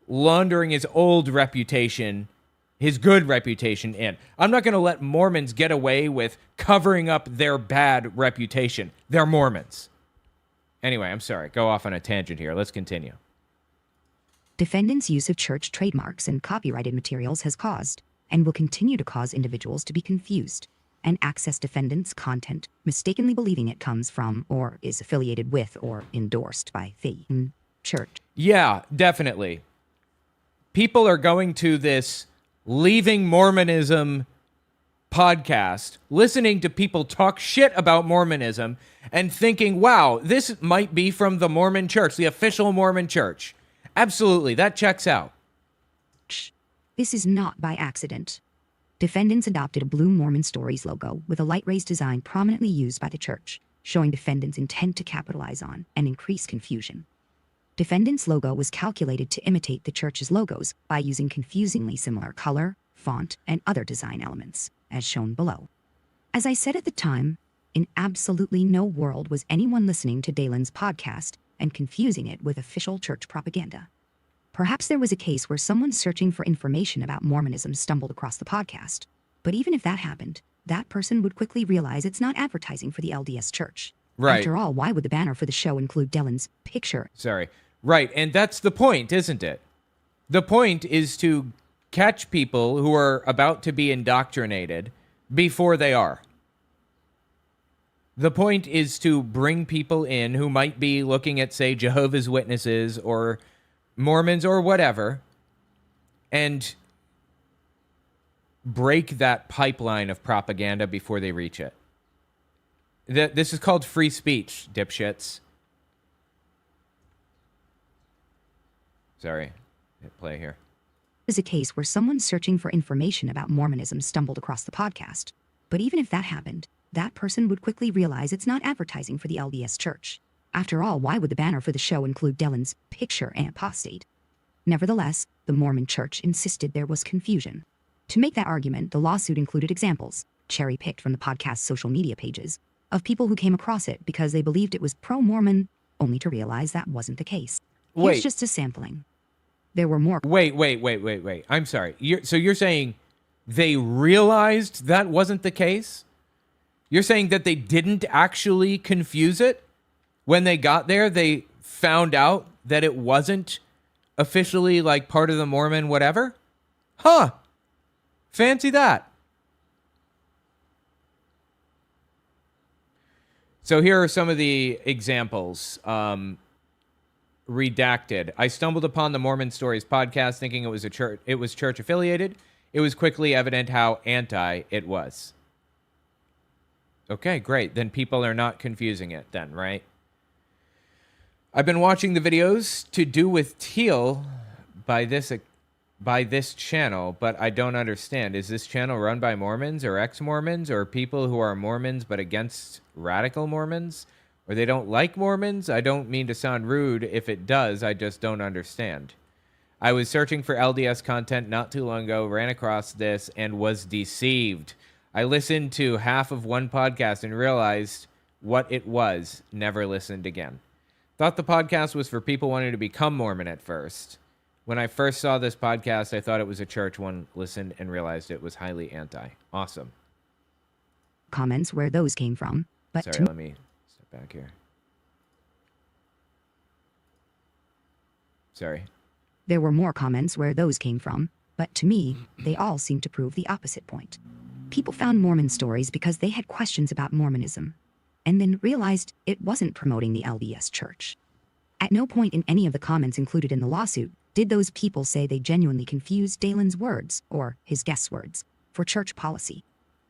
laundering his old reputation, his good reputation in. I'm not going to let Mormons get away with covering up their bad reputation. They're Mormons. Anyway, I'm sorry. Go off on a tangent here. Let's continue.
Defendants' use of church trademarks and copyrighted materials has caused, and will continue to cause individuals to be confused and access defendants' content, mistakenly believing it comes from or is affiliated with or endorsed by the church.
Yeah, definitely. People are going to this Leaving Mormonism podcast, listening to people talk shit about Mormonism and thinking, wow, this might be from the Mormon Church, the official Mormon Church. Absolutely, that checks out.
This is not by accident. Defendants adopted a blue Mormon Stories logo with a light rays design prominently used by the church, showing defendants' intent to capitalize on and increase confusion. Defendants' logo was calculated to imitate the church's logos by using confusingly similar color, font, and other design elements, as shown below. As I said at the time, in absolutely no world was anyone listening to Dalen's podcast and confusing it with official church propaganda. Perhaps there was a case where someone searching for information about Mormonism stumbled across the podcast, but even if that happened, that person would quickly realize it's not advertising for the LDS Church.
Right.
After all, why would the banner for the show include Dalen's picture?
Sorry. Right, and that's the point, isn't it? The point is to catch people who are about to be indoctrinated before they are. The point is to bring people in who might be looking at, say, Jehovah's Witnesses or Mormons or whatever, and break that pipeline of propaganda before they reach it. This is called free speech, dipshits. Sorry, hit play here.
Is a case where someone searching for information about Mormonism stumbled across the podcast. But even if that happened, that person would quickly realize it's not advertising for the LDS Church. After all, why would the banner for the show include Dalen's picture and apostate? Nevertheless, the Mormon Church insisted there was confusion. To make that argument, the lawsuit included examples, cherry-picked from the podcast's social media pages, of people who came across it because they believed it was pro-Mormon, only to realize that wasn't the case.
Wait.
Here's just a sampling. There were more.
Wait. I'm sorry. So you're saying they realized that wasn't the case? You're saying that they didn't actually confuse it? When they got there, they found out that it wasn't officially like part of the Mormon whatever? Huh. Fancy that. So here are some of the examples. Redacted. I stumbled upon the Mormon Stories podcast thinking it was church affiliated. It was quickly evident how anti it was. Okay, great. Then people are not confusing it then, right? I've been watching the videos to do with teal by this channel, but I don't understand. Is this channel run by Mormons or ex-Mormons or people who are Mormons but against radical Mormons? Or they don't like Mormons? I don't mean to sound rude. If it does, I just don't understand. I was searching for LDS content not too long ago, ran across this, and was deceived. I listened to half of one podcast and realized what it was. Never listened again. Thought the podcast was for people wanting to become Mormon at first. When I first saw this podcast, I thought it was a church one, listened, and realized it was highly anti. Awesome.
Comments where those came from, but
Sorry, let me step back here. Sorry.
There were more comments where those came from, but to me, they all seem to prove the opposite point. People found Mormon stories because they had questions about Mormonism, and then realized it wasn't promoting the LDS Church. At no point in any of the comments included in the lawsuit did those people say they genuinely confused Dalen's words, or his guest's words, for church policy.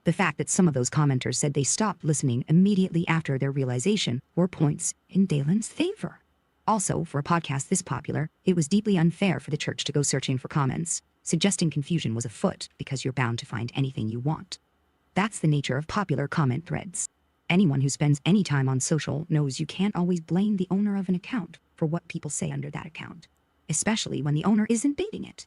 The fact that some of those commenters said they stopped listening immediately after their realization were points in Dalen's favor. Also, for a podcast this popular, it was deeply unfair for the church to go searching for comments, suggesting confusion was afoot because you're bound to find anything you want. That's the nature of popular comment threads. Anyone who spends any time on social knows you can't always blame the owner of an account for what people say under that account, especially when the owner isn't baiting it.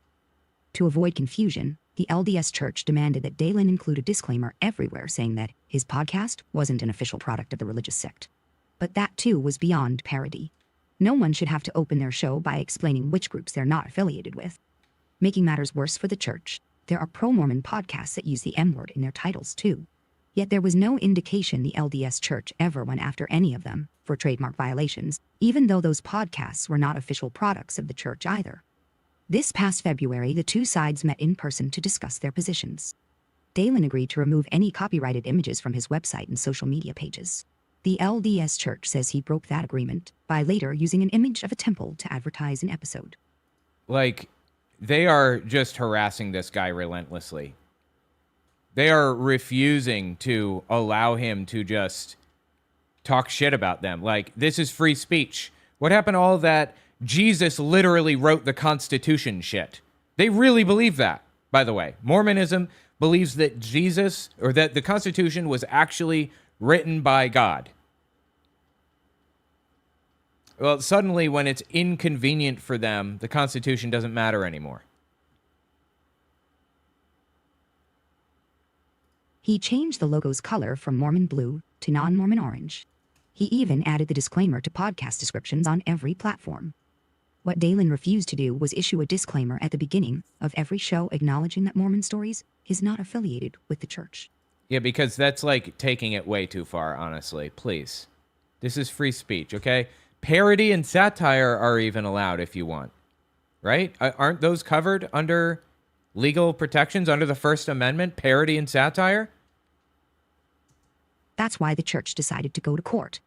To avoid confusion, the LDS Church demanded that Dalen include a disclaimer everywhere saying that his podcast wasn't an official product of the religious sect. But that too was beyond parody. No one should have to open their show by explaining which groups they're not affiliated with. Making matters worse for the church, there are pro-Mormon podcasts that use the M-word in their titles too. Yet there was no indication the LDS Church ever went after any of them for trademark violations, even though those podcasts were not official products of the church either. This past February, the two sides met in person to discuss their positions. Dalen agreed to remove any copyrighted images from his website and social media pages. The LDS Church says he broke that agreement by later using an image of a temple to advertise an episode.
Like, they are just harassing this guy relentlessly. They are refusing to allow him to just talk shit about them. Like, this is free speech. What happened to all that Jesus literally wrote the Constitution shit? They really believe that, by the way. Mormonism believes that Jesus, or that the Constitution was actually written by God. Well, suddenly when it's inconvenient for them, the Constitution doesn't matter anymore.
He changed the logo's color from Mormon blue to non-Mormon orange. He even added the disclaimer to podcast descriptions on every platform. What Dalen refused to do was issue a disclaimer at the beginning of every show acknowledging that Mormon Stories is not affiliated with the church.
Yeah, because that's like taking it way too far, honestly. Please. This is free speech, okay? Parody and satire are even allowed if you want. Right? Aren't those covered under legal protections under the First Amendment? Parody and satire?
That's why the church decided to go to court.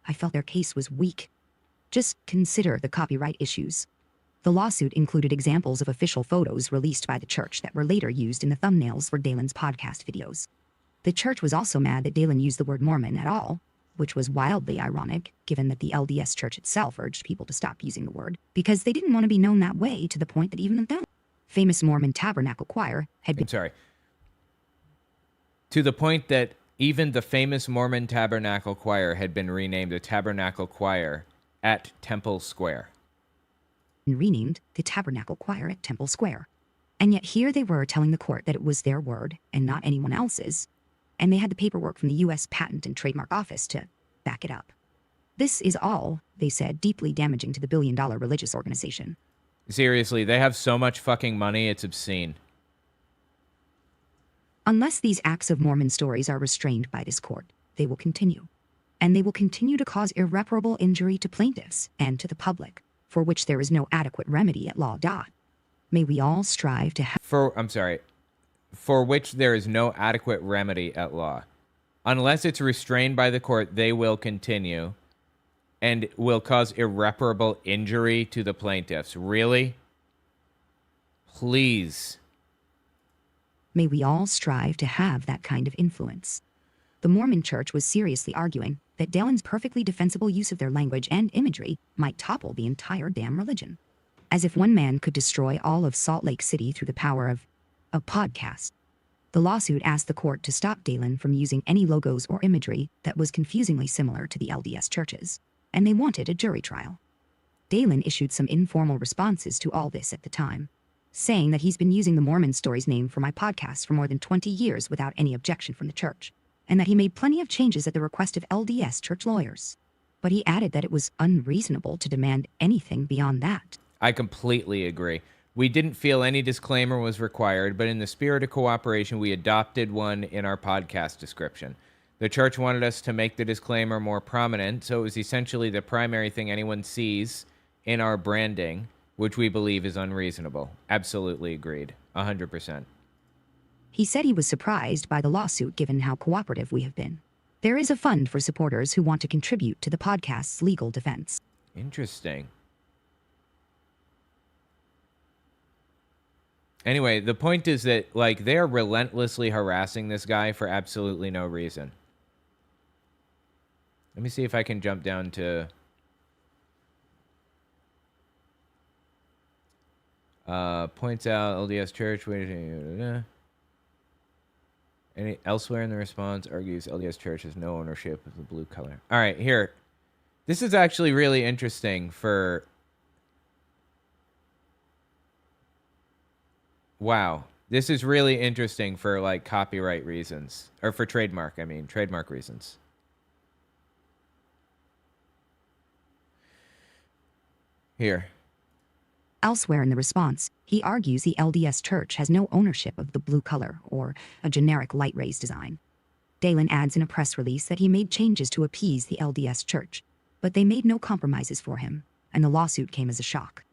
I felt their case was weak. Just consider the copyright issues. The lawsuit included examples of official photos released by the church that were later used in the thumbnails for Dalen's podcast videos. The church was also mad that Dalen used the word Mormon at all, which was wildly ironic, given that the LDS Church itself urged people to stop using the word, because they didn't want to be known that way, to the point that even the famous Mormon Tabernacle Choir had been...
To the point that even the famous Mormon Tabernacle Choir had been renamed the Tabernacle Choir at Temple Square.
Renamed the Tabernacle Choir at Temple Square. And yet here they were telling the court that it was their word and not anyone else's, and they had the paperwork from the U.S. Patent and Trademark Office to back it up. This is all, they said, deeply damaging to the billion-dollar religious organization.
Seriously, they have so much fucking money, it's obscene.
Unless these acts of Mormon Stories are restrained by this court, they will continue. And they will continue to cause irreparable injury to plaintiffs and to the public, for which there is no adequate remedy at law. May we all strive to have...
For which there is no adequate remedy at law. Unless it's restrained by the court, they will continue and will cause irreparable injury to the plaintiffs. Really? Please.
May we all strive to have that kind of influence. The Mormon Church was seriously arguing that Dalen's perfectly defensible use of their language and imagery might topple the entire damn religion. As if one man could destroy all of Salt Lake City through the power of a podcast. The lawsuit asked the court to stop Dalen from using any logos or imagery that was confusingly similar to the LDS churches, and they wanted a jury trial. Dalen issued some informal responses to all this at the time, saying that he's been using the Mormon Stories name for my podcast for more than 20 years without any objection from the church, and that he made plenty of changes at the request of LDS church lawyers. But he added that it was unreasonable to demand anything beyond that.
I completely agree. We didn't feel any disclaimer was required, but in the spirit of cooperation, we adopted one in our podcast description. The church wanted us to make the disclaimer more prominent, so it was essentially the primary thing anyone sees in our branding, which we believe is unreasonable. Absolutely agreed. 100%.
He said he was surprised by the lawsuit given how cooperative we have been. There is a fund for supporters who want to contribute to the podcast's legal defense.
Interesting. Anyway, the point is that, like, they're relentlessly harassing this guy for absolutely no reason. Let me see if I can jump down to... points out LDS Church... Any elsewhere in the response argues LDS Church has no ownership of the blue color. All right, here. This is actually really interesting for... Wow. This is really interesting for, like, copyright reasons. Or for trademark reasons. Here.
Elsewhere in the response, he argues the LDS Church has no ownership of the blue color or a generic light rays design. Dalen adds in a press release that he made changes to appease the LDS Church, but they made no compromises for him, and the lawsuit came as a shock.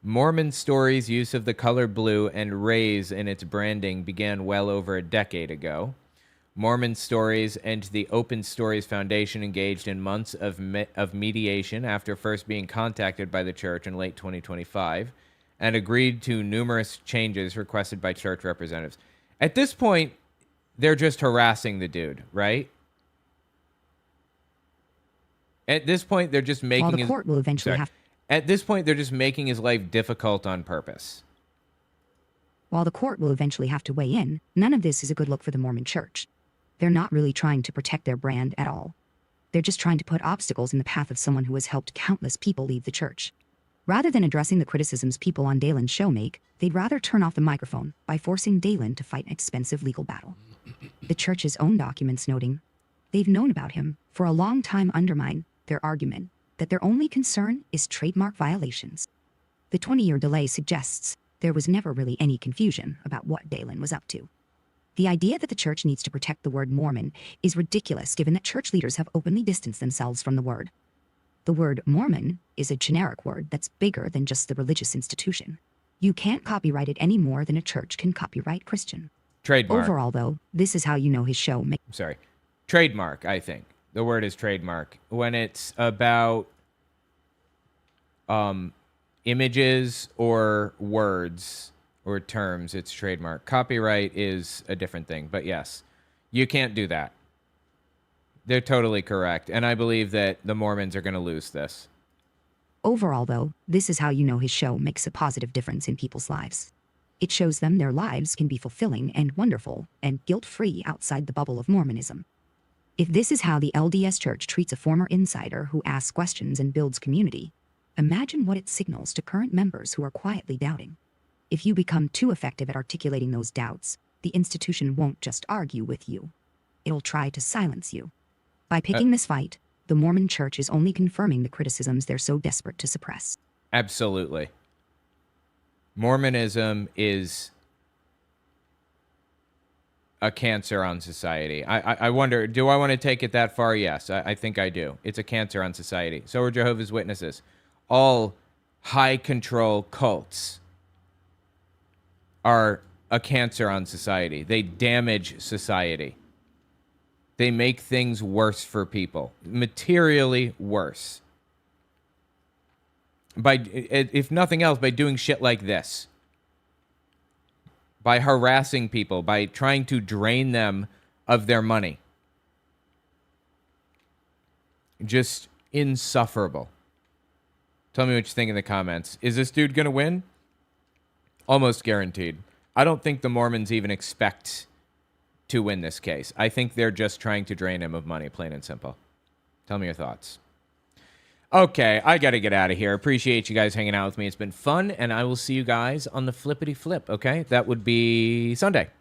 Mormon Stories' use of the color blue and rays in its branding began well over a decade ago. Mormon Stories and the Open Stories Foundation engaged in months of mediation after first being contacted by the church in late 2025 and agreed to numerous changes requested by church representatives. At this point, they're just harassing the dude, right? At this point, they're just making...
While the court will eventually have...
At this point, they're just making his life difficult on purpose.
While the court will eventually have to weigh in, none of this is a good look for the Mormon Church. They're not really trying to protect their brand at all. They're just trying to put obstacles in the path of someone who has helped countless people leave the church. Rather than addressing the criticisms people on Dalen's show make, they'd rather turn off the microphone by forcing Dalen to fight an expensive legal battle. The church's own documents noting they've known about him for a long time undermine their argument that their only concern is trademark violations. The 20-year delay suggests there was never really any confusion about what Dalen was up to. The idea that the church needs to protect the word Mormon is ridiculous given that church leaders have openly distanced themselves from the word. The word Mormon is a generic word that's bigger than just the religious institution. You can't copyright it any more than a church can copyright Christian.
Trademark.
Overall, though, this is how you know his show
Sorry. Trademark, I think. The word is trademark. When it's about images or words or terms, it's trademark. Copyright is a different thing. But yes, you can't do that. They're totally correct. And I believe that the Mormons are going to lose this.
Overall, though, this is how you know his show makes a positive difference in people's lives. It shows them their lives can be fulfilling and wonderful and guilt-free outside the bubble of Mormonism. If this is how the LDS Church treats a former insider who asks questions and builds community, imagine what it signals to current members who are quietly doubting. If you become too effective at articulating those doubts, the institution won't just argue with you. It'll try to silence you. By picking this fight, the Mormon Church is only confirming the criticisms they're so desperate to suppress.
Absolutely. Mormonism is a cancer on society. I wonder, do I want to take it that far? Yes, I think I do. It's a cancer on society. So are Jehovah's Witnesses. All high control cults are a cancer on society. They damage society. They make things worse for people, materially worse. By, if nothing else, by doing shit like this. By harassing people, by trying to drain them of their money. Just insufferable. Tell me what you think in the comments. Is this dude going to win? Almost guaranteed. I don't think the Mormons even expect to win this case. I think they're just trying to drain him of money, plain and simple. Tell me your thoughts. Okay, I got to get out of here. Appreciate you guys hanging out with me. It's been fun, and I will see you guys on the flippity flip, okay? That would be Sunday.